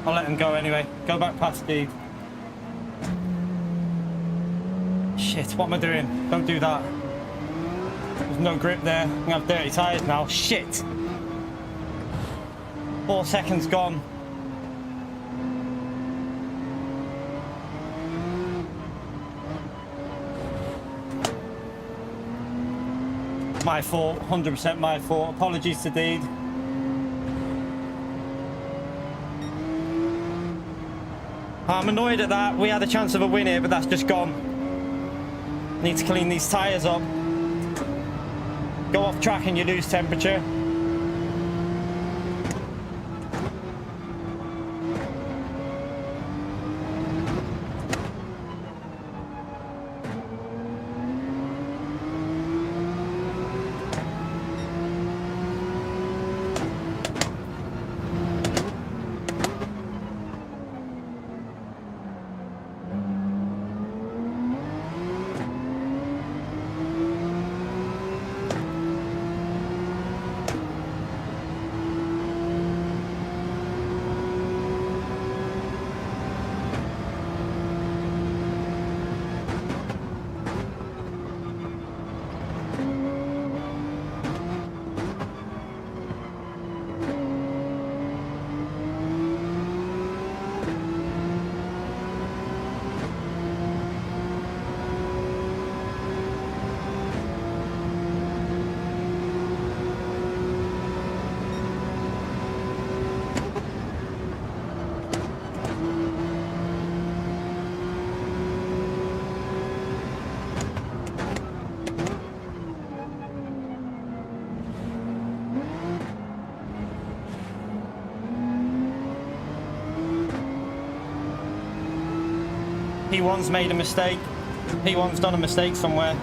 I'll let him go anyway. Go back past speed. Shit, what am I doing? Don't do that. There's no grip there. I'm gonna have dirty tyres now. Shit! 4 seconds gone. My fault, 100% my fault. Apologies to Deed. I'm annoyed at that. We had a chance of a win here, but that's just gone. Need to clean these tyres up. Go off track and you lose temperature. P1's made a mistake. P1's done a mistake somewhere.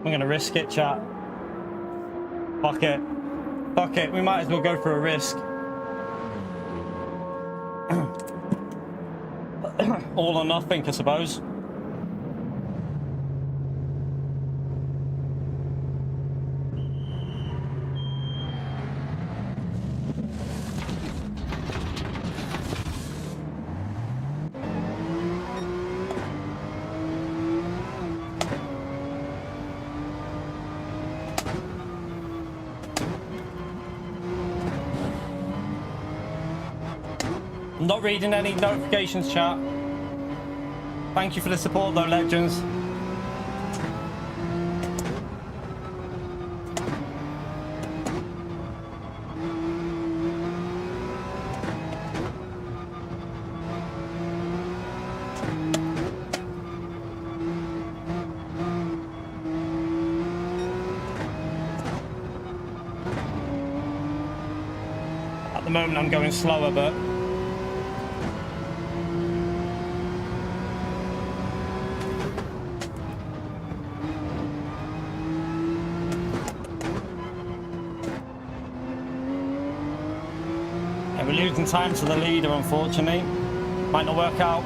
I'm gonna risk it, chat. Fuck it. Fuck it. We might as well go for a risk. All or nothing, I suppose. I'm not reading any notifications, chat. Thank you for the support, though, legends. At the moment, I'm going slower, but we're losing time to the leader, unfortunately. Might not work out.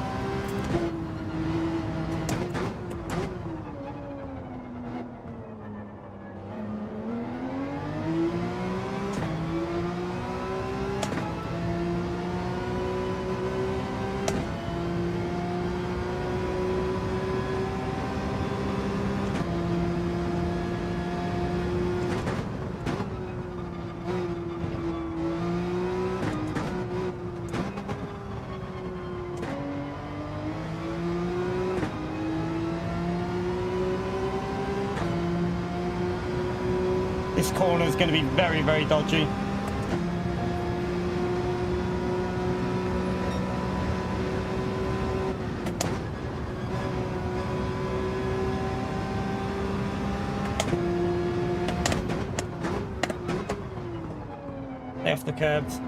This corner is going to be very, very dodgy. Stay off the curbs.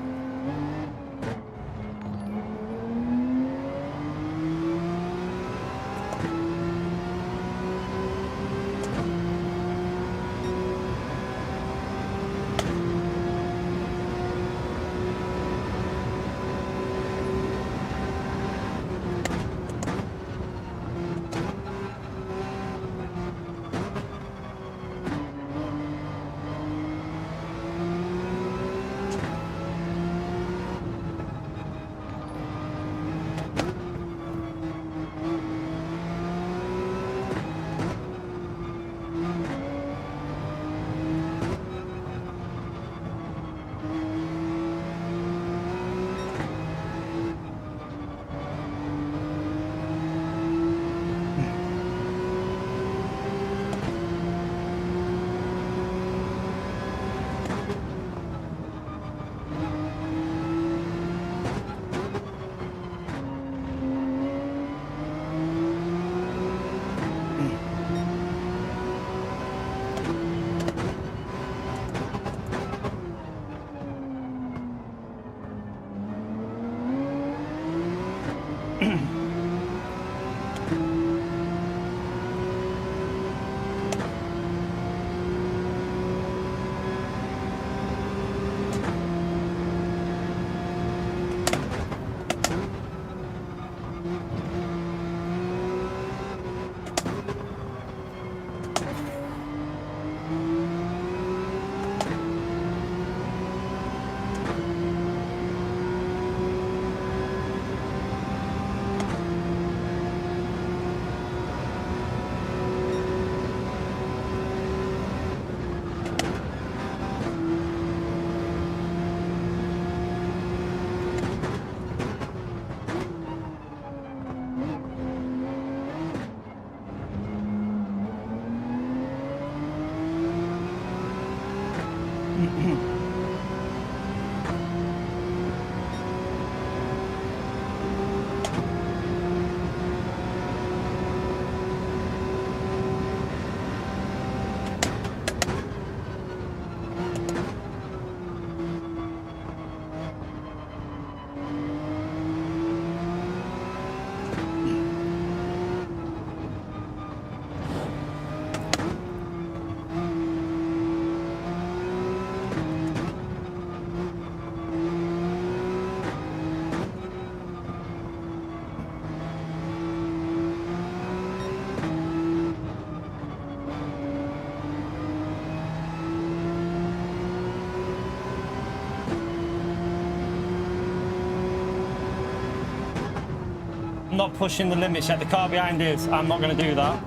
I'm not pushing the limits yet. The car behind is. I'm not going to do that.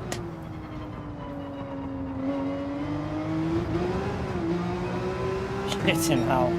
Shit in hell.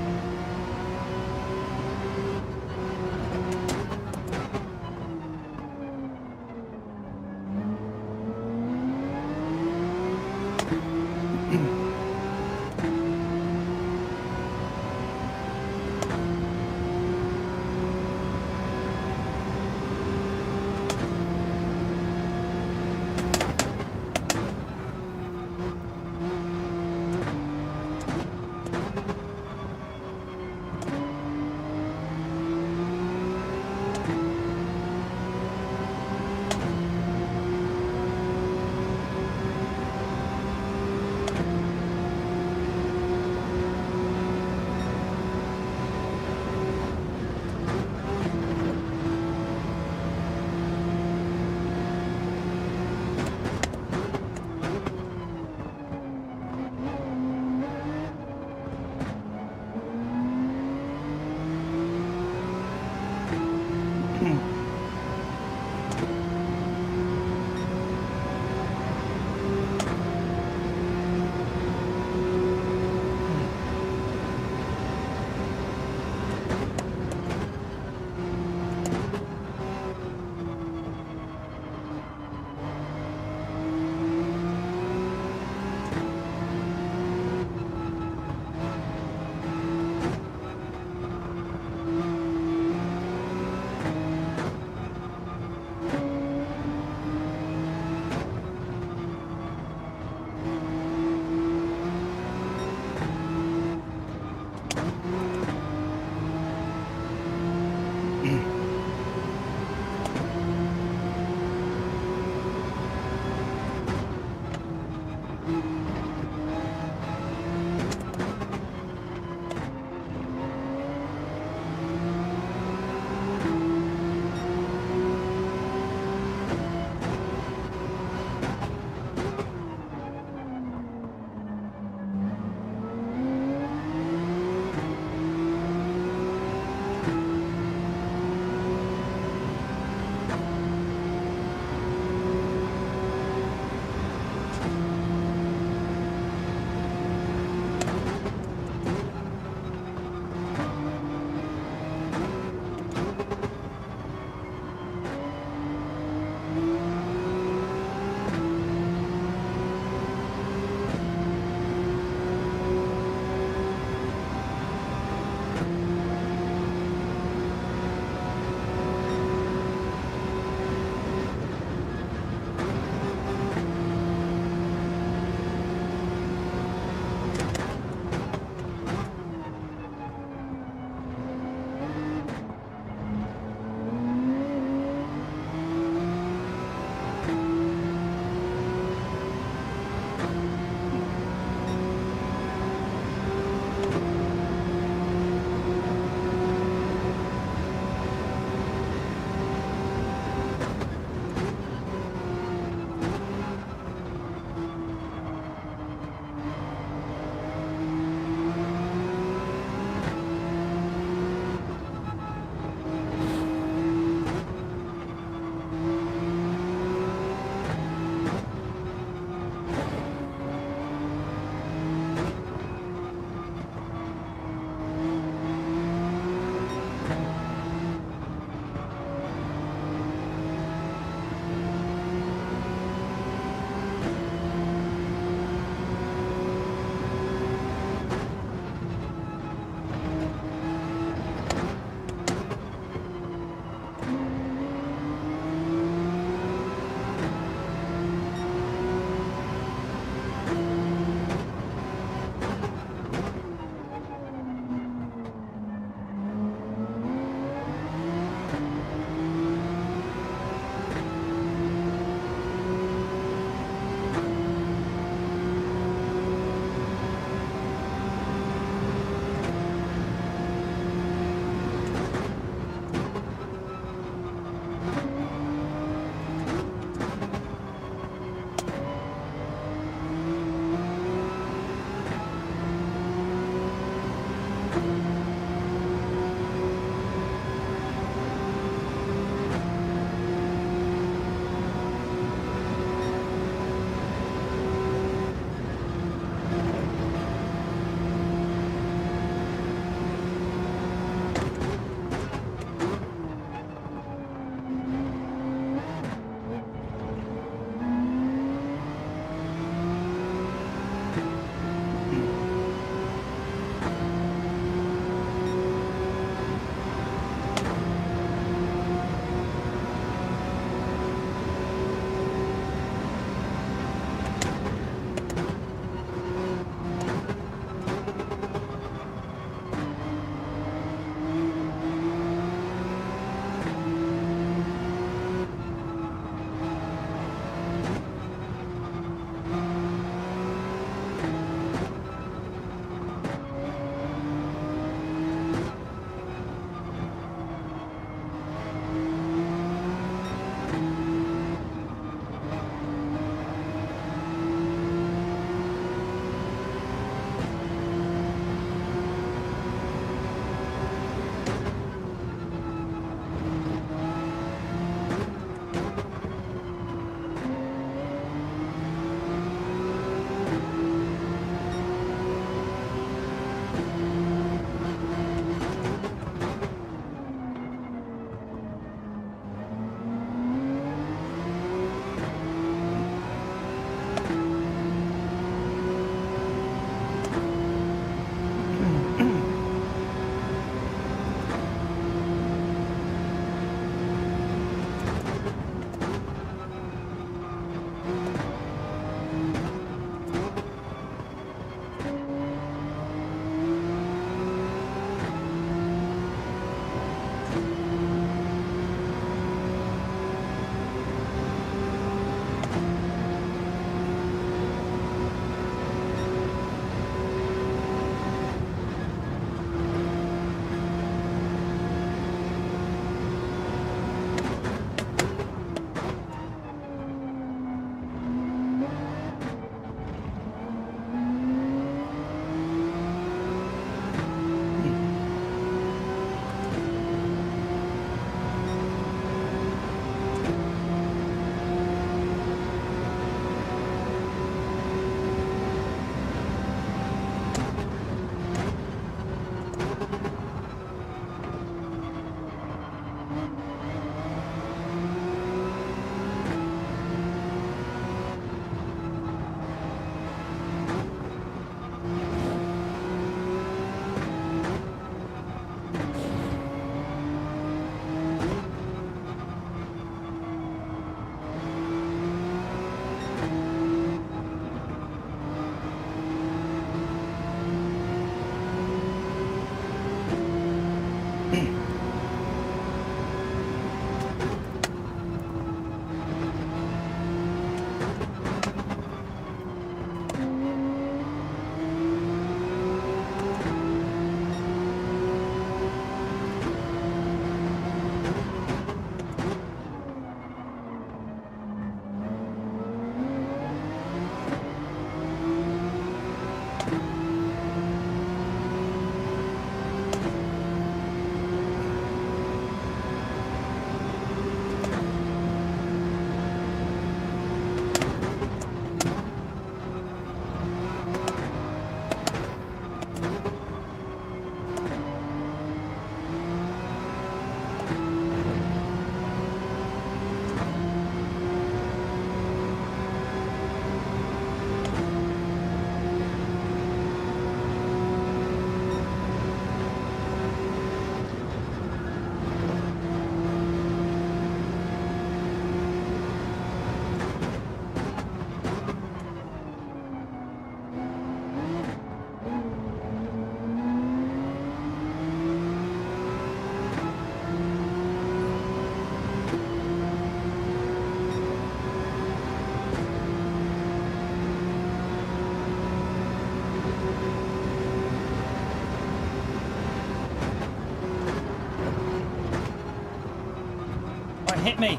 hit me.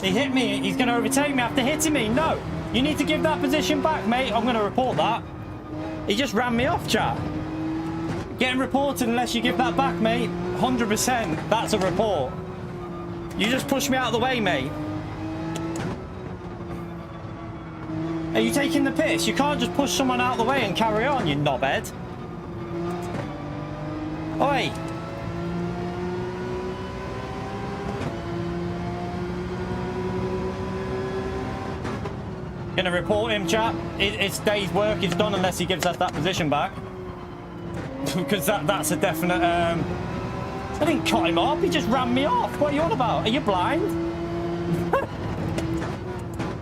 He hit me. He's going to overtake me after hitting me. No. You need to give that position back, mate. I'm going to report that. He just ran me off, chat. Getting reported unless you give that back, mate. 100%. That's a report. You just pushed me out of the way, mate. Are you taking the piss? You can't just push someone out of the way and carry on, you knobhead. Oi. Gonna report him, chap. His day's work is done unless he gives us that position back. Because that's a definite... I didn't cut him off, he just ran me off. What are you on about? Are you blind?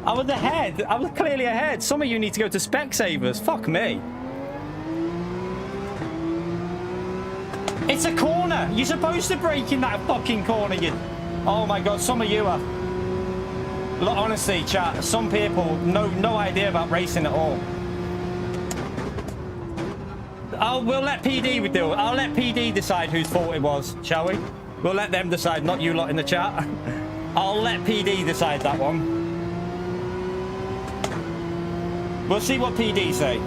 I was ahead. I was clearly ahead. Some of you need to go to Specsavers. Fuck me. It's a corner. You're supposed to break in that fucking corner, you... Oh my god, some of you are... Look, honestly, chat, some people no idea about racing at all. We'll let PD do it. I'll let PD decide whose fault it was, shall we? We'll let them decide, not you lot in the chat. I'll let PD decide that one. We'll see what PD say.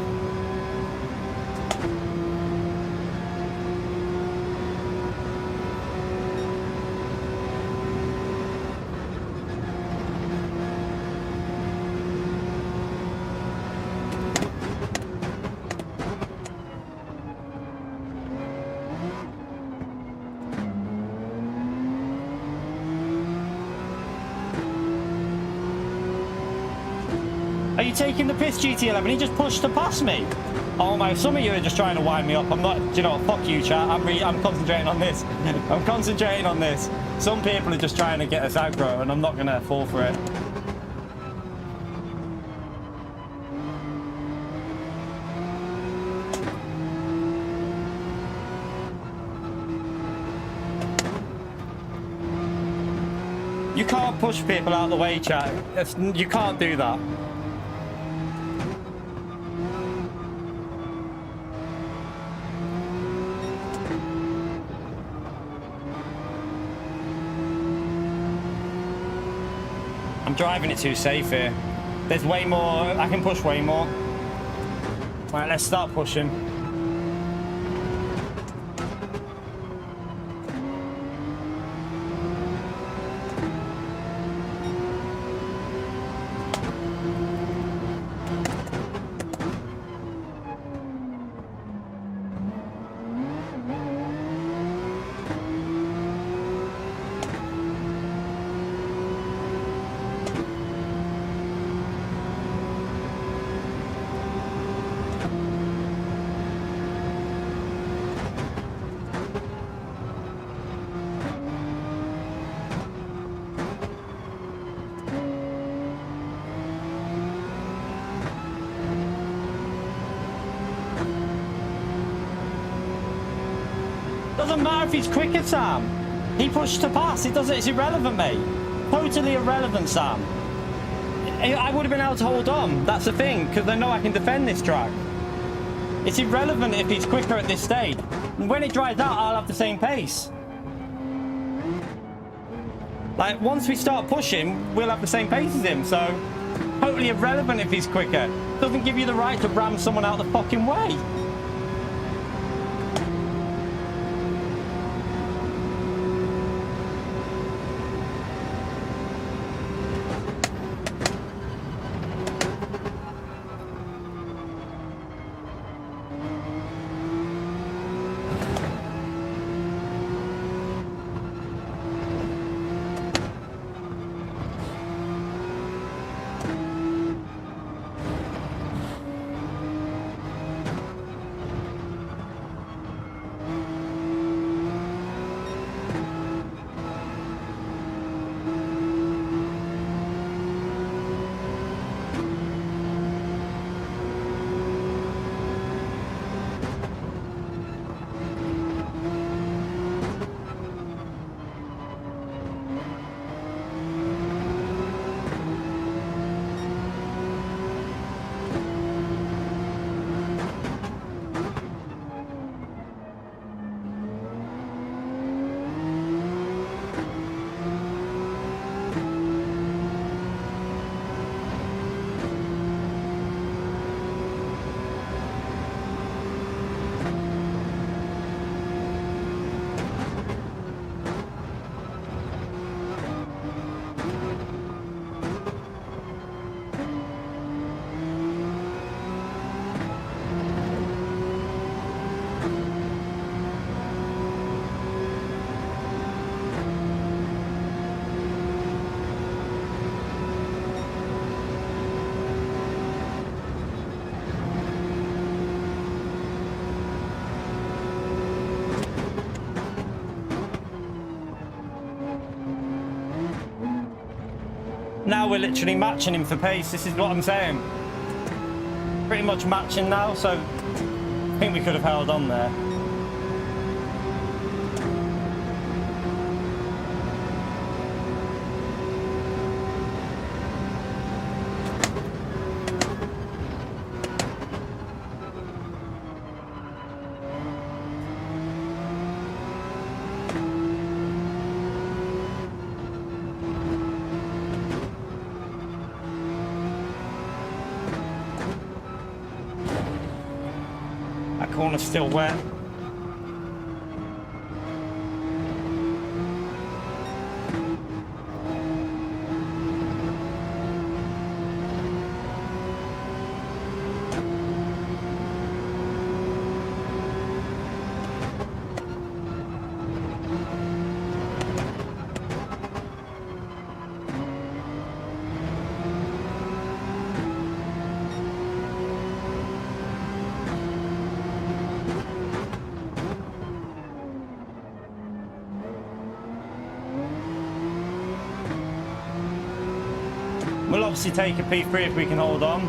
Are you taking the piss, GT11? He just pushed to pass me. Oh my, some of you are just trying to wind me up. I'm not, do you know what, fuck you, chat. I'm concentrating on this. I'm concentrating on this. Some people are just trying to get us aggro, and I'm not going to fall for it. You can't push people out of the way, chat. You can't do that. I'm driving it too safe here. There's way more. I can push way more. Right, let's start pushing. Doesn't matter if he's quicker, Sam. He pushed to pass. It doesn't. It's irrelevant, mate. Totally irrelevant, Sam. I would have been able to hold on. That's the thing, because I know I can defend this track. It's irrelevant if he's quicker at this stage. When it dries out, I'll have the same pace. Like, once we start pushing, we'll have the same pace as him, so... Totally irrelevant if he's quicker. Doesn't give you the right to ram someone out the fucking way. Now we're literally matching him for pace. This is what I'm saying. Pretty much matching now, so I think we could have held on there. Corner's still wet. We'll obviously take a P3 if we can hold on.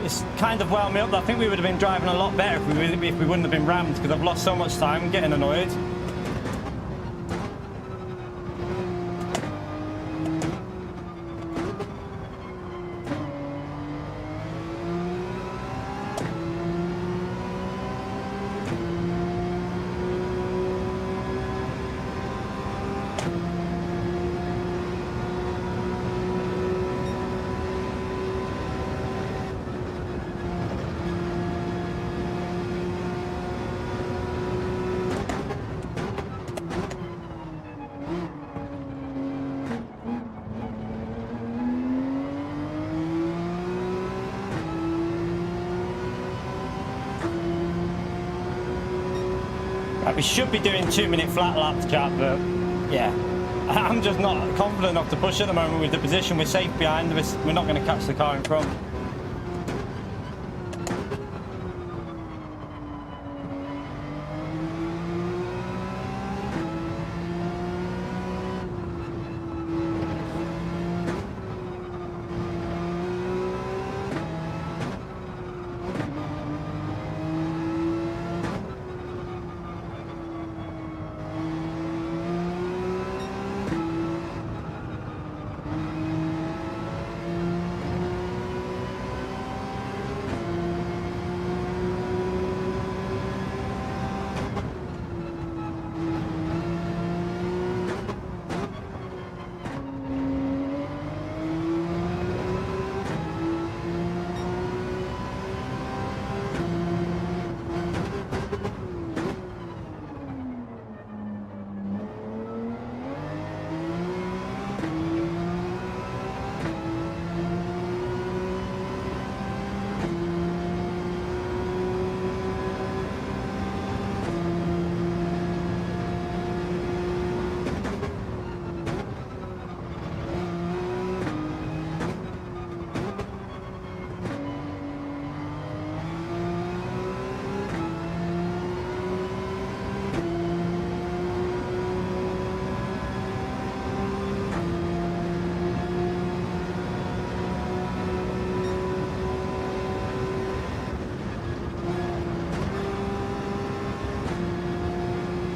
It's kind of wound me up. I think we would have been driving a lot better if we wouldn't have been rammed, because I've lost so much time getting annoyed. We should be doing 2-minute flat laps, chat, but yeah, I'm just not confident enough to push at the moment with the position. We're safe behind us. We're not going to catch the car in front.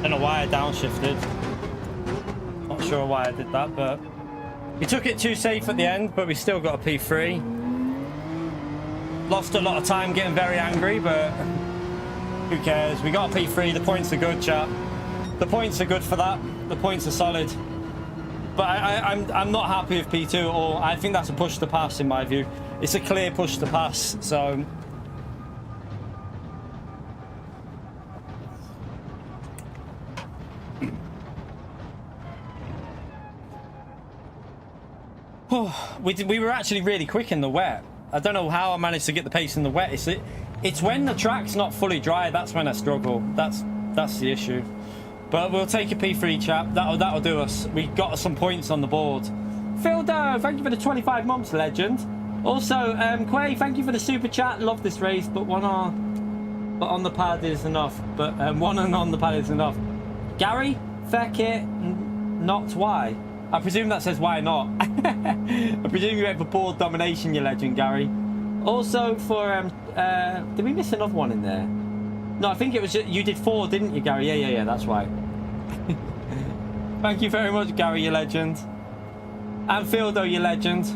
Don't know why I downshifted. Not sure why I did that, but we took it too safe at the end, but we still got a P3. Lost a lot of time getting very angry, but who cares? We got a P3. The points are good, chat. The points are good for that. The points are solid. But I'm not happy with P2 at all. I think that's a push to pass in my view. It's a clear push to pass, so we were actually really quick in the wet. I don't know how I managed to get the pace in the wet. It's when the track's not fully dry, that's when I struggle. That's the issue. But we'll take a P3, chap. That'll do us. We got some points on the board. Phil Doe, thank you for the 25 months, legend. Also, Quay, thank you for the super chat. Love this race, but one on the pad is enough. But one on the pad is enough. Gary, fair kit, not why. I presume that says why not. I presume you went for board domination, you legend, Gary. Also for, did we miss another one in there? No, I think it was, you did 4, didn't you, Gary? Yeah, that's right. Thank you very much, Gary, you legend. And Fieldo, you legend.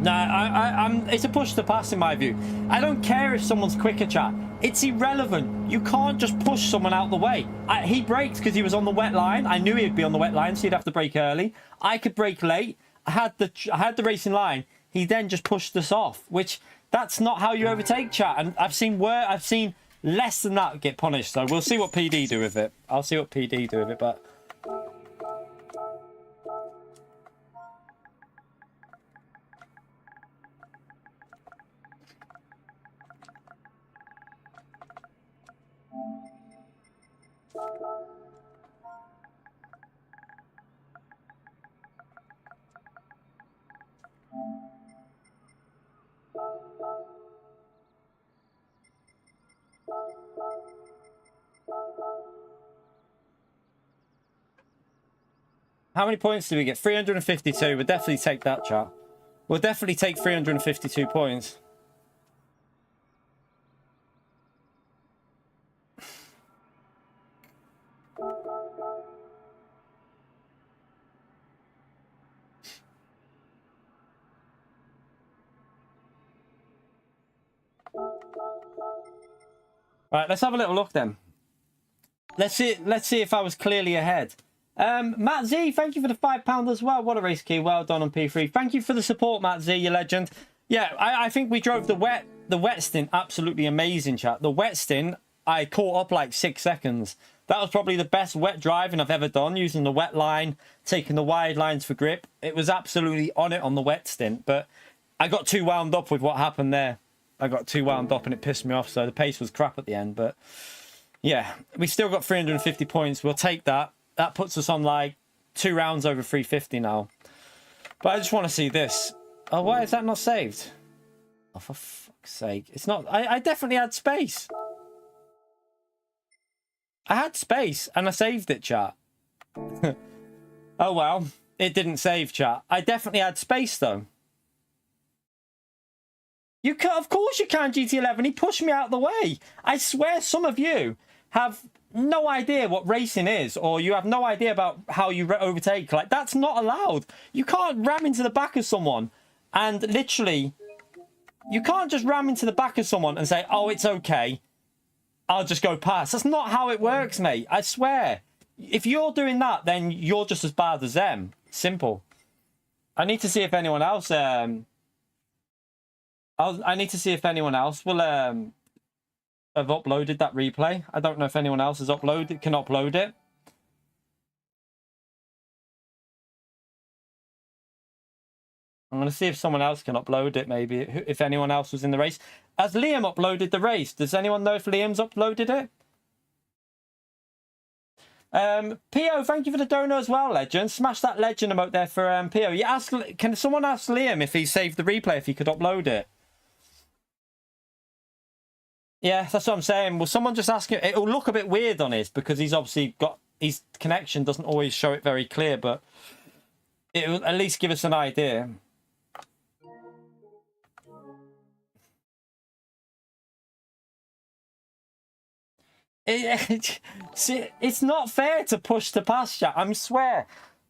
Nah, it's a push to pass in my view. I don't care if someone's quicker, chat. It's irrelevant. You can't just push someone out the way. He braked because he was on the wet line. I knew he'd be on the wet line, so he'd have to brake early. I could brake late. I had the racing line. He then just pushed us off, which that's not how you overtake, chat. And I've seen less than that get punished. So we'll see what PD do with it. I'll see what PD do with it, but. How many points do we get? 352. We'll definitely take that, chat. We'll definitely take 352 points. Right, let's have a little look then. Let's see if I was clearly ahead. Matt Z, thank you for the £5 as well. What a race key. Well done on P3. Thank you for the support, Matt Z, you legend. Yeah, I think we drove the wet stint absolutely amazing, chat. The wet stint, I caught up like 6 seconds. That was probably the best wet driving I've ever done, using the wet line, taking the wide lines for grip. It was absolutely on it on the wet stint, but I got too wound up with what happened there. I got too wound up and it pissed me off, so the pace was crap at the end. But yeah, we still got 350 points. We'll take that. That puts us on like 2 rounds over 350 now. But I just want to see this. Oh, why is that not saved? Oh, for fuck's sake. It's not. I definitely had space. I had space and I saved it, chat. Oh, well. It didn't save, chat. I definitely had space, though. You can, of course you can, GT11. He pushed me out of the way. I swear some of you have no idea what racing is, or you have no idea about how you overtake. Like, that's not allowed. You can't ram into the back of someone and literally, you can't just ram into the back of someone and say, oh, it's okay, I'll just go past. That's not how it works, mate. I swear. If you're doing that, then you're just as bad as them. Simple. I need to see if anyone else I need to see if anyone else will have uploaded that replay. I don't know if anyone else can upload it. I'm going to see if someone else can upload it, maybe, if anyone else was in the race. Has Liam uploaded the race? Does anyone know if Liam's uploaded it? Pio, thank you for the donor as well, legend. Smash that legend emote there for Pio. Can someone ask Liam if he saved the replay, if he could upload it? Yeah, that's what I'm saying. Will someone just ask him? It'll look a bit weird on his because he's obviously got his connection doesn't always show it very clear, but it will at least give us an idea. It's not fair to push to pass, chat. I swear.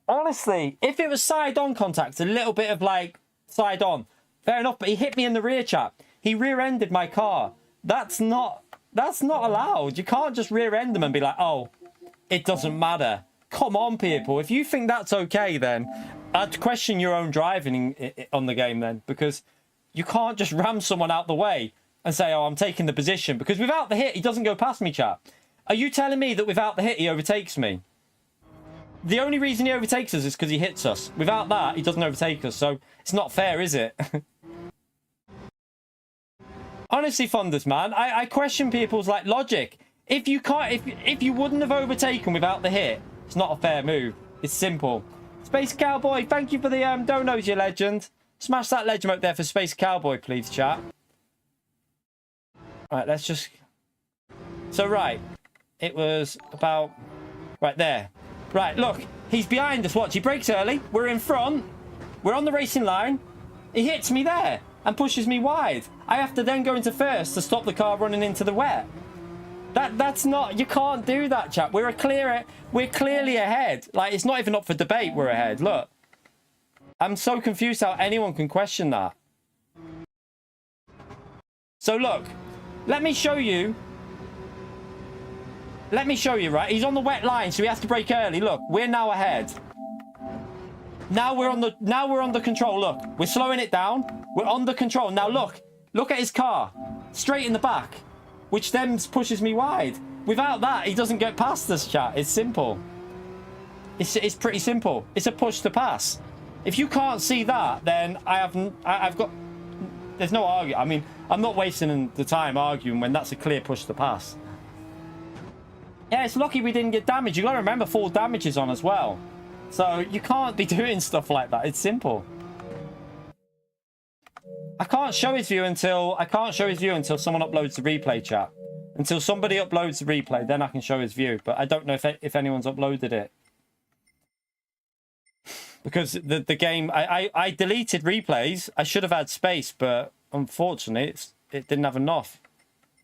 Honestly, if it was side-on contact, a little bit of like side-on, fair enough. But he hit me in the rear, chat. He rear-ended my car. That's not allowed. You can't just rear-end them and be like, oh, it doesn't matter. Come on, people. If you think that's okay, then I'd question your own driving on the game then, because you can't just ram someone out the way and say, oh, I'm taking the position, because without the hit, he doesn't go past me, chat. Are you telling me that without the hit, he overtakes me? The only reason he overtakes us is because he hits us. Without that, he doesn't overtake us, so it's not fair, is it? Honestly, Funders, man, I question people's like logic. If you can't, if you wouldn't have overtaken without the hit, it's not a fair move. It's simple. Space Cowboy, thank you for the donos, you legend. Smash that legend out there for Space Cowboy, please, chat. Right, let's just. So right, it was about right there. Right, look. He's behind us. Watch, he brakes early. We're in front. We're on the racing line. He hits me there and pushes me wide. I have to then go into first to stop the car running into the wet. That's not... You can't do that, chap. We're clearly ahead. Like, it's not even up for debate. We're ahead. Look. I'm so confused how anyone can question that. So, look. Let me show you. Let me show you, right? He's on the wet line, so he has to brake early. Look, we're now ahead. Now we're on the control. Look, we're slowing it down. We're on the control. Now look at his car. Straight in the back. Which then pushes me wide. Without that, he doesn't get past us, chat. It's simple. It's pretty simple. It's a push to pass. If you can't see that, then I've got... There's no argument. I mean, I'm not wasting the time arguing when that's a clear push to pass. Yeah, it's lucky we didn't get damaged. You got to remember, full damage is on as well. So you can't be doing stuff like that. It's simple. I can't show his view until someone uploads the replay, chat. Until somebody uploads the replay, then I can show his view. But I don't know if anyone's uploaded it. Because the game, I deleted replays. I should have had space, but unfortunately, it didn't have enough.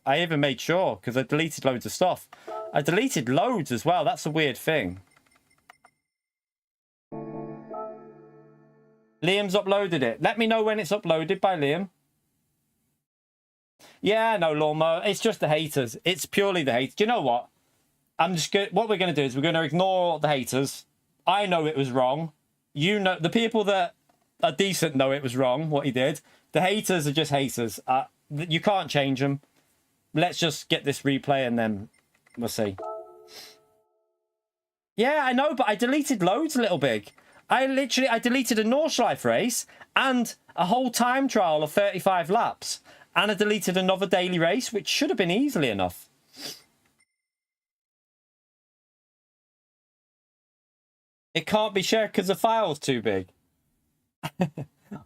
I even made sure, because I deleted loads of stuff. I deleted loads as well. That's a weird thing. Liam's uploaded it. Let me know when it's uploaded by Liam. Yeah, no, Lawnmower. It's just the haters. It's purely the haters. Do you know what? What we're going to do is we're going to ignore the haters. I know it was wrong. You know, the people that are decent know it was wrong, what he did. The haters are just haters. You can't change them. Let's just get this replay and then we'll see. Yeah, I know, but I deleted loads, Little Big. I deleted a Nordschleife race and a whole time trial of 35 laps. And I deleted another daily race, which should have been easily enough. It can't be shared because the file's too big.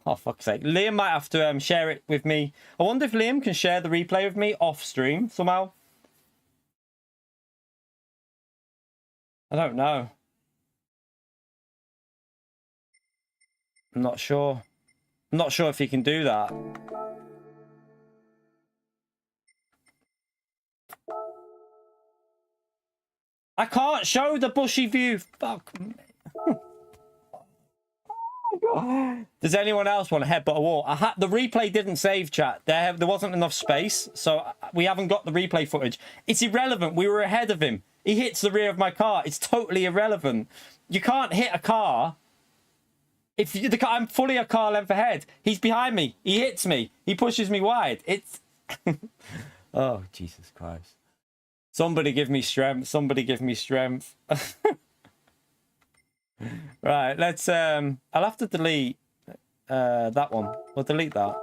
Oh, fuck's sake. Liam might have to share it with me. I wonder if Liam can share the replay with me off stream somehow. I don't know. I'm not sure. I'm not sure if he can do that. I can't show the bushy view. Fuck me. Does anyone else want to headbutt a wall? The replay didn't save, chat. There wasn't enough space, so we haven't got the replay footage. It's irrelevant. We were ahead of him. He hits the rear of my car. It's totally irrelevant. You can't hit a car. I'm fully a car length ahead. He's behind me. He hits me. He pushes me wide. It's... Oh, Jesus Christ. Somebody give me strength. Somebody give me strength. Right, let's... I'll have to delete that one. We'll delete that.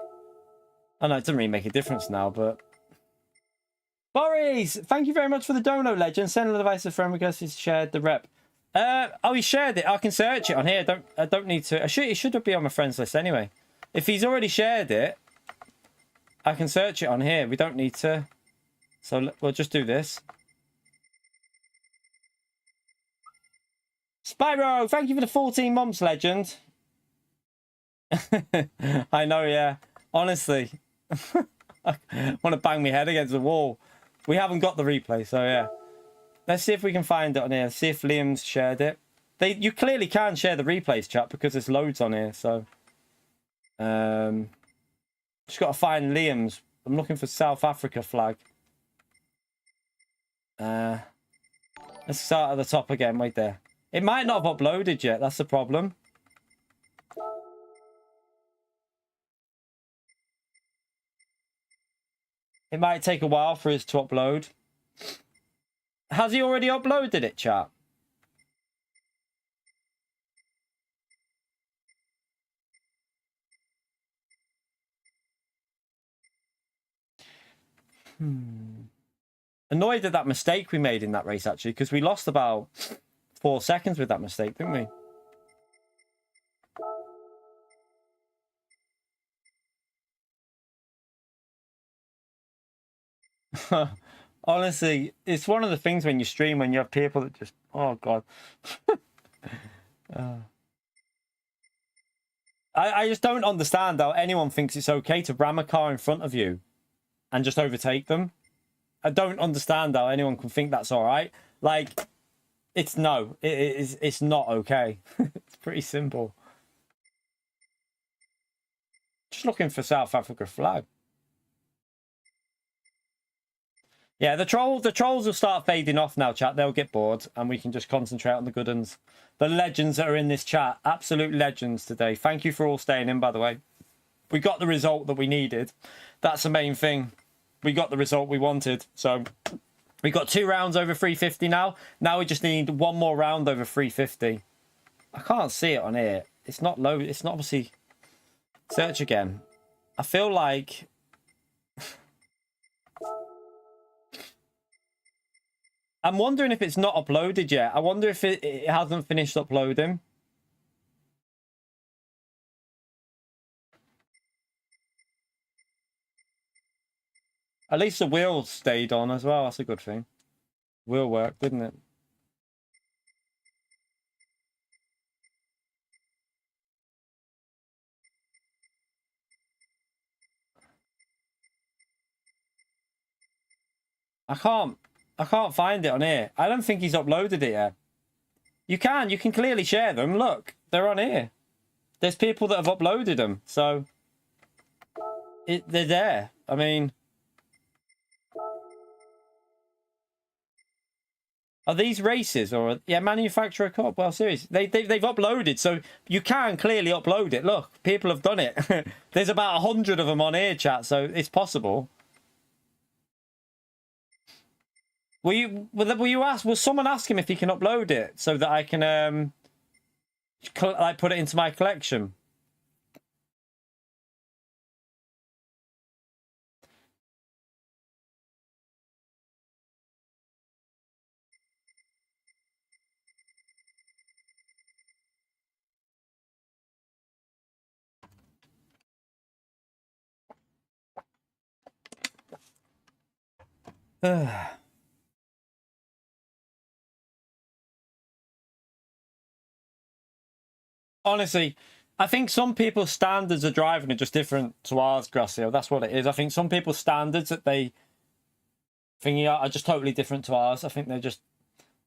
I know it doesn't really make a difference now, but... Boris! Thank you very much for the dono, legend. Send the device to a friend because he's shared the rep. Oh, he shared it. I can search it on here. I don't need to... It should be on my friends list anyway. If he's already shared it, I can search it on here. We don't need to... So we'll just do this. Spyro, thank you for the 14 months, legend. I know, yeah. Honestly. I want to bang my head against the wall. We haven't got the replay, so yeah. Let's see if we can find it on here. See if Liam's shared it. You clearly can share the replays, chat, because there's loads on here, so... Just got to find Liam's. I'm looking for South Africa flag. Let's start at the top again. Wait there. It might not have uploaded yet. That's the problem. It might take a while for it to upload. Has he already uploaded it, chat? Annoyed at that mistake we made in that race, actually, because we lost about 4 seconds with that mistake, didn't we? Honestly, it's one of the things when you stream when you have people that just, oh god. I just don't understand how anyone thinks it's okay to ram a car in front of you and just overtake them. I don't understand how anyone can think that's all right. Like, it's no, it's not okay. It's pretty simple. Just looking for South Africa flag. Yeah, the trolls will start fading off now, chat. They'll get bored, and we can just concentrate on the good ones. The legends that are in this chat, absolute legends today. Thank you for all staying in, by the way. We got the result that we needed. That's the main thing. We got the result we wanted. So we got 2 rounds over 350 now. Now we just need 1 more round over 350. I can't see it on here. It's not low. It's not obviously. Search again. I feel like. I'm wondering if it's not uploaded yet. I wonder if it hasn't finished uploading. At least the wheel stayed on as well. That's a good thing. Wheel worked, didn't it? I can't find it on here. I don't think he's uploaded it yet. You can clearly share them. Look, they're on here. There's people that have uploaded them, so they're there. I mean, are these races or yeah, manufacturer cup? Well, seriously, they've uploaded, so you can clearly upload it. Look, people have done it. There's about 100 of them on here, chat, so it's possible. Will someone ask him if he can upload it so that I can like put it into my collection? Honestly, I think some people's standards of driving are just different to ours, Gracio. That's what it is. I think some people's standards that they think are just totally different to ours. I think they're just,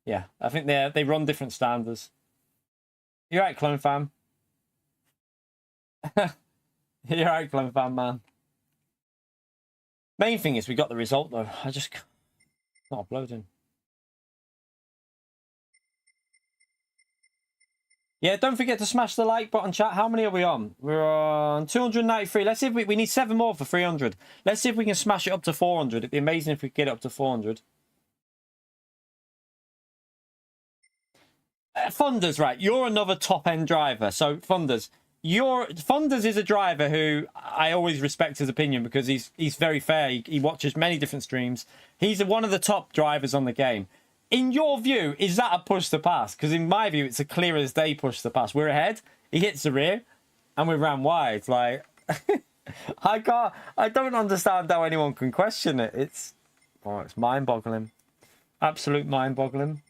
yeah, I think they run different standards. You're right, Clone Fam. You're right, Clone Fam, man. Main thing is we got the result, though. It's not uploading. Yeah, don't forget to smash the like button, chat. How many are we on? We're on 293. Let's see if we need 7 more for 300. Let's see if we can smash it up to 400. It'd be amazing if we could get it up to 400. Funders, right? You're another top-end driver. So, Funders, Funders is a driver who I always respect his opinion because he's very fair. He watches many different streams. He's one of the top drivers on the game. In your view, is that a push to pass? Because in my view, it's a clear as day push to pass. We're ahead. He hits the rear, and we ran wide. Like, I don't understand how anyone can question it. It's mind-boggling, absolute mind-boggling.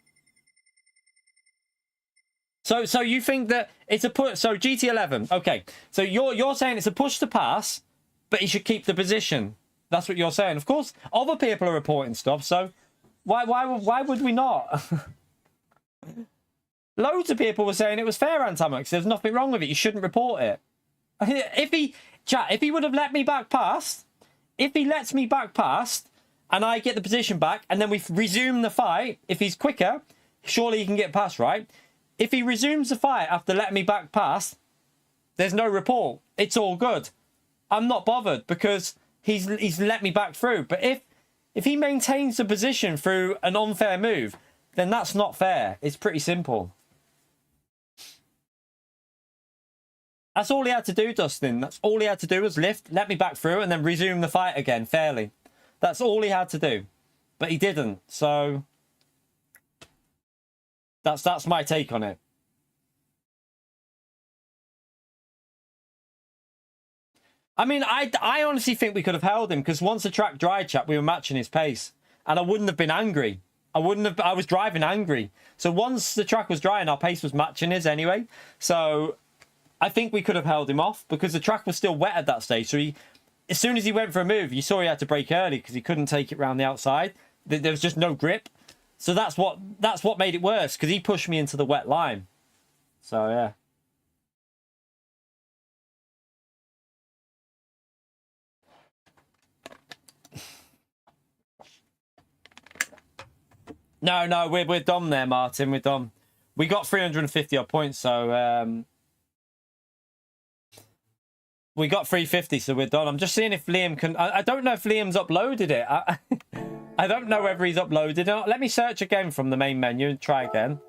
So you think that it's a push? So GT11, okay. So you're saying it's a push to pass, but he should keep the position. That's what you're saying. Of course, other people are reporting stuff. So. Why would we not? Loads of people were saying it was fair, Antamux. There's nothing wrong with it. You shouldn't report it. If he would have let me back past, if he lets me back past, and I get the position back, and then we resume the fight, if he's quicker, surely he can get past, right? If he resumes the fight after letting me back past, there's no report. It's all good. I'm not bothered because he's let me back through. But if he maintains the position through an unfair move, then that's not fair. It's pretty simple. That's all he had to do, Dustin. That's all he had to do was lift, let me back through, and then resume the fight again fairly. That's all he had to do. But he didn't, so that's my take on it. I mean, I honestly think we could have held him because once the track dried, chat, we were matching his pace. and I wouldn't have been angry. I was driving angry. So once the track was dry and our pace was matching his anyway, so I think we could have held him off because the track was still wet at that stage. So as soon as he went for a move, you saw he had to brake early because he couldn't take it round the outside. There was just no grip. So that's what made it worse, because he pushed me into the wet line. So yeah. No, we're done there, Martin. We're done. We got 350 odd points, so we got 350, so we're done. I'm just seeing if Liam can. I don't know if Liam's uploaded it. I don't know whether he's uploaded it. Let me search again from the main menu and try again.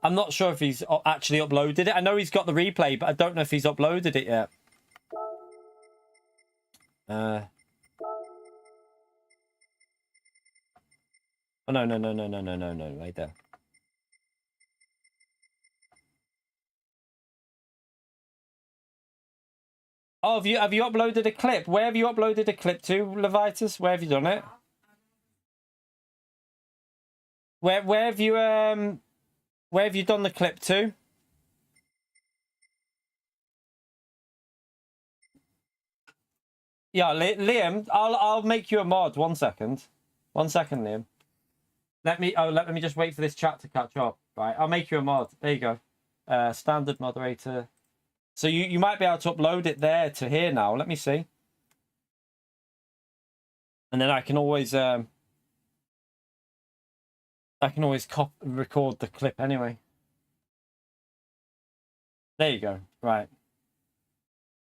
I'm not sure if he's actually uploaded it. I know he's got the replay, but I don't know if he's uploaded it yet. Oh, no, right there. Oh, have you uploaded a clip? Where have you uploaded a clip to, Levitus? Where have you done it? Where have you done the clip to? Yeah, Liam, I'll make you a mod. 1 second. 1 second, Liam. Let me just wait for this chat to catch up. Right, I'll make you a mod. There you go. Standard moderator. So you might be able to upload it there to here now. Let me see. And then I can always record the clip anyway. There you go. Right.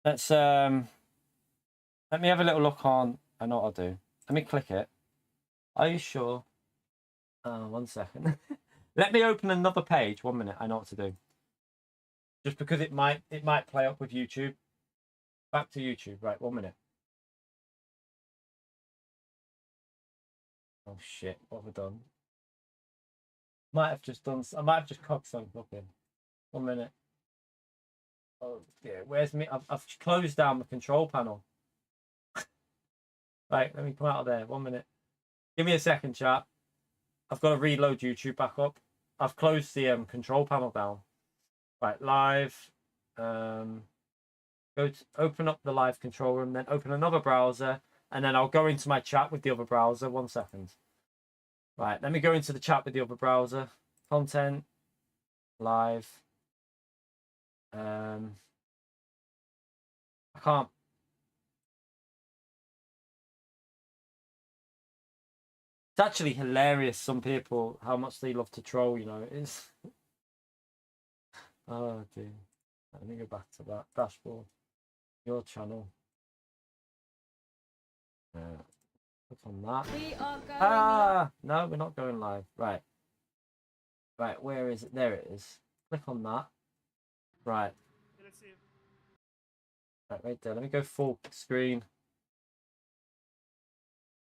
Let's let me have a little look on. I know what I'll do. Let me click it. Are you sure? 1 second. Let me open another page. 1 minute. I know what to do. Just because it might play up with YouTube. Back to YouTube. Right, 1 minute. Oh shit! What have I done? I might have just cocked something up in. 1 minute. Oh yeah, where's me? I've closed down the control panel. Right, let me come out of there. 1 minute. Give me a second, chat. I've got to reload YouTube back up. I've closed the control panel down. Right, live. Go to open up the live control room, then open another browser, and then I'll go into my chat with the other browser. 1 second. Right, let me go into the chat with the other browser. Content, live. I can't. It's actually hilarious, some people, how much they love to troll, you know. It's... Oh, dear. Let me go back to that dashboard. Your channel. Click on that. We are going no, we're not going live. Right. Right, where is it? There it is. Click on that. Right. Right there. Let me go full screen.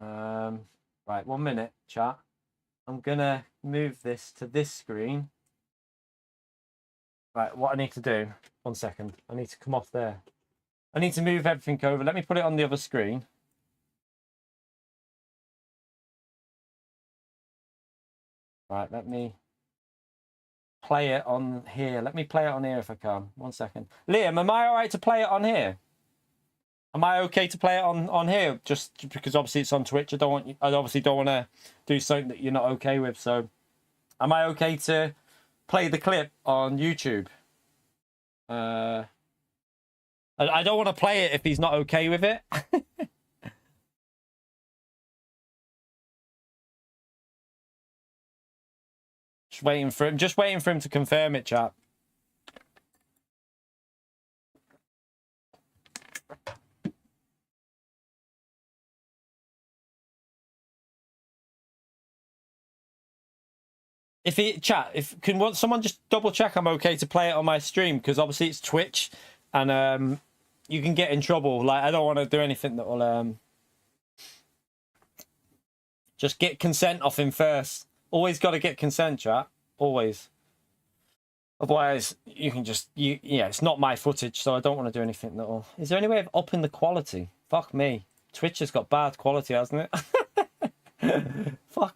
Right, 1 minute, chat. I'm gonna move this to this screen. Right, what I need to do, 1 second. I need to come off there. I need to move everything over. Let me put it on the other screen. Right, let me play it on here. Let me play it on here if I can. 1 second. Liam, am I all right to play it on here? Am I okay to play it on here? Just because obviously it's on Twitch. I obviously don't want to do something that you're not okay with. So, am I okay to play the clip on YouTube? I don't want to play it if he's not okay with it. Just waiting for him to confirm it, chat. Can someone just double check I'm okay to play it on my stream, because obviously it's Twitch and you can get in trouble. Like, I don't want to do anything that will just get consent off him first. Always got to get consent, chat. Always. Otherwise, you can just yeah. It's not my footage, so I don't want to do anything that will. Is there any way of upping the quality? Fuck me. Twitch has got bad quality, hasn't it? Fuck.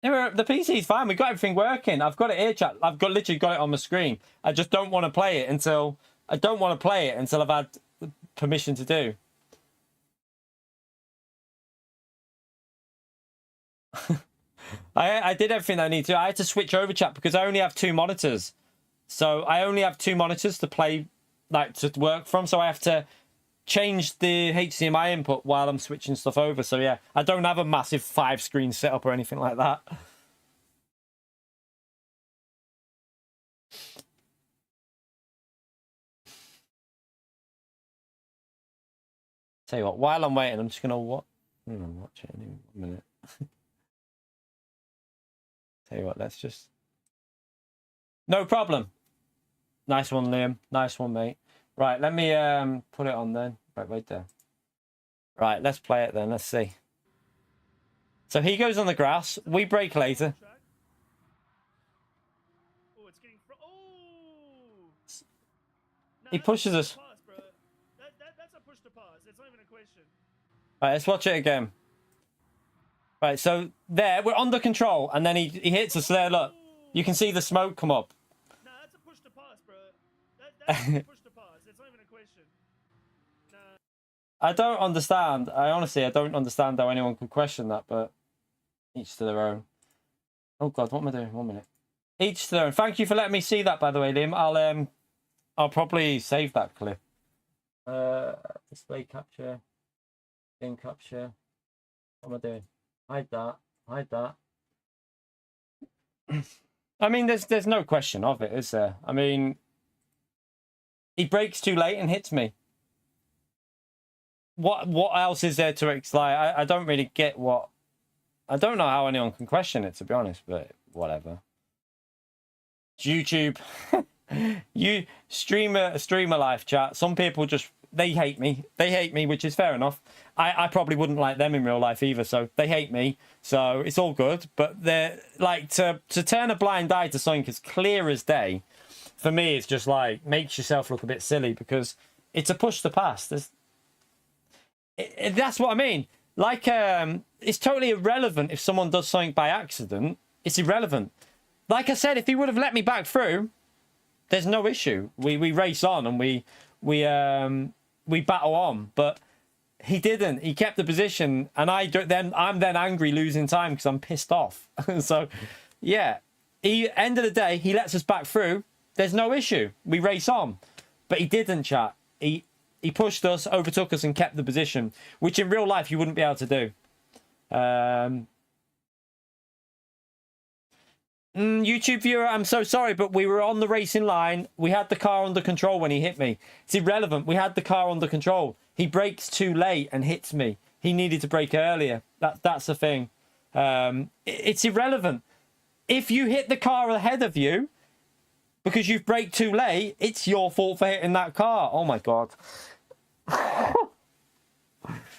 Yeah, the PC's fine. We got everything working. I've got it here, chat. I've literally got it on my screen. I just don't want to play it until I've had permission to do. I did everything I need to. I had to switch over, chat, because I only have 2 monitors. So I only have 2 monitors to play, like, to work from. So I have to change the HDMI input while I'm switching stuff over. So yeah, I don't have a massive 5-screen setup or anything like that. Tell you what, while I'm waiting, I'm just gonna watch it in a minute. Tell you what, let's just. No problem. Nice one, Liam. Nice one, mate. Right, let me put it on then. Right there. Right, let's play it then. Let's see. So he goes on the grass. We break later. Oh, it's getting He pushes us. That's a push to pass. It's not even a question. Right, let's watch it again. Right, so there, we're under control, and then he hits us there. Look, you can see the smoke come up. Nah, that's a push to pass, bro. That's a push to pass. It's not even a question. Nah. I don't understand. I don't understand how anyone could question that, but each to their own. Oh God, what am I doing? 1 minute. Each to their own. Thank you for letting me see that, by the way, Liam. I'll probably save that clip. Display capture, game capture. What am I doing? Hide that. Hide that. I mean, there's no question of it, is there? I mean, he breaks too late and hits me. What else is there to explain? I don't really get what. I don't know how anyone can question it, to be honest, but whatever. YouTube, you streamer life chat. Some people just they hate me. They hate me, which is fair enough. I probably wouldn't like them in real life either, so they hate me. So it's all good. But they're like to turn a blind eye to something as clear as day. For me, it's just like makes yourself look a bit silly because it's a push to pass. That's what I mean. Like, it's totally irrelevant if someone does something by accident. It's irrelevant. Like I said, if he would have let me back through, there's no issue. We race on and we battle on. But he didn't. He kept the position, and I'm then angry losing time because I'm pissed off. So, yeah. End of the day, he lets us back through. There's no issue. We race on. But he didn't, chat. He pushed us, overtook us, and kept the position, which in real life you wouldn't be able to do. YouTube viewer, I'm so sorry, but we were on the racing line. We had the car under control when he hit me. It's irrelevant. We had the car under control. He brakes too late and hits me. He needed to brake earlier. That's the thing. It's irrelevant. If you hit the car ahead of you because you've braked too late, it's your fault for hitting that car. Oh my God.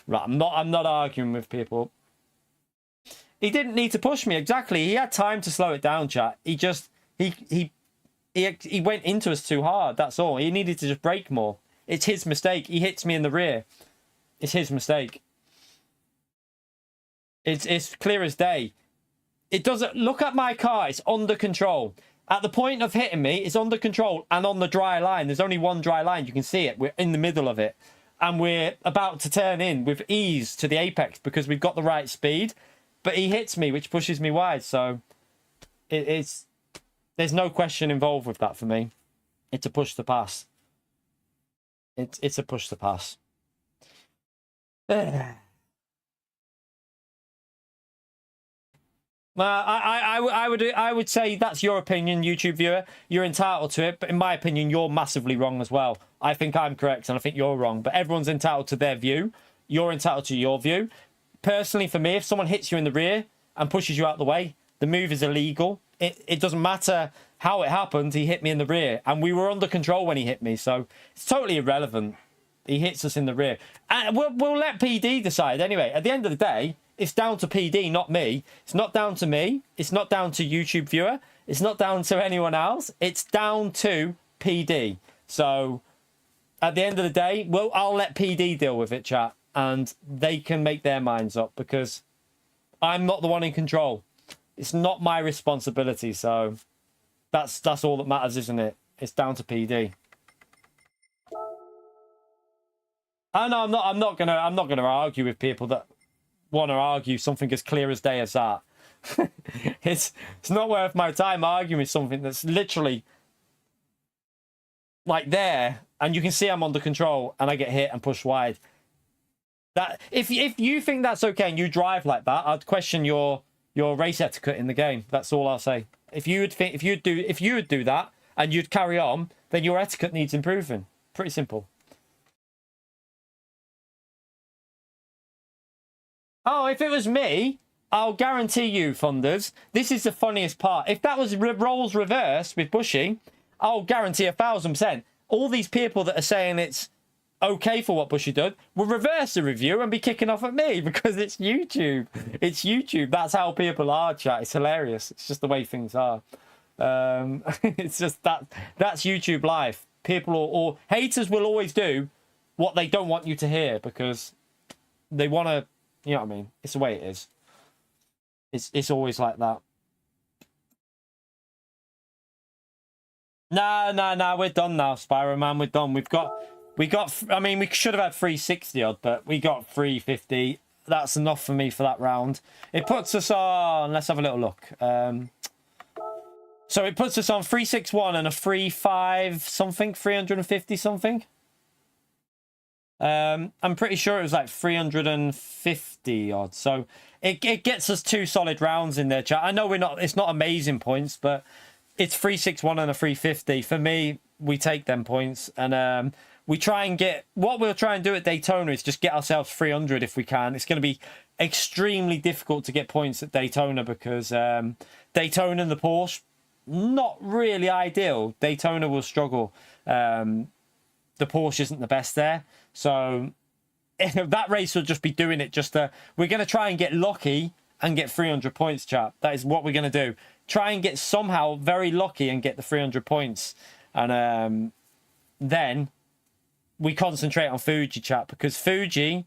Right, I'm not arguing with people. He didn't need to push me. Exactly. He had time to slow it down, chat. He went into us too hard. That's all. He needed to just brake more. It's his mistake. He hits me in the rear. It's his mistake. It's clear as day. It doesn't look at my car. It's under control. At the point of hitting me, it's under control and on the dry line. There's only one dry line. You can see it. We're in the middle of it. And we're about to turn in with ease to the apex because we've got the right speed. But he hits me, which pushes me wide. So there's no question involved with that for me. It's a push to pass. It's a push to pass. I would say that's your opinion, YouTube viewer. You're entitled to it, but in my opinion, you're massively wrong as well. I think I'm correct, and I think you're wrong. But everyone's entitled to their view. You're entitled to your view. Personally, for me, if someone hits you in the rear and pushes you out the way, the move is illegal. It doesn't matter how it happened. He hit me in the rear, and we were under control when he hit me, so it's totally irrelevant. He hits us in the rear, and we'll let PD decide anyway. At the end of the day, it's down to PD, not me. It's not down to me. It's not down to YouTube viewer. It's not down to anyone else. It's down to PD. So at the end of the day, well, I'll let PD deal with it, chat, and they can make their minds up because I'm not the one in control. It's not my responsibility, so that's all that matters, isn't it? It's down to PD. I know I'm not gonna argue with people that want to argue something as clear as day as that. it's not worth my time arguing with something that's literally like there, and you can see I'm under control and I get hit and pushed wide. That if you think that's okay and you drive like that, I'd question your race etiquette in the game. That's all I'll say. If you would do that and you'd carry on, then your etiquette needs improving. Pretty simple. Oh, if it was me, I'll guarantee you, Thunders, this is the funniest part. If that was roles reversed with Bushy, I'll guarantee 1,000%. All these people that are saying it's okay for what Bushy did will reverse the review and be kicking off at me because it's YouTube. It's YouTube. That's how people are, chat. It's hilarious. It's just the way things are. It's just that's YouTube life. People or haters will always do what they don't want you to hear because they want to, you know what I mean? It's the way it is. It's always like that. Nah, we're done now, Spyro Man. We're done. I mean, we should have had 360 odd, but we got 350. That's enough for me for that round. It puts us on, let's have a little look. So it puts us on 361 and a 35 something, 350 something. I'm pretty sure it was like 350 odd. So it gets us 2 solid rounds in there, chat. I know it's not amazing points, but it's 361 and a 350. For me, we take them points and we try and get, what we'll try and do at Daytona is just get ourselves 300 if we can. It's going to be extremely difficult to get points at Daytona because Daytona and the Porsche, not really ideal. Daytona will struggle. The Porsche isn't the best there. So that race will just be doing it we're going to try and get lucky and get 300 points, chap. That is what we're going to do. Try and get somehow very lucky and get the 300 points. And then we concentrate on Fuji, chap, because Fuji,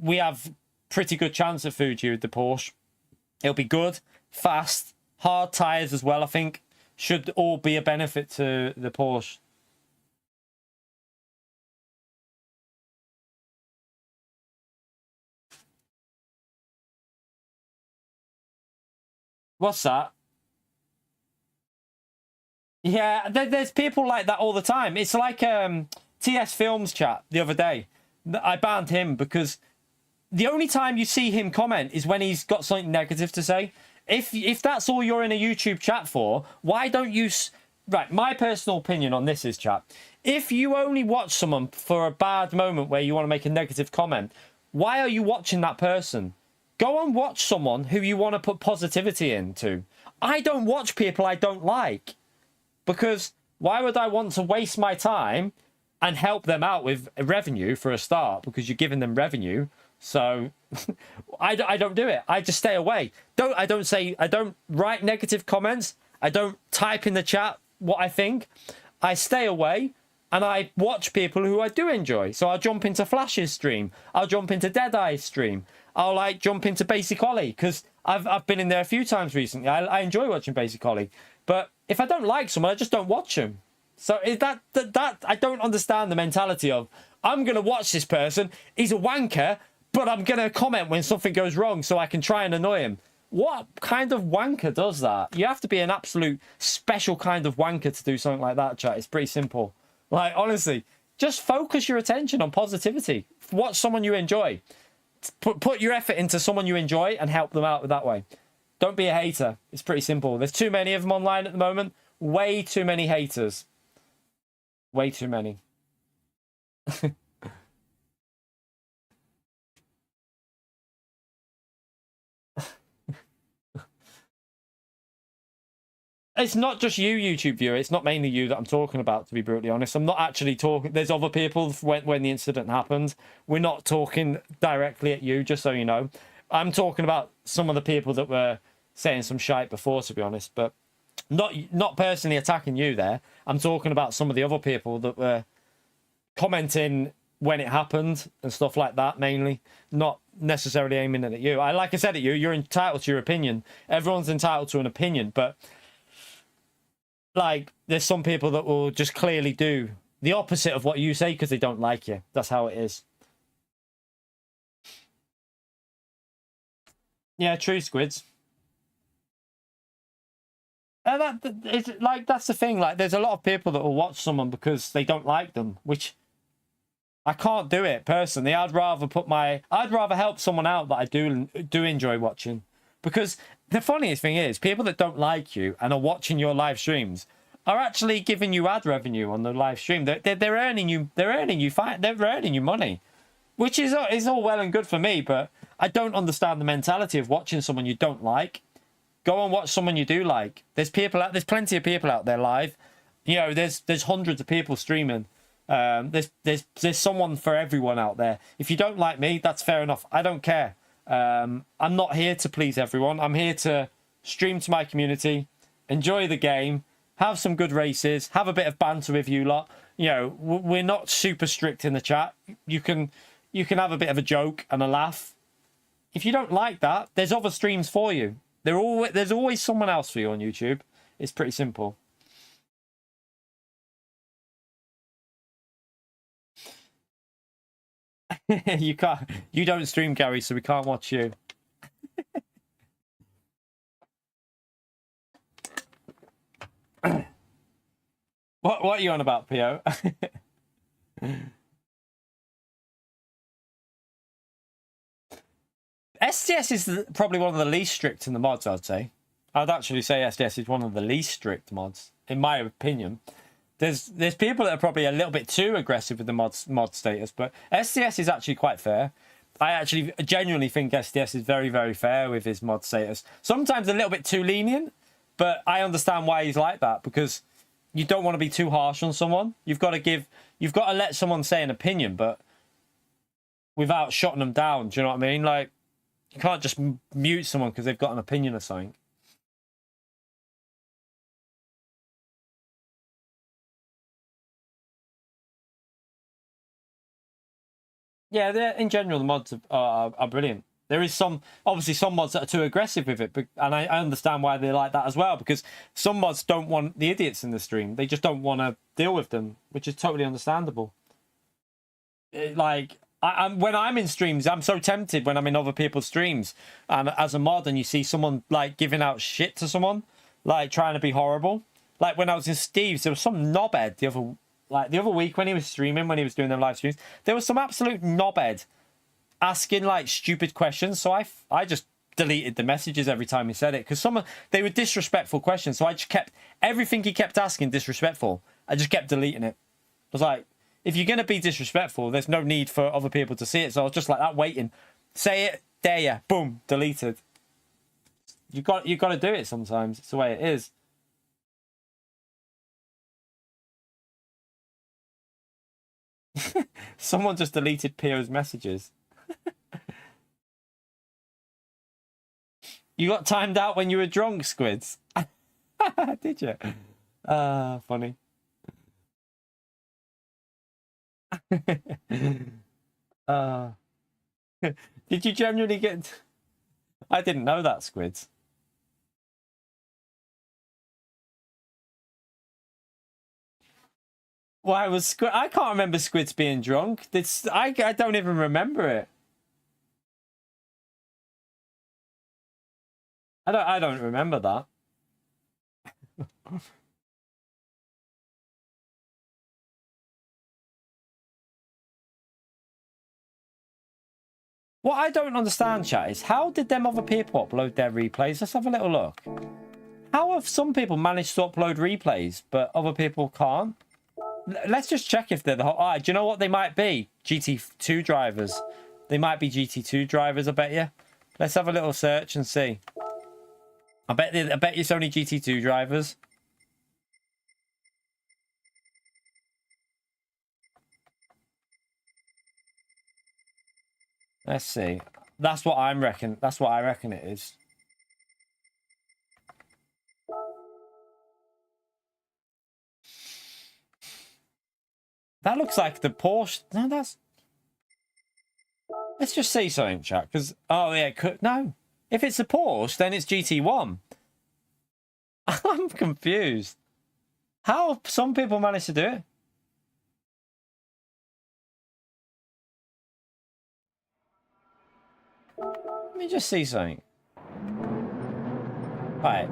we have pretty good chance at Fuji with the Porsche. It'll be good, fast, hard tyres as well, I think. Should all be a benefit to the Porsche. What's that? Yeah, there's people like that all the time. It's like TS Films chat the other day. I banned him because the only time you see him comment is when he's got something negative to say. If that's all you're in a YouTube chat for, why don't you... Right, my personal opinion on this is, chat, if you only watch someone for a bad moment where you want to make a negative comment, why are you watching that person? Go and watch someone who you want to put positivity into. I don't watch people I don't like. Because why would I want to waste my time and help them out with revenue for a start? Because you're giving them revenue. So I don't do it. I just stay away. I don't write negative comments. I don't type in the chat what I think. I stay away and I watch people who I do enjoy. So I'll jump into Flash's stream. I'll jump into Deadeye's stream. I'll jump into Basic Ollie because I've been in there a few times recently. I enjoy watching Basic Ollie. But if I don't like someone, I just don't watch them. So is that I don't understand the mentality of, I'm going to watch this person. He's a wanker, but I'm going to comment when something goes wrong so I can try and annoy him. What kind of wanker does that? You have to be an absolute special kind of wanker to do something like that, chat. It's pretty simple. Like, honestly, just focus your attention on positivity. Watch someone you enjoy. Put your effort into someone you enjoy and help them out that way. Don't be a hater. It's pretty simple. There's too many of them online at the moment. Way too many haters. Way too many. It's not just you, YouTube viewer. It's not mainly you that I'm talking about, to be brutally honest. I'm not actually talking... There's other people when the incident happened. We're not talking directly at you, just so you know. I'm talking about some of the people that were saying some shite before, to be honest. But not personally attacking you there. I'm talking about some of the other people that were commenting when it happened and stuff like that, mainly, not necessarily aiming it at you. Like I said at you, you're entitled to your opinion. Everyone's entitled to an opinion, but like, there's some people that will just clearly do the opposite of what you say because they don't like you. That's how it is. Yeah, true, Squids. And it's like, that's the thing. Like, there's a lot of people that will watch someone because they don't like them, which I can't do it personally. I'd rather help someone out that I do enjoy watching, because the funniest thing is people that don't like you and are watching your live streams are actually giving you ad revenue on the live stream. They're earning you money, which is all well and good for me. But I don't understand the mentality of watching someone you don't like. Go and watch someone you do like. There's plenty of people out there live. You know, there's hundreds of people streaming. There's someone for everyone out there. If you don't like me, that's fair enough. I don't care. I'm not here to please everyone. I'm here to stream to my community, enjoy the game, have some good races, have a bit of banter with you lot. You know, we're not super strict in the chat. You can have a bit of a joke and a laugh. If you don't like that, there's other streams for you. There's always someone else for you on YouTube. It's pretty simple. You don't stream, Gary, so we can't watch you. What are you on about, Pio? SDS is probably one of the least strict in the mods, I'd say. I'd actually say SDS is one of the least strict mods, in my opinion. There's people that are probably a little bit too aggressive with the mod status, but SDS is actually quite fair. I actually genuinely think SDS is very, very fair with his mod status. Sometimes a little bit too lenient, but I understand why he's like that, because you don't want to be too harsh on someone. You've got to let someone say an opinion, but without shutting them down. Do you know what I mean? Like, you can't just mute someone because they've got an opinion or something. Yeah, in general, the mods are brilliant. There is obviously some mods that are too aggressive with it, and I understand why they're like that as well, because some mods don't want the idiots in the stream. They just don't want to deal with them, which is totally understandable. Like, when I'm in streams, I'm so tempted when I'm in other people's streams, and as a mod, and you see someone like giving out shit to someone, like trying to be horrible. Like when I was in Steve's, there was some knobhead the other week when he was streaming, when he was doing them live streams, there was some absolute knobhead asking like stupid questions. So I just deleted the messages every time he said it, because they were disrespectful questions. So I just kept everything he kept asking disrespectful. I just kept deleting it. I was like, if you're gonna be disrespectful, there's no need for other people to see it. So I was just like that, waiting. Say it, there you, boom, deleted. You got to do it sometimes. It's the way it is. Someone just deleted Pio's messages. You got timed out when you were drunk, Squids. Did you? Funny. Did you genuinely get... I didn't know that, Squids. Why was Squid? I can't remember Squids being drunk. I don't even remember it. I don't remember that. What I don't understand, chat, is how did them other people upload their replays? Let's have a little look. How have some people managed to upload replays, but other people can't? Let's just check if they're the whole... do you know what they might be? GT2 drivers. They might be GT2 drivers, I bet you. Let's have a little search and see. I bet it's only GT2 drivers. Let's see. That's what I reckon it is. That looks like the Porsche. No, that's... Let's just say something, chat. Because, oh, yeah, no. If it's a Porsche, then it's GT1. I'm confused. How some people manage to do it? Let me just see something. Right.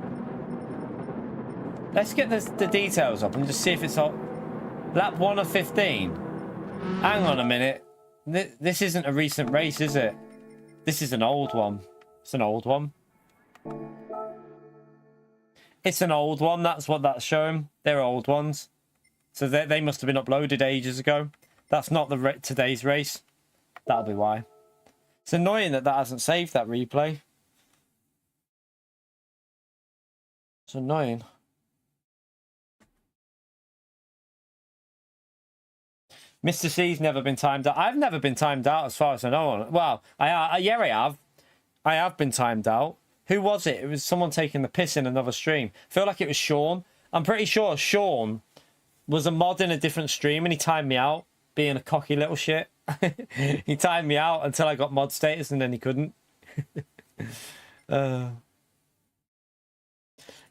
Let's get the details up and just see if it's up. Lap 1 of 15. Hang on a minute. This isn't a recent race, is it? This is an old one. It's an old one. It's an old one. That's what that's showing. They're old ones. So they must have been uploaded ages ago. That's not today's race. That'll be why. It's annoying that hasn't saved that replay. It's annoying. Mr. C's never been timed out. I've never been timed out as far as I know. Well, yeah, I have. I have been timed out. Who was it? It was someone taking the piss in another stream. I feel like it was Sean. I'm pretty sure Sean was a mod in a different stream and he timed me out, being a cocky little shit. He timed me out until I got mod status and then he couldn't.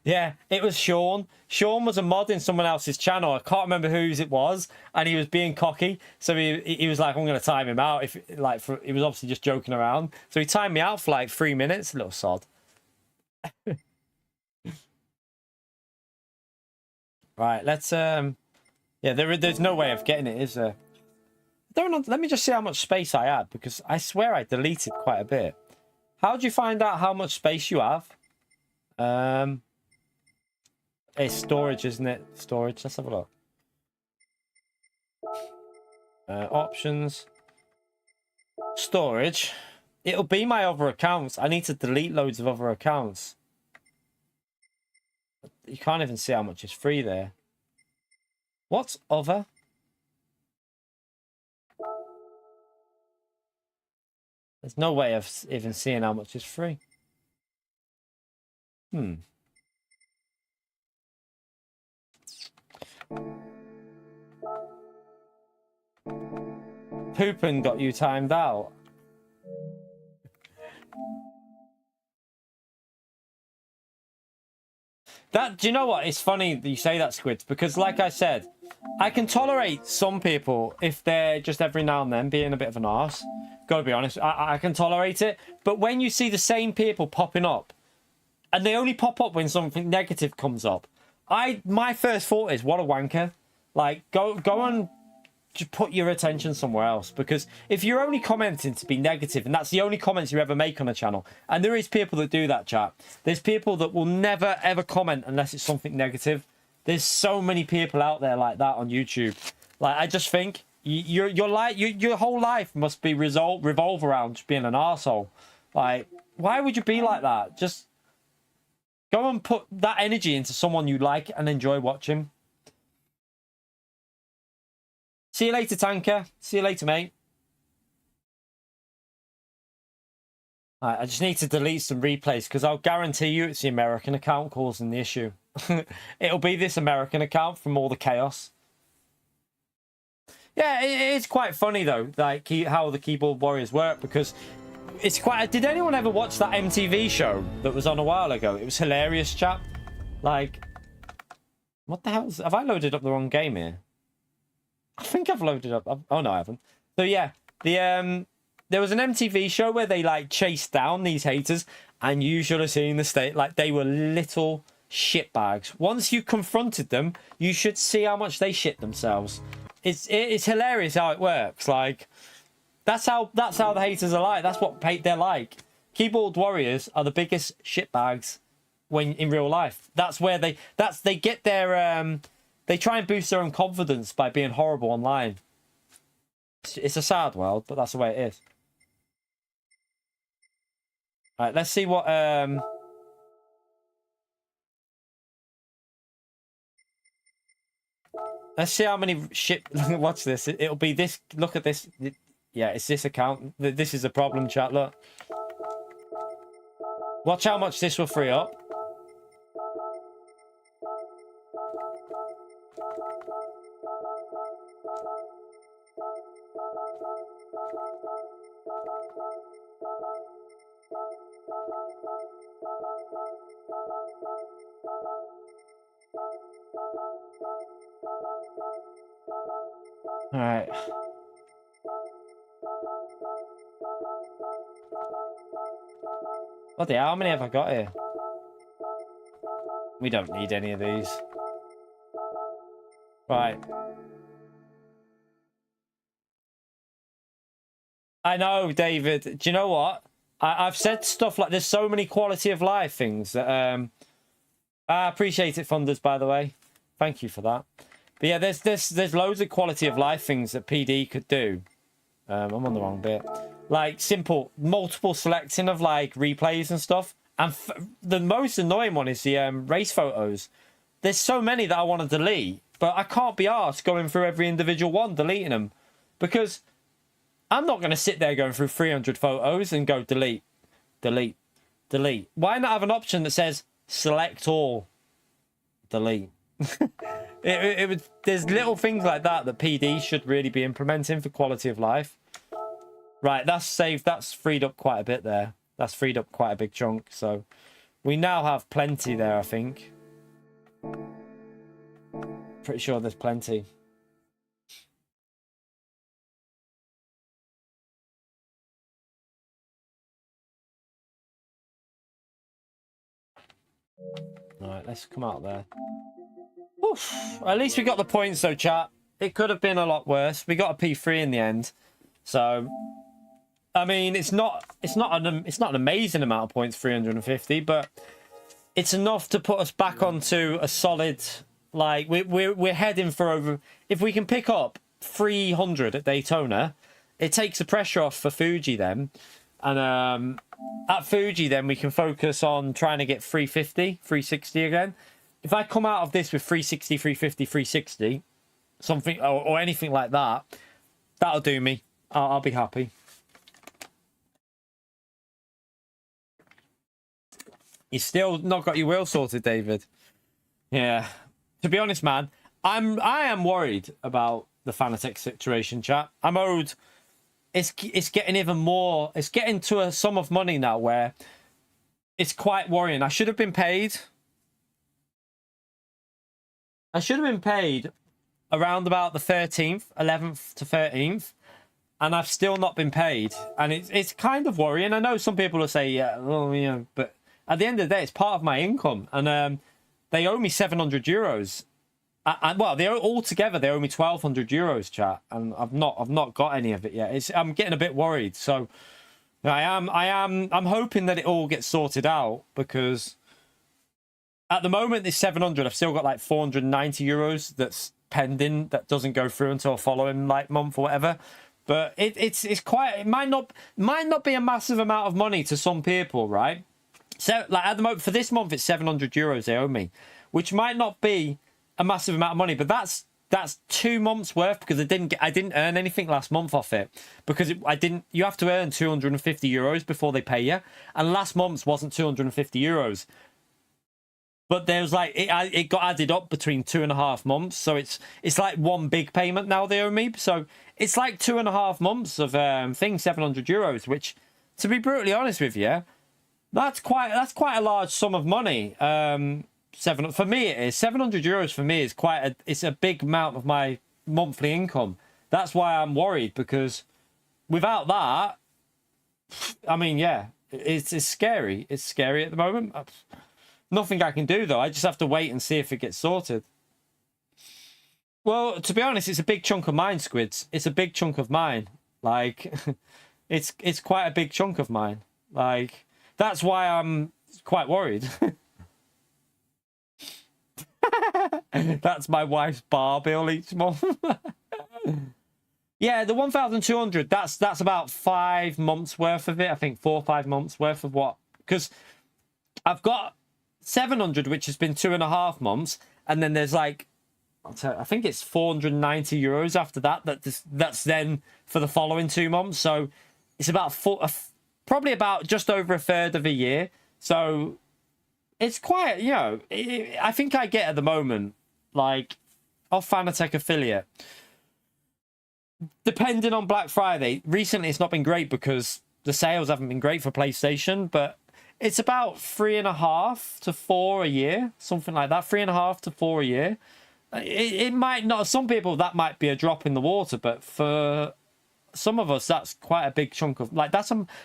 Yeah, it was Sean. Sean was a mod in someone else's channel. I can't remember whose it was, and he was being cocky. So he was like, "I'm going to time him out." He was obviously just joking around. So he timed me out for like 3 minutes. A little sod. Right, let's yeah. There's no way of getting it, is there? Let me just see how much space I had, because I swear I deleted quite a bit. How do you find out how much space you have? It's storage, isn't it? Storage. Let's have a look. Options. Storage. It'll be my other accounts. I need to delete loads of other accounts. You can't even see how much is free there. What's other? There's no way of even seeing how much is free. Poopin got you timed out. Do you know what? It's funny that you say that, Squids, because like I said, I can tolerate some people if they're just every now and then being a bit of an arse. Gotta be honest, I can tolerate it. But when you see the same people popping up, and they only pop up when something negative comes up, my first thought is, what a wanker. Like, go and just put your attention somewhere else, because if you're only commenting to be negative and that's the only comments you ever make on a channel, and there is people that do that, chat, there's people that will never ever comment unless it's something negative. There's so many people out there like that on YouTube. Like, I just think your whole life must be revolve around just being an arsehole. Like, why would you be like that? Just go and put that energy into someone you like and enjoy watching. See you later, Tanker. See you later, mate. Right, I just need to delete some replays, because I'll guarantee you it's the American account causing the issue. It'll be this American account from all the chaos. Yeah, it is quite funny, though, like how the keyboard warriors work, because it's quite... Did anyone ever watch that MTV show that was on a while ago? It was hilarious, chap. Like, what the hell? Have I loaded up the wrong game here? I think I've loaded up. Oh no, I haven't. So yeah, there was an MTV show where they like chased down these haters, and you should have seen the state. Like, they were little shitbags. Once you confronted them, you should see how much they shit themselves. It's hilarious how it works. Like, that's how the haters are like. That's what they're like. Keyboard warriors are the biggest shitbags when in real life. That's where they get their they try and boost their own confidence by being horrible online. It's a sad world, but that's the way it is. All right, let's see what... Let's see how many shit... Watch this. It'll be this... Look at this. Yeah, it's this account. This is a problem, chat. Look. Watch how much this will free up. All right. Bloody hell, how many have I got here? We don't need any of these. Right. I know, David. Do you know what? I've said stuff like there's so many quality of life things that I appreciate it, Funders, by the way. Thank you for that. But yeah, there's loads of quality of life things that PD could do. I'm on the wrong bit. Like simple, multiple selecting of like replays and stuff. And the most annoying one is the race photos. There's so many that I want to delete, but I can't be arsed going through every individual one, deleting them. Because I'm not going to sit there going through 300 photos and go delete, delete, delete. Why not have an option that says select all, delete? There's little things like that that PD should really be implementing for quality of life. Right, that's saved. That's freed up quite a bit there. That's freed up quite a big chunk. So we now have plenty there, I think. Pretty sure there's plenty. All right, let's come out there. Oof. At least we got the points though, chat. It could have been a lot worse. We got a P3 in the end. So I mean, it's not an amazing amount of points, 350, but it's enough to put us back onto a solid, like we're heading for over. If we can pick up 300 at Daytona, it takes the pressure off for Fuji then, and at Fuji then we can focus on trying to get 350, 360 again. If I come out of this with 360, 350, 360, something or anything like that, that'll do me. I'll be happy. You still not got your wheel sorted, David. Yeah. To be honest, man, I am worried about the Fanatec situation, chat. I'm owed. It's getting even more. It's getting to a sum of money now where it's quite worrying. I should have been paid. I should have been paid around about the 13th, 11th to 13th, and I've still not been paid. And it's kind of worrying. I know some people will say, yeah, well, you know, but at the end of the day, it's part of my income, and they owe me 700 euros. Well, they all together they owe me 1,200 euros, chat, and I've not got any of it yet. I'm getting a bit worried, so I'm hoping that it all gets sorted out, because at the moment it's 700. I've still got like 490 euros that's pending that doesn't go through until following like month or whatever. But it's quite. It might not be a massive amount of money to some people, right? So, like at the moment, for this month, it's 700 euros they owe me, which might not be a massive amount of money, but that's 2 months worth, because I didn't earn anything last month off it, because you have to earn 250 euros before they pay you, and last month's wasn't 250 euros. But there's like it got added up between 2.5 months, so it's like one big payment now they owe me. So it's like 2.5 months of 700 euros, which, to be brutally honest with you, that's quite a large sum of money. For me it is 700 euros. For me is it's a big amount of my monthly income. That's why I'm worried, because without that, I mean, yeah, it's scary. It's scary at the moment. Nothing I can do though. I just have to wait and see if it gets sorted. Well, to be honest, it's a big chunk of mine, Squids. It's a big chunk of mine. Like, it's quite a big chunk of mine. Like, that's why I'm quite worried. That's my wife's bar bill each month. Yeah, the 1,200. That's about 5 months worth of it. I think 4 or 5 months worth of what? Because I've got 700, which has been 2.5 months, and then there's like, I think it's 490 euros after that. That's then for the following 2 months. So it's about probably about just over a third of a year. So it's quite, you know, I think I get at the moment, like, off Fanatec affiliate, depending on Black Friday. Recently it's not been great because the sales haven't been great for PlayStation, but it's about 3.5 to 4 a year, something like that. 3.5 to 4 a year. it might not. Some people that might be a drop in the water, but for some of us, that's quite a big chunk of like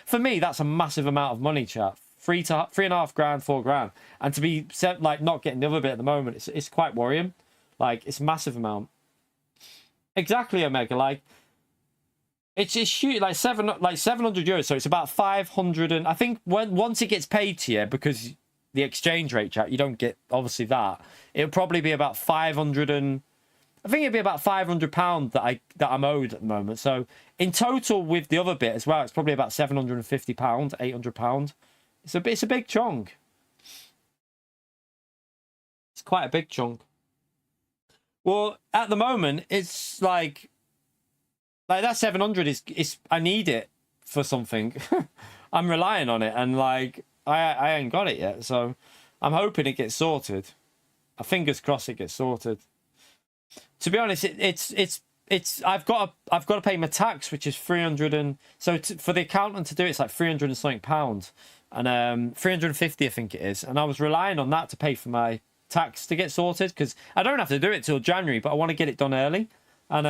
for me, that's a massive amount of money, chat. 3.5 grand, 4 grand, and to be like not getting the other bit at the moment, it's quite worrying. Like it's a massive amount. Exactly, Omega. Like it's huge, like 700 euros. So it's about 500, and I think once it gets paid to you, because the exchange rate, chat, you don't get obviously that. It'll probably be about 500 and. I think it'd be about £500 that I'm owed at the moment. So in total with the other bit as well, it's probably about £750, £800. It's a big chunk. It's quite a big chunk. Well, at the moment, it's like that 700 is I need it for something. I'm relying on it, and like I ain't got it yet, so I'm hoping it gets sorted. Fingers crossed it gets sorted. To be honest, it's I've got to pay my tax, which is 300, and so for the accountant to do it, it's like 300 and something pounds, and 350 I think it is, and I was relying on that to pay for my tax to get sorted, because I don't have to do it till January, but I want to get it done early, and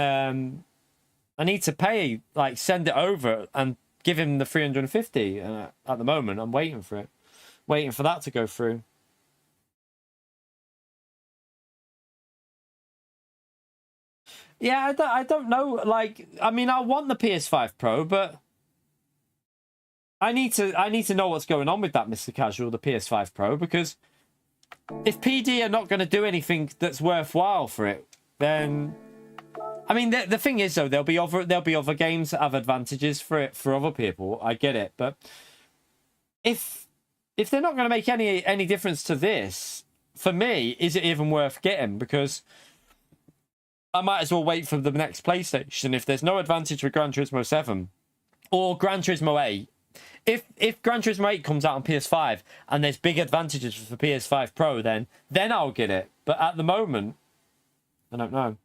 I need to pay, like send it over and give him the 350. At the moment, I'm waiting for it, waiting for that to go through. Yeah, I don't know. Like, I mean, I want the PS5 Pro, but I need to know what's going on with that, Mr. Casual, the PS5 Pro, because if PD are not going to do anything that's worthwhile for it, then I mean, the thing is though, there'll be other games that have advantages for it for other people. I get it, but if they're not going to make any difference to this, for me, is it even worth getting? Because I might as well wait for the next PlayStation if there's no advantage for Gran Turismo 7 or Gran Turismo 8. If Gran Turismo 8 comes out on PS5 and there's big advantages for PS5 Pro, then I'll get it. But at the moment, I don't know.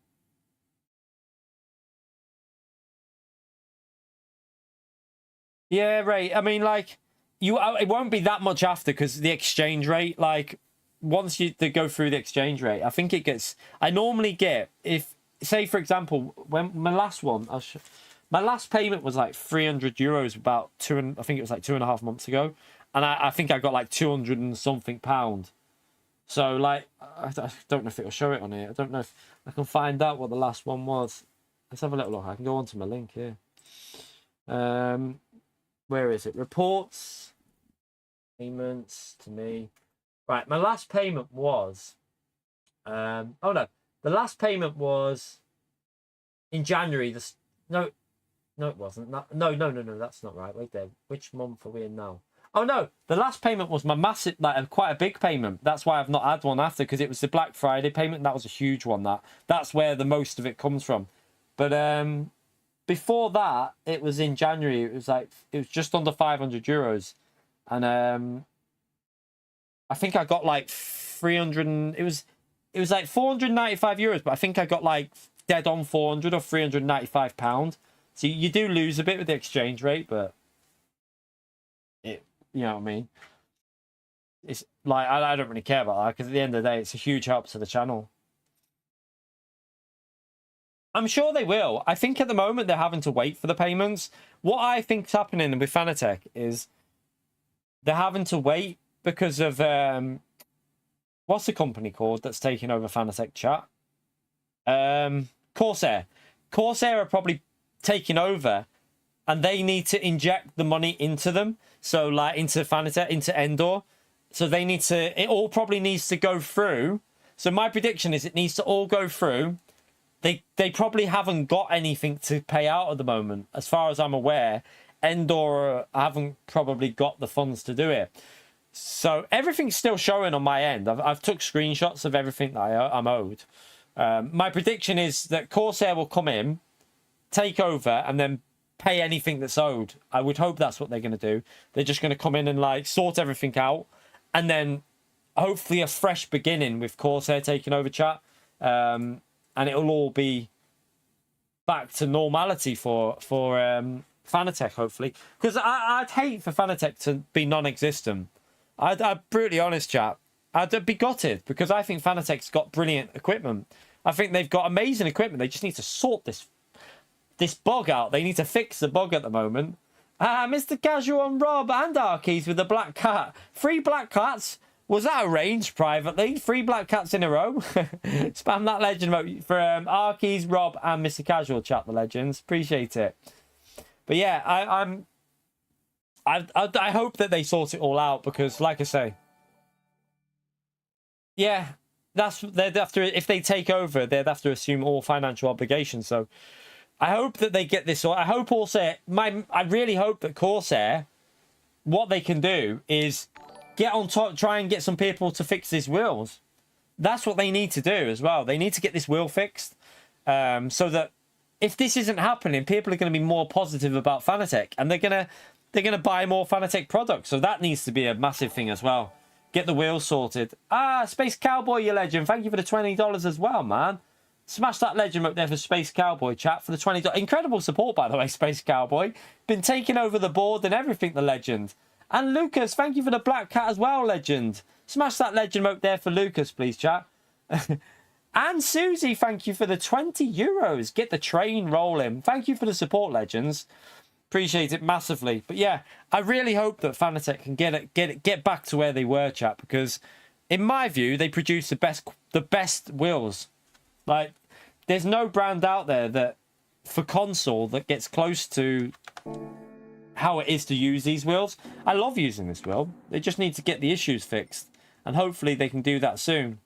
Yeah, right. I mean, like, it won't be that much after, because the exchange rate, like, once they go through the exchange rate, I think it gets. I normally get, if say for example, when my last one, my last payment was like 300 euros about I think it was like 2.5 months ago, and I think I got like 200 and something pound. So like, I don't know if it'll show it on here. I don't know if I can find out what the last one was. Let's have a little look. I can go onto my link here. Where is it? Reports, payments to me. Right, my last payment was, oh no, the last payment was in January. No, it wasn't. No, that's not right. Wait there. Which month are we in now? Oh no, the last payment was my massive, like quite a big payment. That's why I've not had one after, because it was the Black Friday payment. That was a huge one. That's where the most of it comes from. But before that, it was in January. It was just under 500 euros, and I think I got like 300. It was like 495 euros, but I think I got like dead on 400 or 395 pound. So you do lose a bit with the exchange rate, but you know what I mean. It's like I don't really care about that, because at the end of the day, it's a huge help to the channel. I'm sure they will. I think at the moment they're having to wait for the payments. What I think's happening with Fanatec is they're having to wait because of what's the company called that's taking over Fanatec, chat? Corsair. Corsair are probably taking over, and they need to inject the money into them. So like into Fanatec, into Endor. So they need to. It all probably needs to go through. So my prediction is it needs to all go through. They probably haven't got anything to pay out at the moment, as far as I'm aware. Endor haven't probably got the funds to do it. So everything's still showing on my end. I've took screenshots of everything that I'm owed. My prediction is that Corsair will come in, take over, and then pay anything that's owed. I would hope that's what they're going to do. They're just going to come in and like sort everything out, and then hopefully a fresh beginning with Corsair taking over, chat. And it'll all be back to normality for Fanatec, hopefully. Because I'd hate for Fanatec to be non-existent. I'm brutally honest, chat. I'd be gutted, because I think Fanatec's got brilliant equipment. I think they've got amazing equipment. They just need to sort this bug out. They need to fix the bug at the moment. Mr. Casual and Rob and Arkeys with the black cat. 3 black cats. Was that arranged privately? 3 black cats in a row. Spam that legend vote for Arkeys, Rob, and Mr. Casual. Chat the legends. Appreciate it. But yeah, I hope that they sort it all out because, like I say, yeah, they'd have to, if they take over, they'd have to assume all financial obligations. So I hope that they get this. I hope Corsair. I really hope that Corsair, what they can do is get on top, try and get some people to fix these wheels. That's what they need to do as well. They need to get this wheel fixed, so that if this isn't happening, people are going to be more positive about Fanatec, and they're gonna buy more Fanatec products. So that needs to be a massive thing as well. Get the wheels sorted. Space Cowboy, you legend. Thank you for the $20 as well, man. Smash that legend up there for Space Cowboy, chat, for the $20. Incredible support, by the way, Space Cowboy. Been taking over the board and everything, the legend. And Lucas, thank you for the black cat as well, legend. Smash that legend up there for Lucas, please, chat. And Susie, thank you for the €20. Get the train rolling. Thank you for the support, legends. Appreciate it massively. But yeah, I really hope that Fanatec can get back to where they were, chat, because in my view, they produce the best wheels. Like, there's no brand out there that for console that gets close to how it is to use these wheels. I love using this wheel. They just need to get the issues fixed, and hopefully they can do that soon.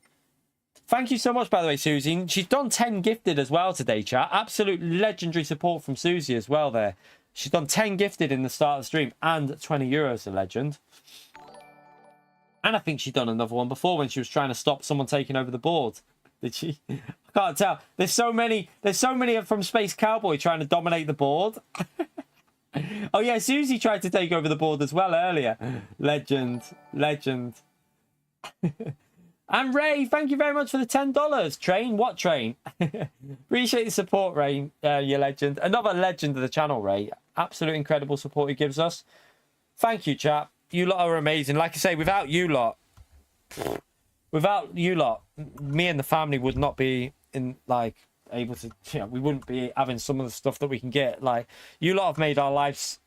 Thank you so much, by the way, Susie. She's done 10 gifted as well today, chat. Absolute legendary support from Susie as well there. She's done 10 gifted in the start of the stream and €20, a legend. And I think she's done another one before when she was trying to stop someone taking over the board. Did she? I can't tell. There's so many from Space Cowboy trying to dominate the board. Oh yeah, Susie tried to take over the board as well earlier. Legend. And Ray, thank you very much for the $10. Train? What train? Appreciate the support, Ray, you legend. Another legend of the channel, Ray. Absolute incredible support he gives us. Thank you, chap. You lot are amazing. Like I say, without you lot, me and the family would not be able to, we wouldn't be having some of the stuff that we can get. Like, you lot have made our lives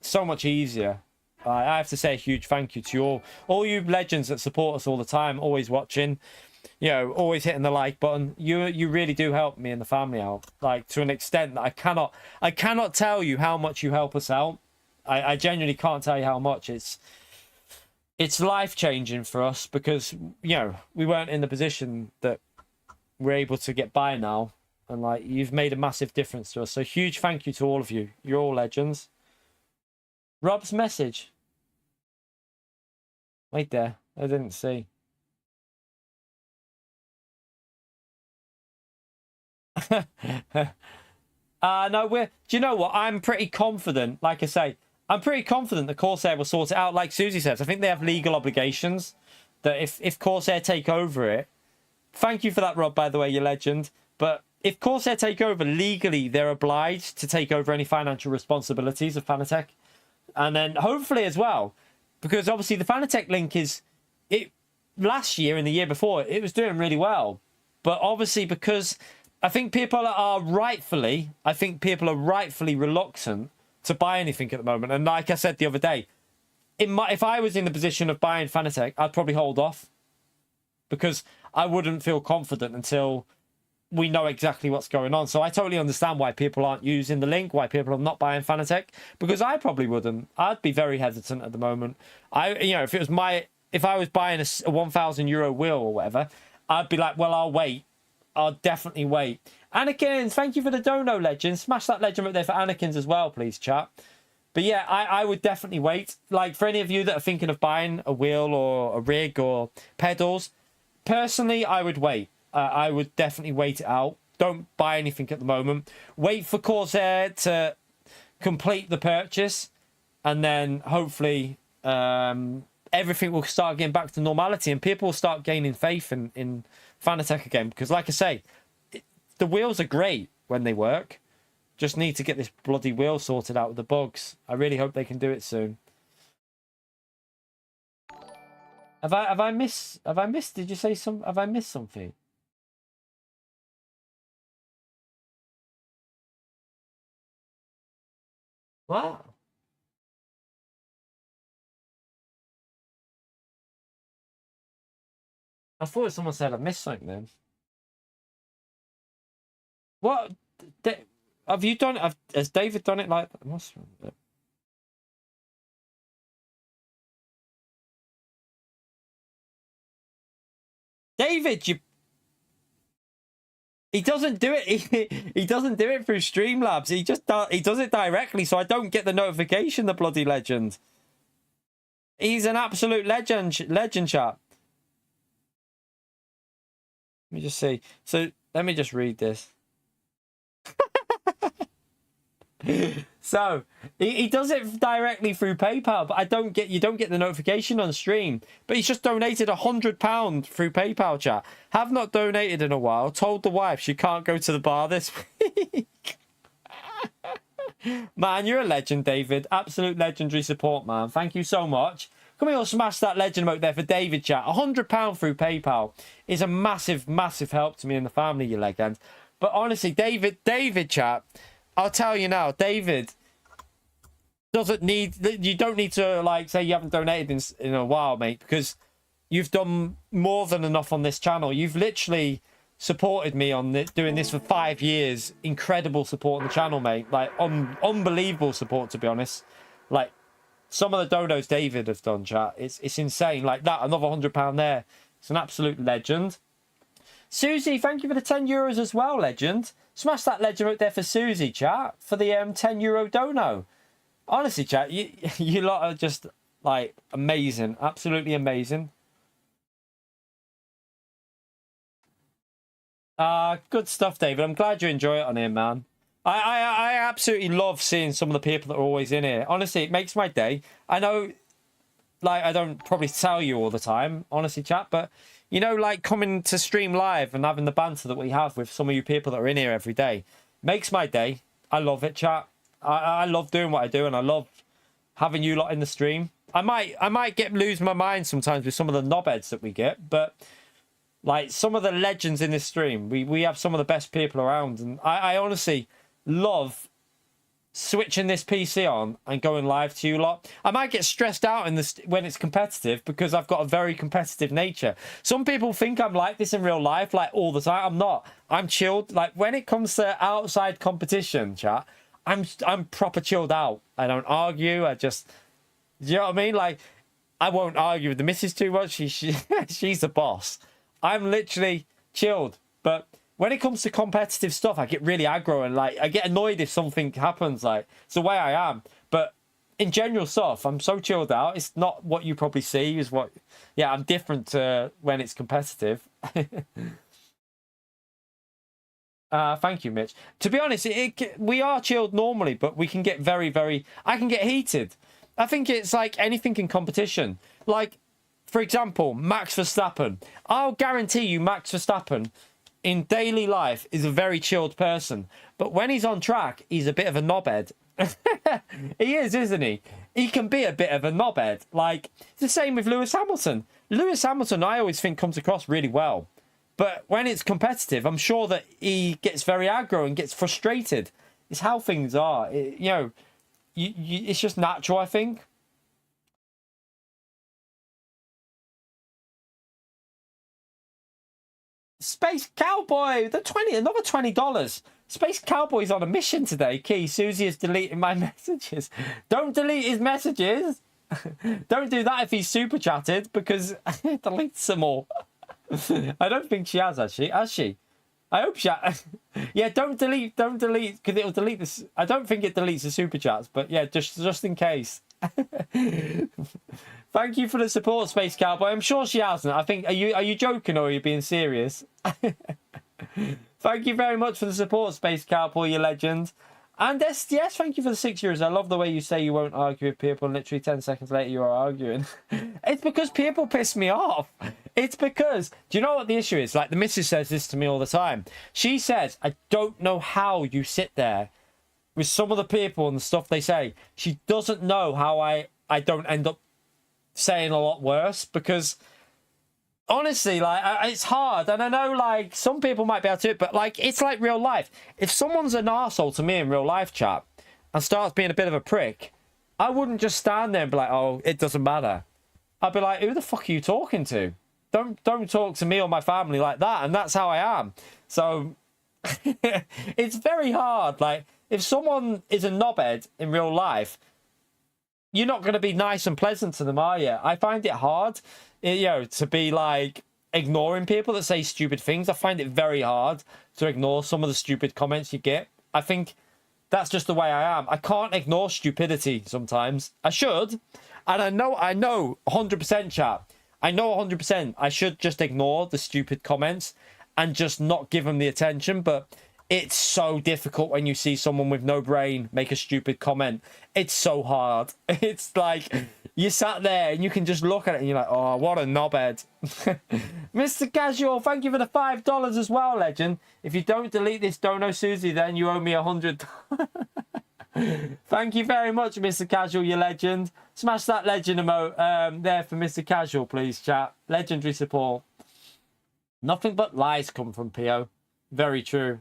so much easier. I have to say a huge thank you to all you legends that support us all the time, always watching, always hitting the like button. You really do help me and the family out, like, to an extent that I cannot tell you how much you help us out. I genuinely can't tell you how much. It's life-changing for us because, we weren't in the position that we're able to get by now. And, like, you've made a massive difference to us. So huge thank you to all of you. You're all legends. Rob's message. Wait there. I didn't see. No, do you know what? I'm pretty confident, like I say, I'm pretty confident that Corsair will sort it out. Like Susie says, I think they have legal obligations that if Corsair take over it, thank you for that, Rob, by the way, you legend. But if Corsair take over, legally, they're obliged to take over any financial responsibilities of Fanatec. And then hopefully as well, because obviously the Fanatec link last year and the year before, it was doing really well. But obviously because I think people are rightfully reluctant to buy anything at the moment. And like I said the other day, if I was in the position of buying Fanatec, I'd probably hold off because I wouldn't feel confident until we know exactly what's going on. So I totally understand why people aren't using the link, why people are not buying Fanatec, because I probably wouldn't. I'd be very hesitant at the moment. If I was buying a €1,000 wheel or whatever, I'd be like, well, I'll wait. I'll definitely wait. Anakin, thank you for the dono, legend. Smash that legend up there for Anakin's as well, please, chat. But yeah, I would definitely wait. Like, for any of you that are thinking of buying a wheel or a rig or pedals, personally, I would wait. I would definitely wait it out. Don't buy anything at the moment. Wait for Corsair to complete the purchase, and then hopefully everything will start getting back to normality, and people will start gaining faith in Fanatec again. Because, like I say, the wheels are great when they work. Just need to get this bloody wheel sorted out with the bugs. I really hope they can do it soon. Have I missed? Did you say some? Have I missed something? What? I thought someone said I missed something then. What? Have you done it? Has David done it like that? David, he doesn't do it. He doesn't do it through Streamlabs. He does it directly, so I don't get the notification. The bloody legend. He's an absolute legend, chap. Let me just see. So let me just read this. So he does it directly through PayPal, but you don't get the notification on stream. But he's just donated £100 through PayPal, chat. Have not donated in a while. Told the wife she can't go to the bar this week. Man, you're a legend, David. Absolute legendary support, man. Thank you so much. Come here, smash that legend emote there for David, chat. £100 through PayPal is a massive, massive help to me and the family, you legend. But honestly, David, chat, I'll tell you now, David doesn't need, you don't need to like say you haven't donated in a while, mate, because you've done more than enough on this channel. You've literally supported me on doing this for 5 years. Incredible support on the channel, mate. Like unbelievable support, to be honest. Like some of the donos David has done, chat. It's insane. Like that, another £100 there. It's an absolute legend. Susie, thank you for the €10 as well, legend. Smash that legend out there for Susie, chat, for the €10 dono. Honestly, chat, you lot are just like amazing, absolutely amazing. Good stuff, David. I'm glad you enjoy it on here, man. I absolutely love seeing some of the people that are always in here. Honestly, it makes my day. I know, like, I don't probably tell you all the time, honestly, chat, but you know, like coming to stream live and having the banter that we have with some of you people that are in here every day makes my day. I love it, chat. I love doing what I do, and I love having you lot in the stream. I might lose my mind sometimes with some of the knobheads that we get, but like some of the legends in this stream, we have some of the best people around, and I honestly love switching this PC on and going live to you lot. I might get stressed out in this when it's competitive because I've got a very competitive nature. Some people think I'm like this in real life, like all the time. I'm not. I'm chilled. Like when it comes to outside competition, chat, I'm proper chilled out. I don't argue. I just, you know what I mean? Like I won't argue with the missus too much. She's the boss. I'm literally chilled, but when it comes to competitive stuff, I get really aggro and like I get annoyed if something happens. Like it's the way I am. But in general stuff, I'm so chilled out. It's not what you probably see. Is what, yeah, I'm different when it's competitive. Thank you, Mitch. To be honest, we are chilled normally, but we can get very, very. I can get heated. I think it's like anything in competition. Like, for example, Max Verstappen. I'll guarantee you, Max Verstappen in daily life is a very chilled person, but when he's on track, he's a bit of a knobhead. He is, isn't he? He can be a bit of a knobhead. Like it's the same with Lewis Hamilton. Lewis Hamilton, I always think comes across really well, but when it's competitive, I'm sure that he gets very aggro and gets frustrated. It's how things are. You know, it's just natural, I think. Space Cowboy, another $20. Space Cowboy's on a mission today. Key, Susie is deleting my messages. Don't delete his messages. Don't do that if he's super chatted, because it deletes them all. I don't think she has, actually. Has she? I hope she yeah, don't delete, because it'll delete this. I don't think it deletes the super chats, but yeah, just in case. Thank you for the support, Space Cowboy. I'm sure she hasn't. I think, are you joking or are you being serious? Thank you very much for the support, Space Cowboy, you legend. And yes, thank you for the €6. I love the way you say you won't argue with people and literally 10 seconds later you are arguing. It's because people piss me off. It's because, do you know what the issue is? Like the missus says this to me all the time. She says, I don't know how you sit there with some of the people and the stuff they say. She doesn't know how I don't end up saying a lot worse, because honestly, like it's hard, and I know like some people might be able to do it, but like it's like real life. If someone's an arsehole to me in real life, chat, and starts being a bit of a prick, I wouldn't just stand there and be like, oh, it doesn't matter. I'd be like, who the fuck are you talking to? Don't talk to me or my family like that. And that's how I am. So it's very hard. Like, if someone is a knobhead in real life, you're not going to be nice and pleasant to them, are you? I find it hard, you know, to be like ignoring people that say stupid things. I find it very hard to ignore some of the stupid comments you get. I think that's just the way I am. I can't ignore stupidity sometimes. I should. And I know 100%, chat. I know 100% I should just ignore the stupid comments and just not give them the attention. But it's so difficult when you see someone with no brain make a stupid comment. It's so hard. It's like you sat there and you can just look at it and you're like, oh, what a knobhead. Mr. Casual, thank you for the $5 as well, legend. If you don't delete this Dono Susie, then you owe me $100. Thank you very much, Mr. Casual, you legend. Smash that legend emote there for Mr. Casual, please, chat. Legendary support. Nothing but lies come from Pio. Very true.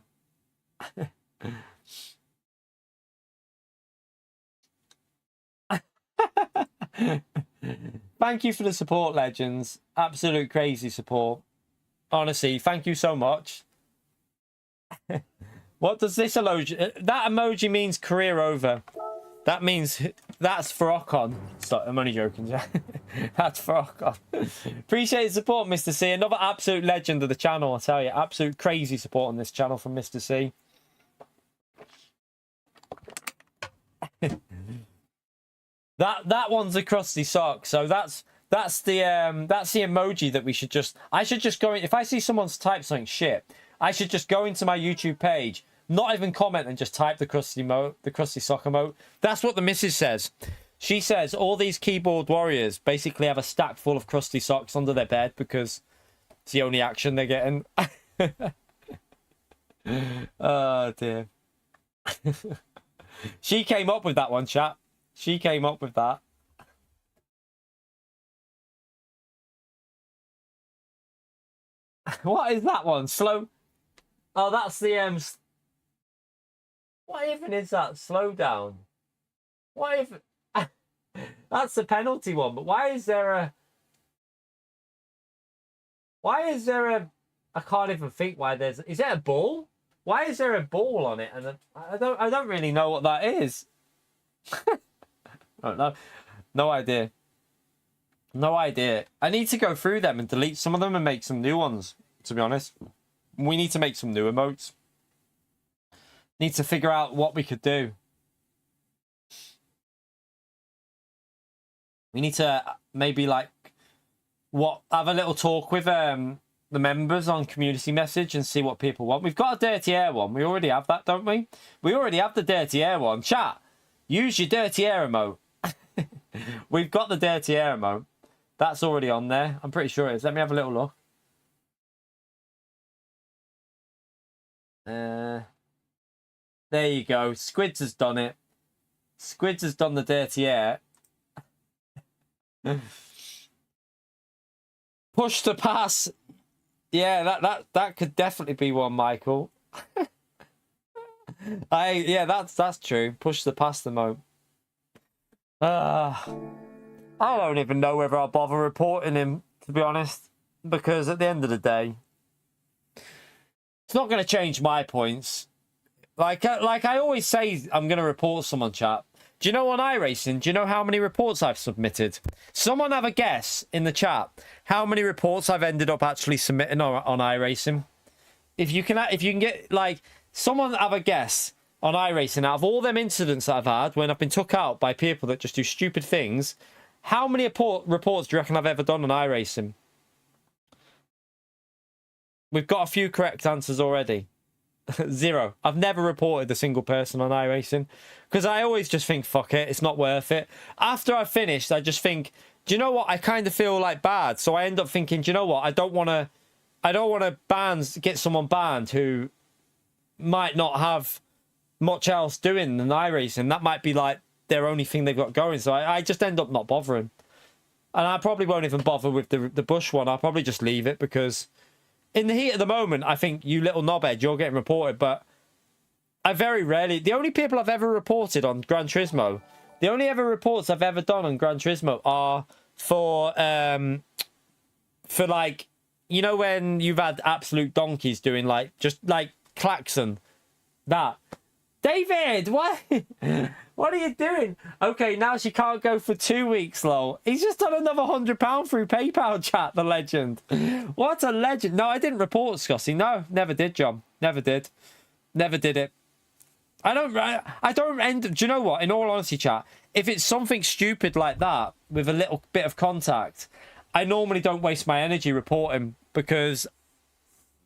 Thank you for the support, legends. Absolute crazy support. Honestly, thank you so much. What does this emoji... That emoji means career over. That means... That's for Ocon. Stop, I'm only joking. That's for Ocon. Appreciate the support, Mr. C. Another absolute legend of the channel, I tell you. Absolute crazy support on this channel from Mr. C. That one's a crusty sock. So that's the emoji that we should just... I should just go in... If I see someone's type something shit, I should just go into my YouTube page, not even comment, and just type the crusty sock emote. That's what the missus says. She says all these keyboard warriors basically have a stack full of crusty socks under their bed because it's the only action they're getting. Oh, dear. She came up with that one, chat. She came up with that. What is that one? Slow... Oh, that's the what even is that? Slow down. What if... That's the penalty one, but why is there a... I can't even think why there's... Is it a ball? Why is there a ball on it? And I don't really know what that is. I don't know. No idea. No idea. I need to go through them and delete some of them and make some new ones, to be honest. We need to make some new emotes. Need to figure out what we could do. We need to maybe like have a little talk with the members on community message and see what people want. We've got a dirty air one. We already have that, don't we? We already have the dirty air one. Chat, use your dirty air emote. We've got the dirty air emote. That's already on there. I'm pretty sure it is. Let me have a little look. There you go. Squids has done it. Squids has done the dirty air. Push to pass. Yeah, that could definitely be one, Michael. Yeah, that's true. Push the pass the mo. I don't even know whether I'll bother reporting him, to be honest, because at the end of the day, it's not going to change my points. Like I always say, I'm going to report someone, chat. Do you know on iRacing, do you know how many reports I've submitted? Someone have a guess in the chat how many reports I've ended up actually submitting on iRacing. If you can get, like, someone have a guess on iRacing out of all them incidents that I've had when I've been took out by people that just do stupid things. How many reports do you reckon I've ever done on iRacing? We've got a few correct answers already. 0. I've never reported a single person on iRacing because I always just think, fuck it, it's not worth it. After I've finished, I just think, do you know what? I kind of feel like bad. So I end up thinking, do you know what? I don't want to get someone banned who might not have much else doing than iRacing. That might be like their only thing they've got going. So I just end up not bothering. And I probably won't even bother with the Bush one. I'll probably just leave it because in the heat of the moment, I think, you little knobhead, you're getting reported. But I very rarely... The only people I've ever reported on Gran Turismo, the only ever reports I've ever done on Gran Turismo are for like, you know, when you've had absolute donkeys doing like, just like klaxon, that. David, what? What are you doing? Okay, now she can't go for 2 weeks, lol. He's just done another £100 through PayPal, chat, the legend. What a legend. No, I didn't report Scotty. No, never did, John. Never did. Never did it. I don't end... Do you know what? In all honesty, chat, if it's something stupid like that with a little bit of contact, I normally don't waste my energy reporting because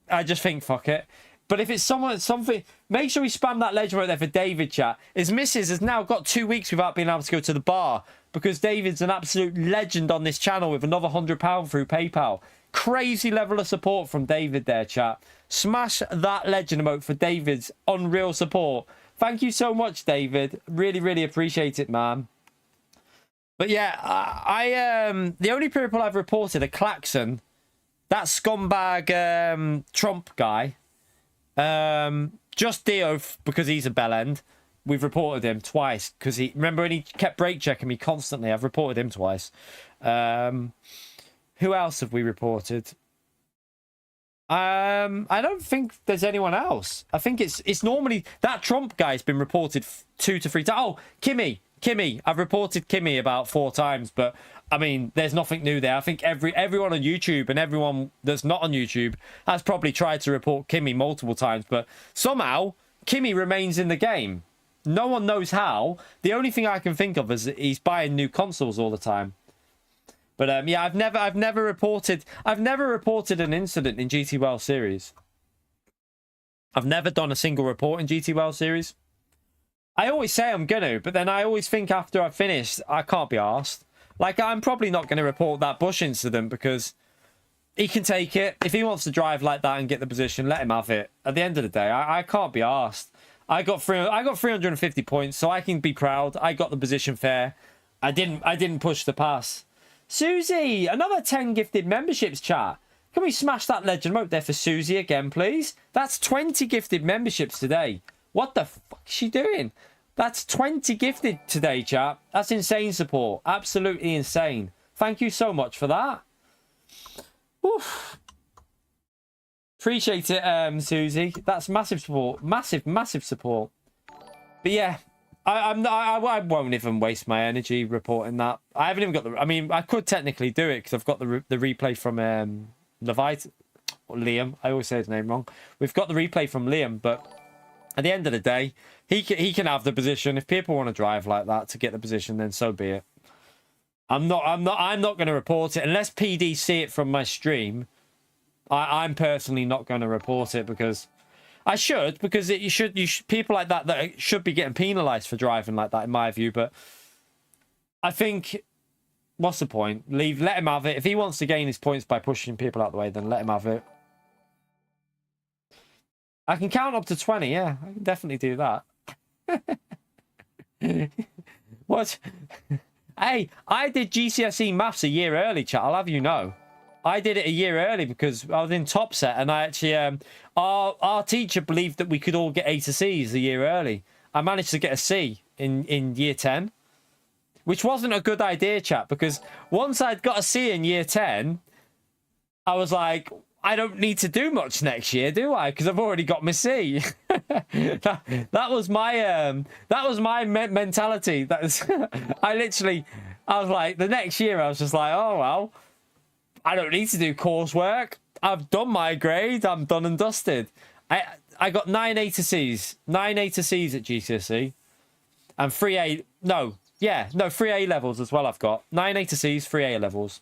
I just think, fuck it. But if it's something, make sure you spam that legend right there for David, chat. His missus has now got 2 weeks without being able to go to the bar because David's an absolute legend on this channel with another £100 through PayPal. Crazy level of support from David there, chat. Smash that legend emote for David's unreal support. Thank you so much, David. Really, really appreciate it, man. But yeah, I the only people I've reported are Klaxon, that scumbag Trump guy. Just Dio, because he's a bellend. We've reported him twice because he, remember when he kept brake checking me constantly? I've reported him twice. Who else have we reported? I don't think there's anyone else. I think it's normally that Trump guy's been reported 2 to 3 times. Oh, Kimmy. I've reported Kimmy about 4 times, but I mean, there's nothing new there. I think everyone on YouTube and everyone that's not on YouTube has probably tried to report Kimmy multiple times, but somehow Kimmy remains in the game. No one knows how. The only thing I can think of is that he's buying new consoles all the time. But yeah, I've never reported an incident in GT World Series. I've never done a single report in GT World Series. I always say I'm gonna, but then I always think after I've finished, I can't be arsed. Like, I'm probably not going to report that Bush incident because he can take it. If he wants to drive like that and get the position, let him have it. At the end of the day, I can't be arsed. I got 350 points, so I can be proud. I got the position fair. I didn't push the pass. Susie, another 10 gifted memberships, chat. Can we smash that legend mode there for Susie again, please? That's 20 gifted memberships today. What the fuck is she doing? That's 20 gifted today, chat. That's insane support. Absolutely insane. Thank you so much for that. Oof. Appreciate it, Susie. That's massive support. Massive support. But yeah, I won't even waste my energy reporting that. I haven't even got the... I mean, I could technically do it because I've got the replay from Levite. Or Liam. I always say his name wrong. We've got the replay from Liam, but at the end of the day, he can have the position. If people want to drive like that to get the position, then so be it. I'm not going to report it unless PD see it from my stream. I'm personally not going to report it because I should, because you should people like that should be getting penalized for driving like that in my view. But I think, what's the point? Let him have it. If he wants to gain his points by pushing people out the way, then let him have it. I can count up to 20. Yeah, I can definitely do that. What? Hey, I did GCSE maths a year early, chat. I'll have you know. I did it a year early because I was in top set, and I actually our teacher believed that we could all get A to C's a year early. I managed to get a C in year 10, which wasn't a good idea, chat, because once I'd got a C in year 10, I was like, I don't need to do much next year, do I? Because I've already got my C. that was my mentality. That was I was like, the next year I was just like, oh well, I don't need to do coursework. I've done my grade. I'm done and dusted. I got 9 A to C's, 9 A to C's at GCSE, and 3 A. No, 3 A levels as well. I've got 9 A to C's, 3 A levels.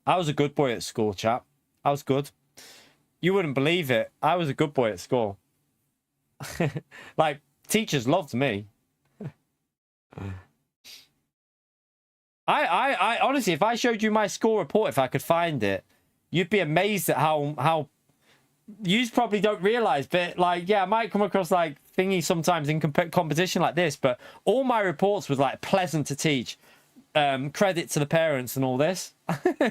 I was a good boy at school, chap. I was good. You wouldn't believe it. I was a good boy at school. Like, teachers loved me. I honestly, if I showed you my school report, if I could find it, you'd be amazed at how you probably don't realize, but like, yeah, I might come across like thingy sometimes in competition like this, but all my reports was like pleasant to teach. Credit to the parents and all this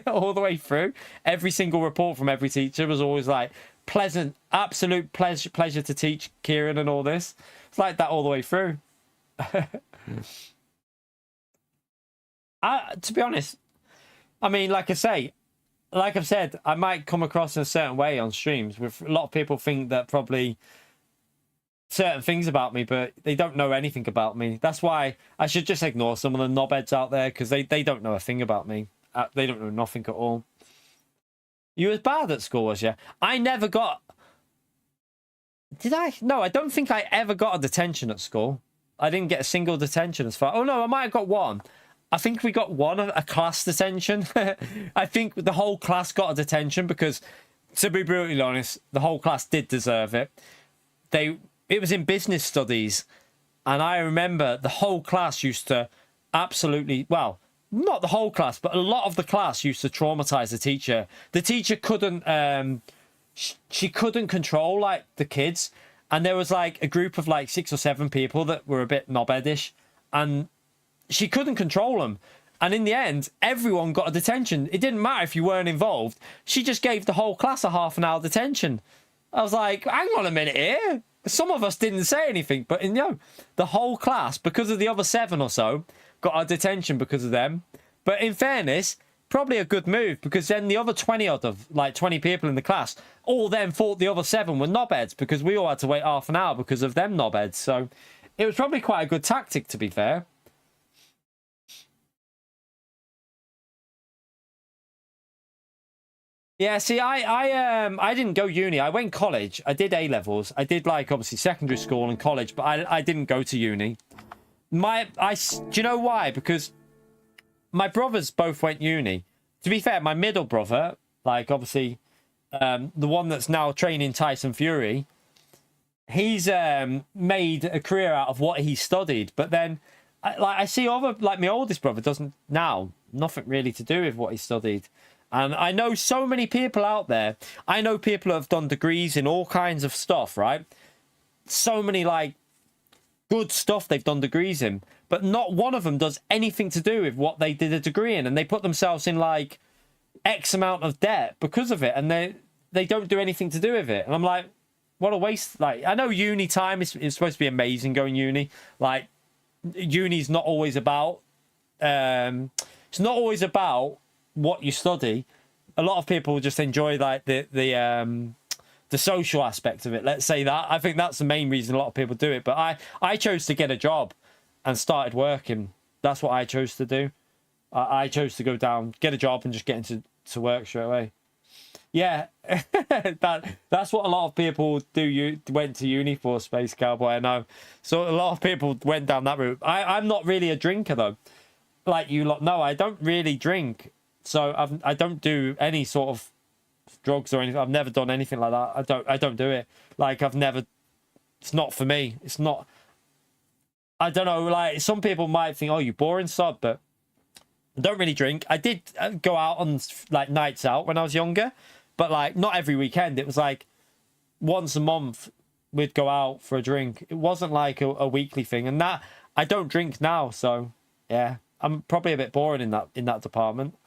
all the way through. Every single report from every teacher was always like pleasant, absolute pleasure to teach Kieran and all this. It's like that all the way through. To be honest, I mean, like I say, like I've said, I might come across in a certain way on streams. With a lot of people think that probably certain things about me, but they don't know anything about me. That's why I should just ignore some of the knobheads out there, because they don't know a thing about me. They don't know nothing at all. You was bad at school, was you? I never got... Did I? No, I don't think I ever got a detention at school. I didn't get a single detention as far... Oh, no, I might have got one. I think we got one, a class detention. I think the whole class got a detention because, to be brutally honest, the whole class did deserve it. It was in business studies, and I remember the whole class used to absolutely... Well, not the whole class, but a lot of the class used to traumatize the teacher. The teacher couldn't... she couldn't control, like, the kids. And there was, like, a group of, like, 6 or 7 people that were a bit knobheadish. And she couldn't control them. And in the end, everyone got a detention. It didn't matter if you weren't involved. She just gave the whole class a half-an-hour detention. I was like, hang on a minute here. Some of us didn't say anything. But, you know, the whole class, because of the other 7 or so, got a detention because of them. But in fairness... Probably a good move, because then the other 20 of like 20 people in the class all then thought the other 7 were knobheads, because we all had to wait half an hour because of them knobheads. So it was probably quite a good tactic, to be fair. Yeah, see, I didn't go uni. I went college. I did A levels. I did like obviously secondary school and college, but I didn't go to uni. Do you know why? Because my brothers both went uni. To be fair, my middle brother, like obviously the one that's now training Tyson Fury, he's made a career out of what he studied. But then, I see other, like my oldest brother doesn't now, nothing really to do with what he studied. And I know so many people out there. I know people who have done degrees in all kinds of stuff, right? So many like good stuff they've done degrees in. But not one of them does anything to do with what they did a degree in. And they put themselves in like X amount of debt because of it. And they don't do anything to do with it. And I'm like, what a waste. Like, I know uni time is supposed to be amazing going uni. Like, uni's not always about... it's not always about what you study. A lot of people just enjoy like the social aspect of it. Let's say that. I think that's the main reason a lot of people do it. But I chose to get a job and started working. That's what I chose to do. I chose to go down, get a job, and just get into work straight away. Yeah, that's what a lot of people do. You went to uni for, Space Cowboy. I know. So a lot of people went down that route. I'm not really a drinker though. Like you lot know, I don't really drink. So I don't do any sort of drugs or anything. I've never done anything like that. I don't do it. Like I've never. It's not for me. It's not. I don't know, like, some people might think, oh, you boring sod, but I don't really drink. I did go out on, like, nights out when I was younger, but, like, not every weekend. It was, like, once a month we'd go out for a drink. It wasn't, like, a weekly thing. And that, I don't drink now, so, yeah. I'm probably a bit boring in that department.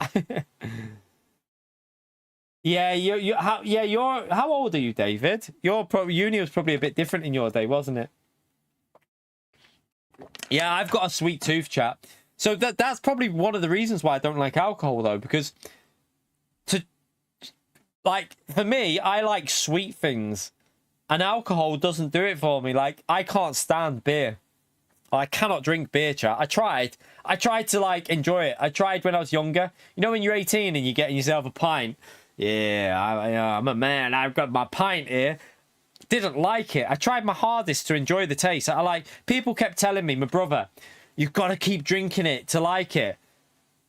Yeah, how old are you, David? Uni was probably a bit different in your day, wasn't it? Yeah, I've got a sweet tooth, chat. So that's probably one of the reasons why I don't like alcohol, though, because for me, I like sweet things, and alcohol doesn't do it for me. Like, I can't stand beer. I cannot drink beer, chat. I tried to, like, enjoy it. I tried when I was younger. You know when you're 18 and you're getting yourself a pint? Yeah, I'm a man. I've got my pint here. Didn't like it. I tried my hardest to enjoy the taste. People kept telling me, my brother, you've got to keep drinking it to like it.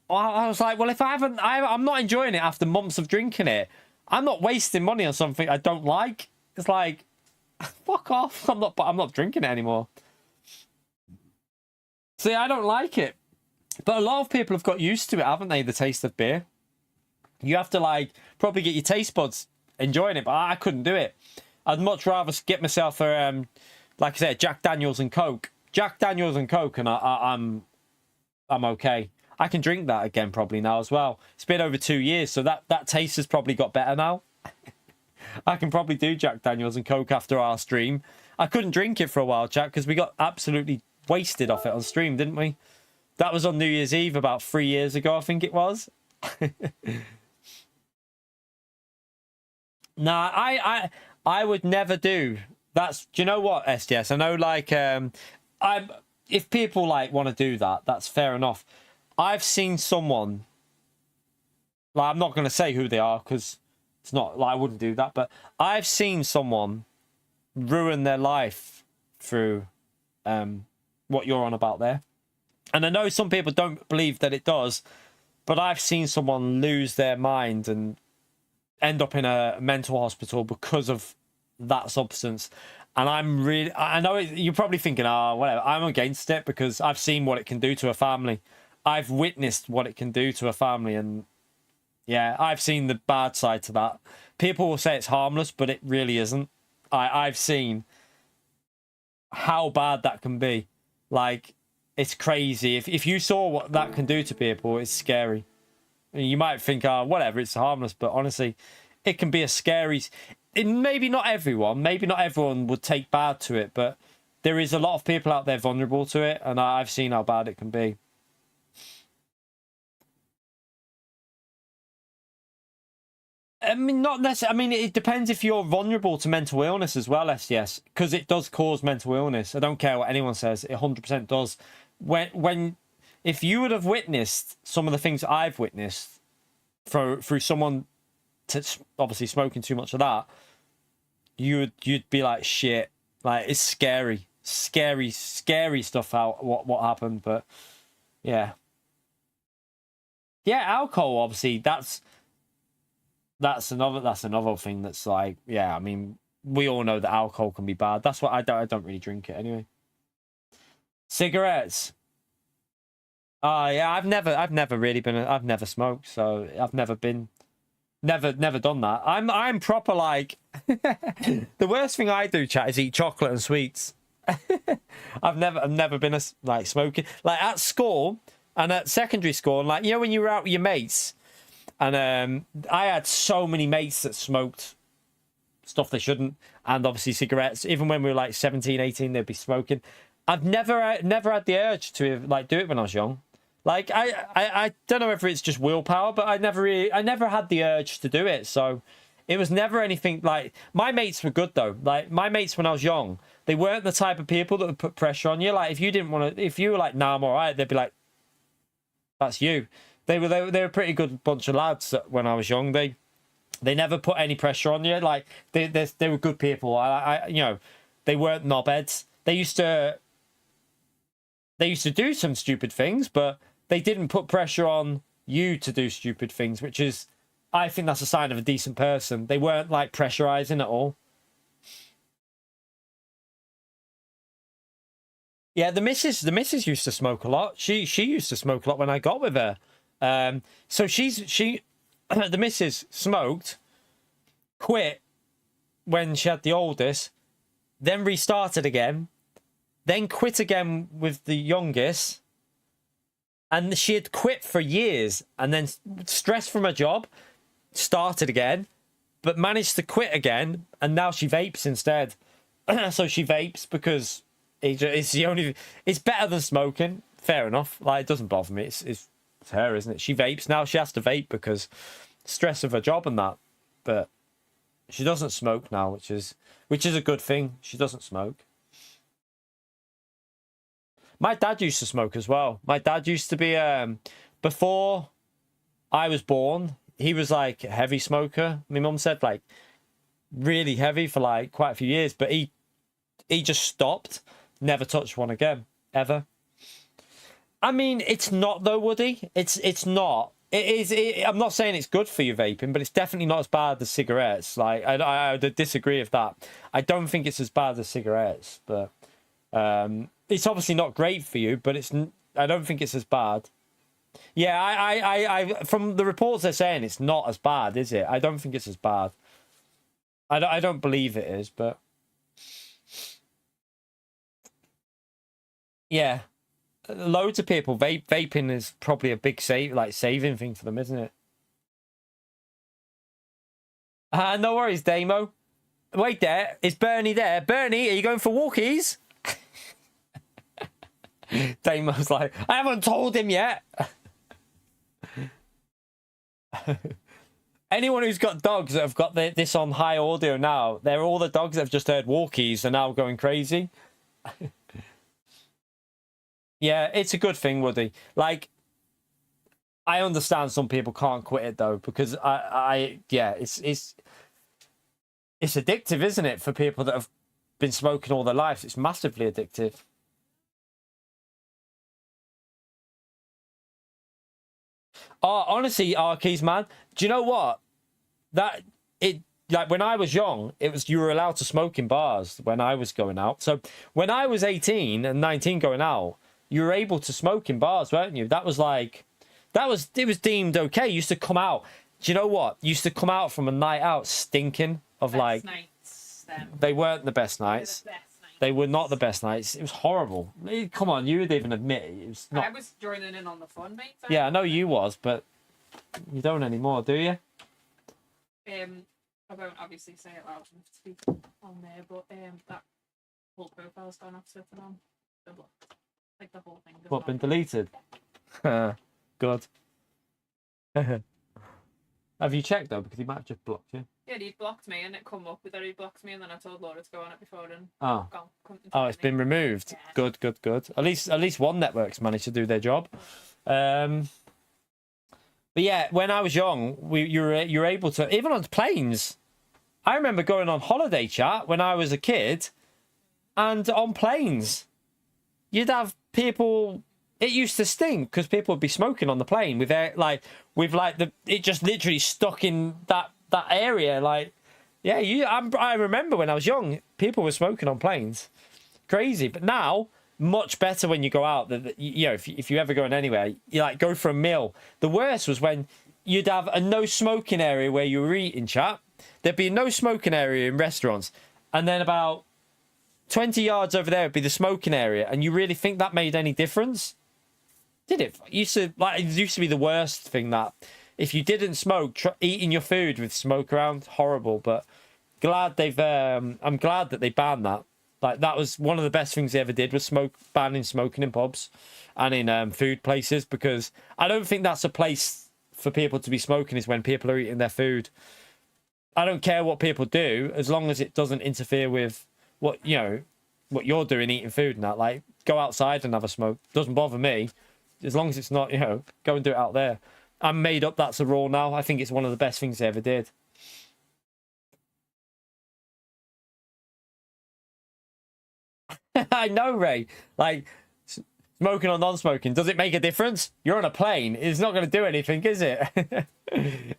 I was like, well, if I'm not enjoying it after months of drinking it. I'm not wasting money on something I don't like. It's like, fuck off. I'm not drinking it anymore. See, I don't like it. But a lot of people have got used to it, haven't they? The taste of beer. You have to, like, probably get your taste buds enjoying it, but I couldn't do it. I'd much rather get myself a, like I said, Jack Daniels and Coke. Jack Daniels and Coke, and I'm okay. I can drink that again probably now as well. It's been over 2 years, so that taste has probably got better now. I can probably do Jack Daniels and Coke after our stream. I couldn't drink it for a while, chat, because we got absolutely wasted off it on stream, didn't we? That was on New Year's Eve about 3 years ago, I think it was. Nah, I would never do. That's, do you know what, SDS? I know, like, if people like want to do that, that's fair enough. I've seen someone, like, I'm not going to say who they are because it's not like I wouldn't do that, but I've seen someone ruin their life through what you're on about there. And I know some people don't believe that it does, but I've seen someone lose their mind and end up in a mental hospital because of that substance. And I'm really, I know you're probably thinking, oh, whatever. I'm against it because I've seen what it can do to a family. I've witnessed what it can do to a family. And yeah, I've seen the bad side to that. People will say it's harmless, but it really isn't. I've seen how bad that can be. Like, it's crazy. If you saw what that can do to people, it's scary. You might think, oh, whatever, it's harmless. But honestly, it can be a scary... Maybe not everyone would take bad to it, but there is a lot of people out there vulnerable to it, and I've seen how bad it can be. I mean, not necessarily. I mean, it depends if you're vulnerable to mental illness as well, SDS, because it does cause mental illness. I don't care what anyone says; it 100% does. If you would have witnessed some of the things I've witnessed through someone obviously smoking too much of that, you'd be like, shit, like, it's scary stuff out what happened. But yeah, alcohol, obviously, that's another thing that's like, yeah, I mean, we all know that alcohol can be bad. That's why I don't really drink it anyway. Cigarettes. Yeah, I've never really been, I've never smoked, so I've never done that. I'm proper, like, the worst thing I do, chat, is eat chocolate and sweets. I've never been like smoking, like at school and at secondary school, and like, you know, when you were out with your mates, and I had so many mates that smoked stuff they shouldn't, and obviously cigarettes. Even when we were like 17, 18, they'd be smoking. I've never had the urge to like do it when I was young. Like, I don't know if it's just willpower, but I never had the urge to do it. So it was never anything like, my mates were good though. Like, my mates when I was young, they weren't the type of people that would put pressure on you. Like, if you were like, nah, I'm all right, they'd be like, that's you. They were a pretty good bunch of lads when I was young. They never put any pressure on you. Like, they were good people. You know, they weren't knobheads. They used to do some stupid things, but they didn't put pressure on you to do stupid things, which is, I think that's a sign of a decent person. They weren't like pressurizing at all. Yeah, the missus used to smoke a lot. She used to smoke a lot when I got with her. So the missus smoked, quit when she had the oldest, then restarted again, then quit again with the youngest. And she had quit for years, and then stressed from her job, started again, but managed to quit again, and now she vapes instead. So she vapes because it's better than smoking. Fair enough. Like, it doesn't bother me. It's her, isn't it? She vapes now. She has to vape because stress of her job and that. But she doesn't smoke now, which is a good thing. She doesn't smoke. My dad used to smoke as well. My dad used to be, before I was born, he was like a heavy smoker. My mum said, like, really heavy for like quite a few years, but he just stopped, never touched one again, ever. I mean, it's not though, Woody. It's not. It is. I'm not saying it's good for you vaping, but it's definitely not as bad as cigarettes. Like, I would disagree with that. I don't think it's as bad as cigarettes, but it's obviously not great for you, but I don't think it's as bad. Yeah, I from the reports they're saying it's not as bad, is it? I don't think it's as bad. I don't believe it is, but yeah, loads of people vaping is probably a big saving thing for them, isn't it? No worries, Damo. Wait there. Is Bernie there? Bernie, are you going for walkies? Damo's like, I haven't told him yet. Anyone who's got dogs that have got this on high audio now, they're all the dogs that have just heard walkies are now going crazy. Yeah, it's a good thing, Woody. Like, I understand some people can't quit it though, because yeah, it's addictive, isn't it, for people that have been smoking all their lives? It's massively addictive. Oh, honestly, Arkeys, man, do you know what? Like when I was young, you were allowed to smoke in bars when I was going out. So when I was 18 and 19 going out, you were able to smoke in bars, weren't you? That was like, it was deemed okay. You used to come out. Do you know what? You used to come out from a night out stinking of Best nights, they weren't the best nights. They were not the best nights. It was horrible. Come on, you would even admit it was not. I was joining in on the fun, mate. Yeah, I know you was, but you don't anymore, do you? I won't obviously say it loud enough to speak on there, but that whole profile's gone off Twitter on. Like the whole thing. What, been deleted? Good. Have you checked though? Because he might have just blocked you. Yeah, he blocked me and it come up with that he blocked me, and then I told Laura to go on it before and it's been removed. Yeah. Good. At least one network's managed to do their job. But yeah, when I was young, you were able to, even on planes. I remember going on holiday, chat, when I was a kid, and on planes, you'd have people. It used to stink because people would be smoking on the plane with air, it just literally stuck in that area. Like, yeah, I remember when I was young, people were smoking on planes, crazy. But now, much better when you go out. You know, if you ever going anywhere, you like go for a meal. The worst was when you'd have a no smoking area where you were eating, chat. There'd be a no smoking area in restaurants, and then about 20 yards over there would be the smoking area, and you really think that made any difference? Did it? It used to be the worst thing that if you didn't smoke, eating your food with smoke around, horrible. But I'm glad that they banned that. Like, that was one of the best things they ever did, was banning smoking in pubs and in food places, because I don't think that's a place for people to be smoking, is when people are eating their food. I don't care what people do, as long as it doesn't interfere with what you're doing, eating food and that. Like, go outside and have a smoke. Doesn't bother me. As long as it's not, go and do it out there. I'm made up that's a rule now. I think it's one of the best things they ever did. I know, Ray. Like, smoking or non-smoking, does it make a difference? You're on a plane. It's not going to do anything, is it?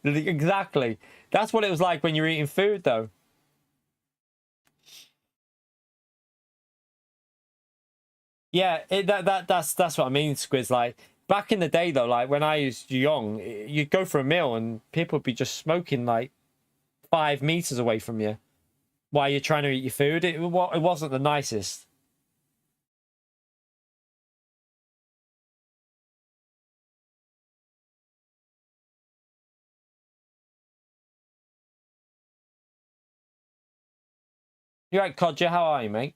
Exactly. That's what it was like when you're eating food, though. Yeah, that's what I mean, Squiz. Like, back in the day, though, like when I was young, you'd go for a meal and people would be just smoking like 5 meters away from you while you're trying to eat your food. It wasn't the nicest. You right, Codger? How are you, mate?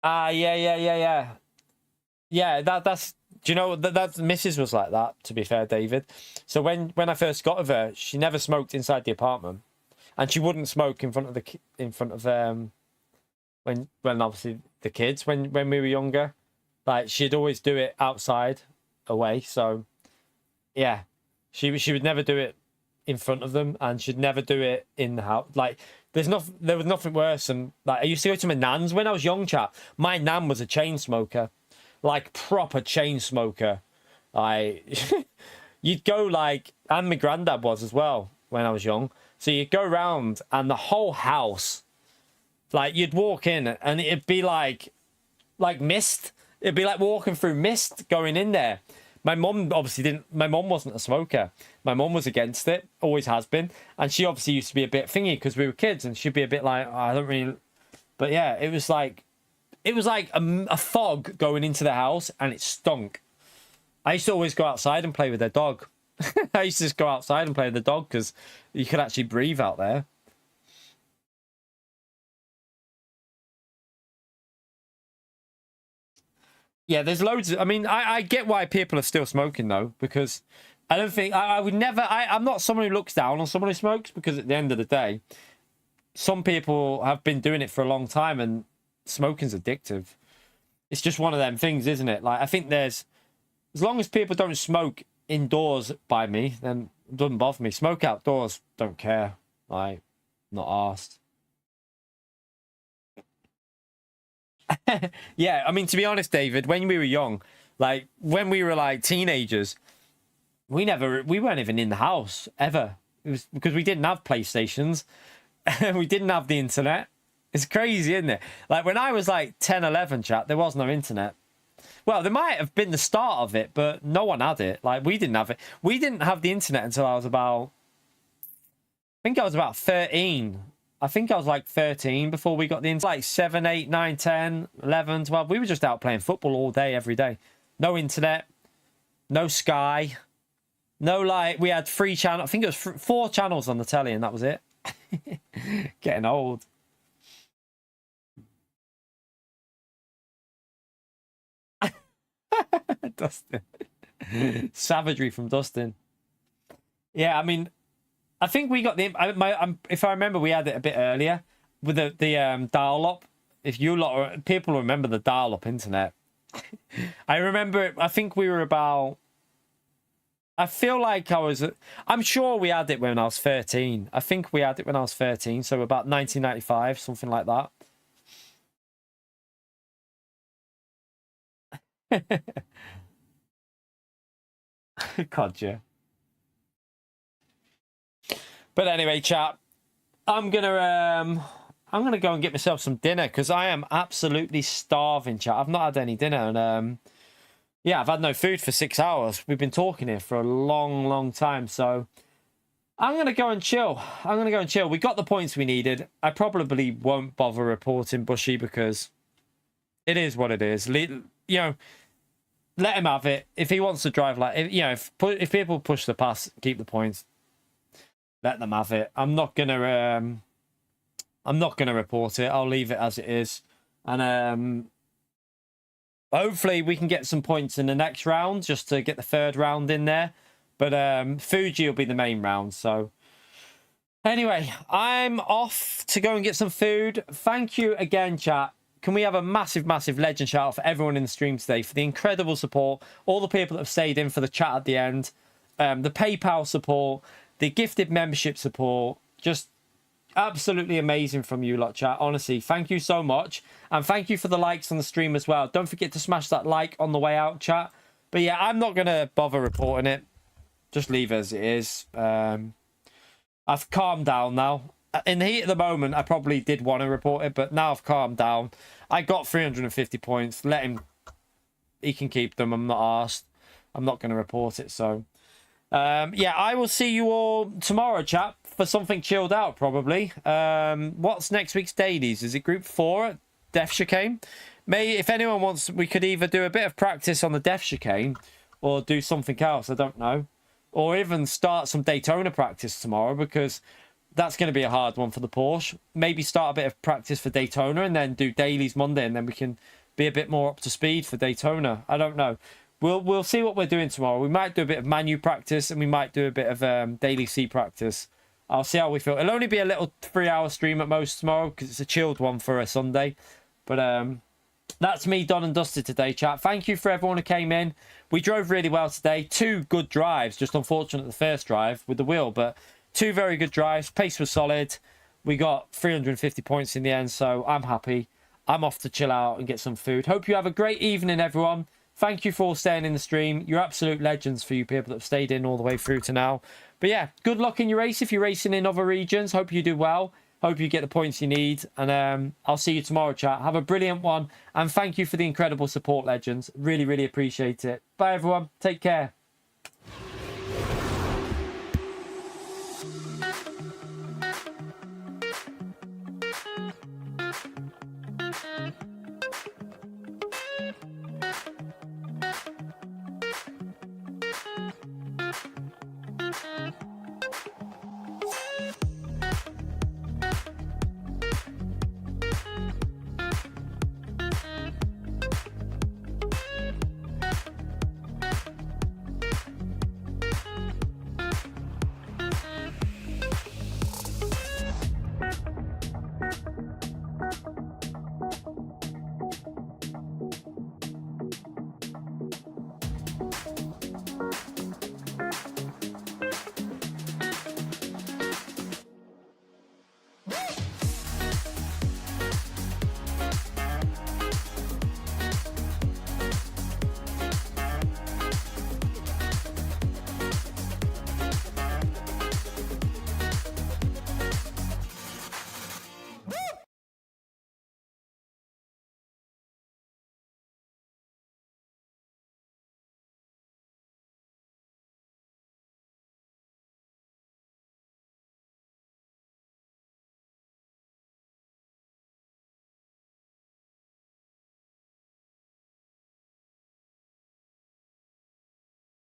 Yeah. Yeah, that's. Do you know that Mrs. was like that? To be fair, David. So when I first got with her, she never smoked inside the apartment, and she wouldn't smoke in front of when obviously the kids when we were younger. Like, she'd always do it outside, away. So yeah, she would never do it in front of them, and she'd never do it in the house. Like, there was nothing worse than, like, I used to go to my nan's when I was young, chap. My nan was a chain smoker, like proper chain smoker. You'd go like, and my granddad was as well when I was young. So you'd go around and the whole house, like, you'd walk in and it'd be like mist. It'd be like walking through mist going in there. My mum obviously didn't. My mum wasn't a smoker. My mum was against it, always has been, and she obviously used to be a bit thingy because we were kids, and she'd be a bit like, oh, I don't really. But yeah, it was like a fog going into the house, and it stunk. I used to always go outside and play with their dog. I used to just go outside and play with the dog because you could actually breathe out there. Yeah, there's loads of, I mean, I get why people are still smoking though, because I don't think I would never, I'm not someone who looks down on someone who smokes, because at the end of the day, some people have been doing it for a long time and smoking's addictive. It's just one of them things, isn't it? Like, I think there's, as long as people don't smoke indoors by me, then it doesn't bother me. Smoke outdoors, don't care. Like, not asked. Yeah, I mean, to be honest, David, when we were young, like when we were like teenagers, we weren't even in the house ever. It was because we didn't have PlayStations. We didn't have the internet. It's crazy, isn't it? Like when I was like 10, 11, chat, there was no internet. Well, there might have been the start of it, but no one had it. Like we didn't have it. We didn't have the internet until I was about, I think I was about 13. I think I was like 13 before we got the internet. Like 7, 8, 9, 10, 11, 12. We were just out playing football all day, every day. No internet, no Sky, no like, we had 3 channels. I think it was 4 channels on the telly and that was it. Getting old. Dustin. Savagery from Dustin. Yeah, I mean, I think we got the, if I remember, we had it a bit earlier with the dial-up. If you lot, people remember the dial-up internet. I remember it, I think we were about, I feel like I'm sure we had it when I was 13. I think we had it when I was 13, so about 1995, something like that. God, yeah. But anyway, chat, I'm gonna go and get myself some dinner because I am absolutely starving, chat. I've not had any dinner, and yeah, I've had no food for 6 hours. We've been talking here for a long, long time, so I'm gonna go and chill. We got the points we needed. I probably won't bother reporting Bushy because it is what it is. You know, let him have it. If he wants to drive, like, if people push the pass, keep the points. Let them have it. I'm not gonna report it. I'll leave it as it is, and hopefully we can get some points in the next round just to get the 3rd round in there. But Fuji will be the main round. So anyway, I'm off to go and get some food. Thank you again, chat. Can we have a massive, massive legend shout out for everyone in the stream today for the incredible support, all the people that have stayed in for the chat at the end, the PayPal support, the gifted membership support, just absolutely amazing from you lot, chat. Honestly, thank you so much. And thank you for the likes on the stream as well. Don't forget to smash that like on the way out, chat. But yeah, I'm not going to bother reporting it. Just leave it as it is. I've calmed down now. In the heat of the moment, I probably did want to report it, but now I've calmed down. I got 350 points. Let him. He can keep them. I'm not asked. I'm not going to report it, so... yeah, I will see you all tomorrow, chap, for something chilled out, probably. What's next week's dailies? Is it Group 4, Death Chicane? Maybe if anyone wants, we could either do a bit of practice on the Death Chicane or do something else, I don't know. Or even start some Daytona practice tomorrow, because that's going to be a hard one for the Porsche. Maybe start a bit of practice for Daytona and then do dailies Monday, and then we can be a bit more up to speed for Daytona. I don't know. We'll see what we're doing tomorrow. We might do a bit of manu practice and we might do a bit of daily C practice. I'll see how we feel. It'll only be a little 3-hour stream at most tomorrow because it's a chilled one for a Sunday. But that's me done and dusted today, chat. Thank you for everyone who came in. We drove really well today. 2 good drives. Just unfortunate the first drive with the wheel, but 2 very good drives. Pace was solid. We got 350 points in the end, so I'm happy. I'm off to chill out and get some food. Hope you have a great evening, everyone. Thank you for all staying in the stream. You're absolute legends for you people that have stayed in all the way through to now. But yeah, good luck in your race if you're racing in other regions. Hope you do well. Hope you get the points you need. And I'll see you tomorrow, chat. Have a brilliant one. And thank you for the incredible support, legends. Really, really appreciate it. Bye, everyone. Take care.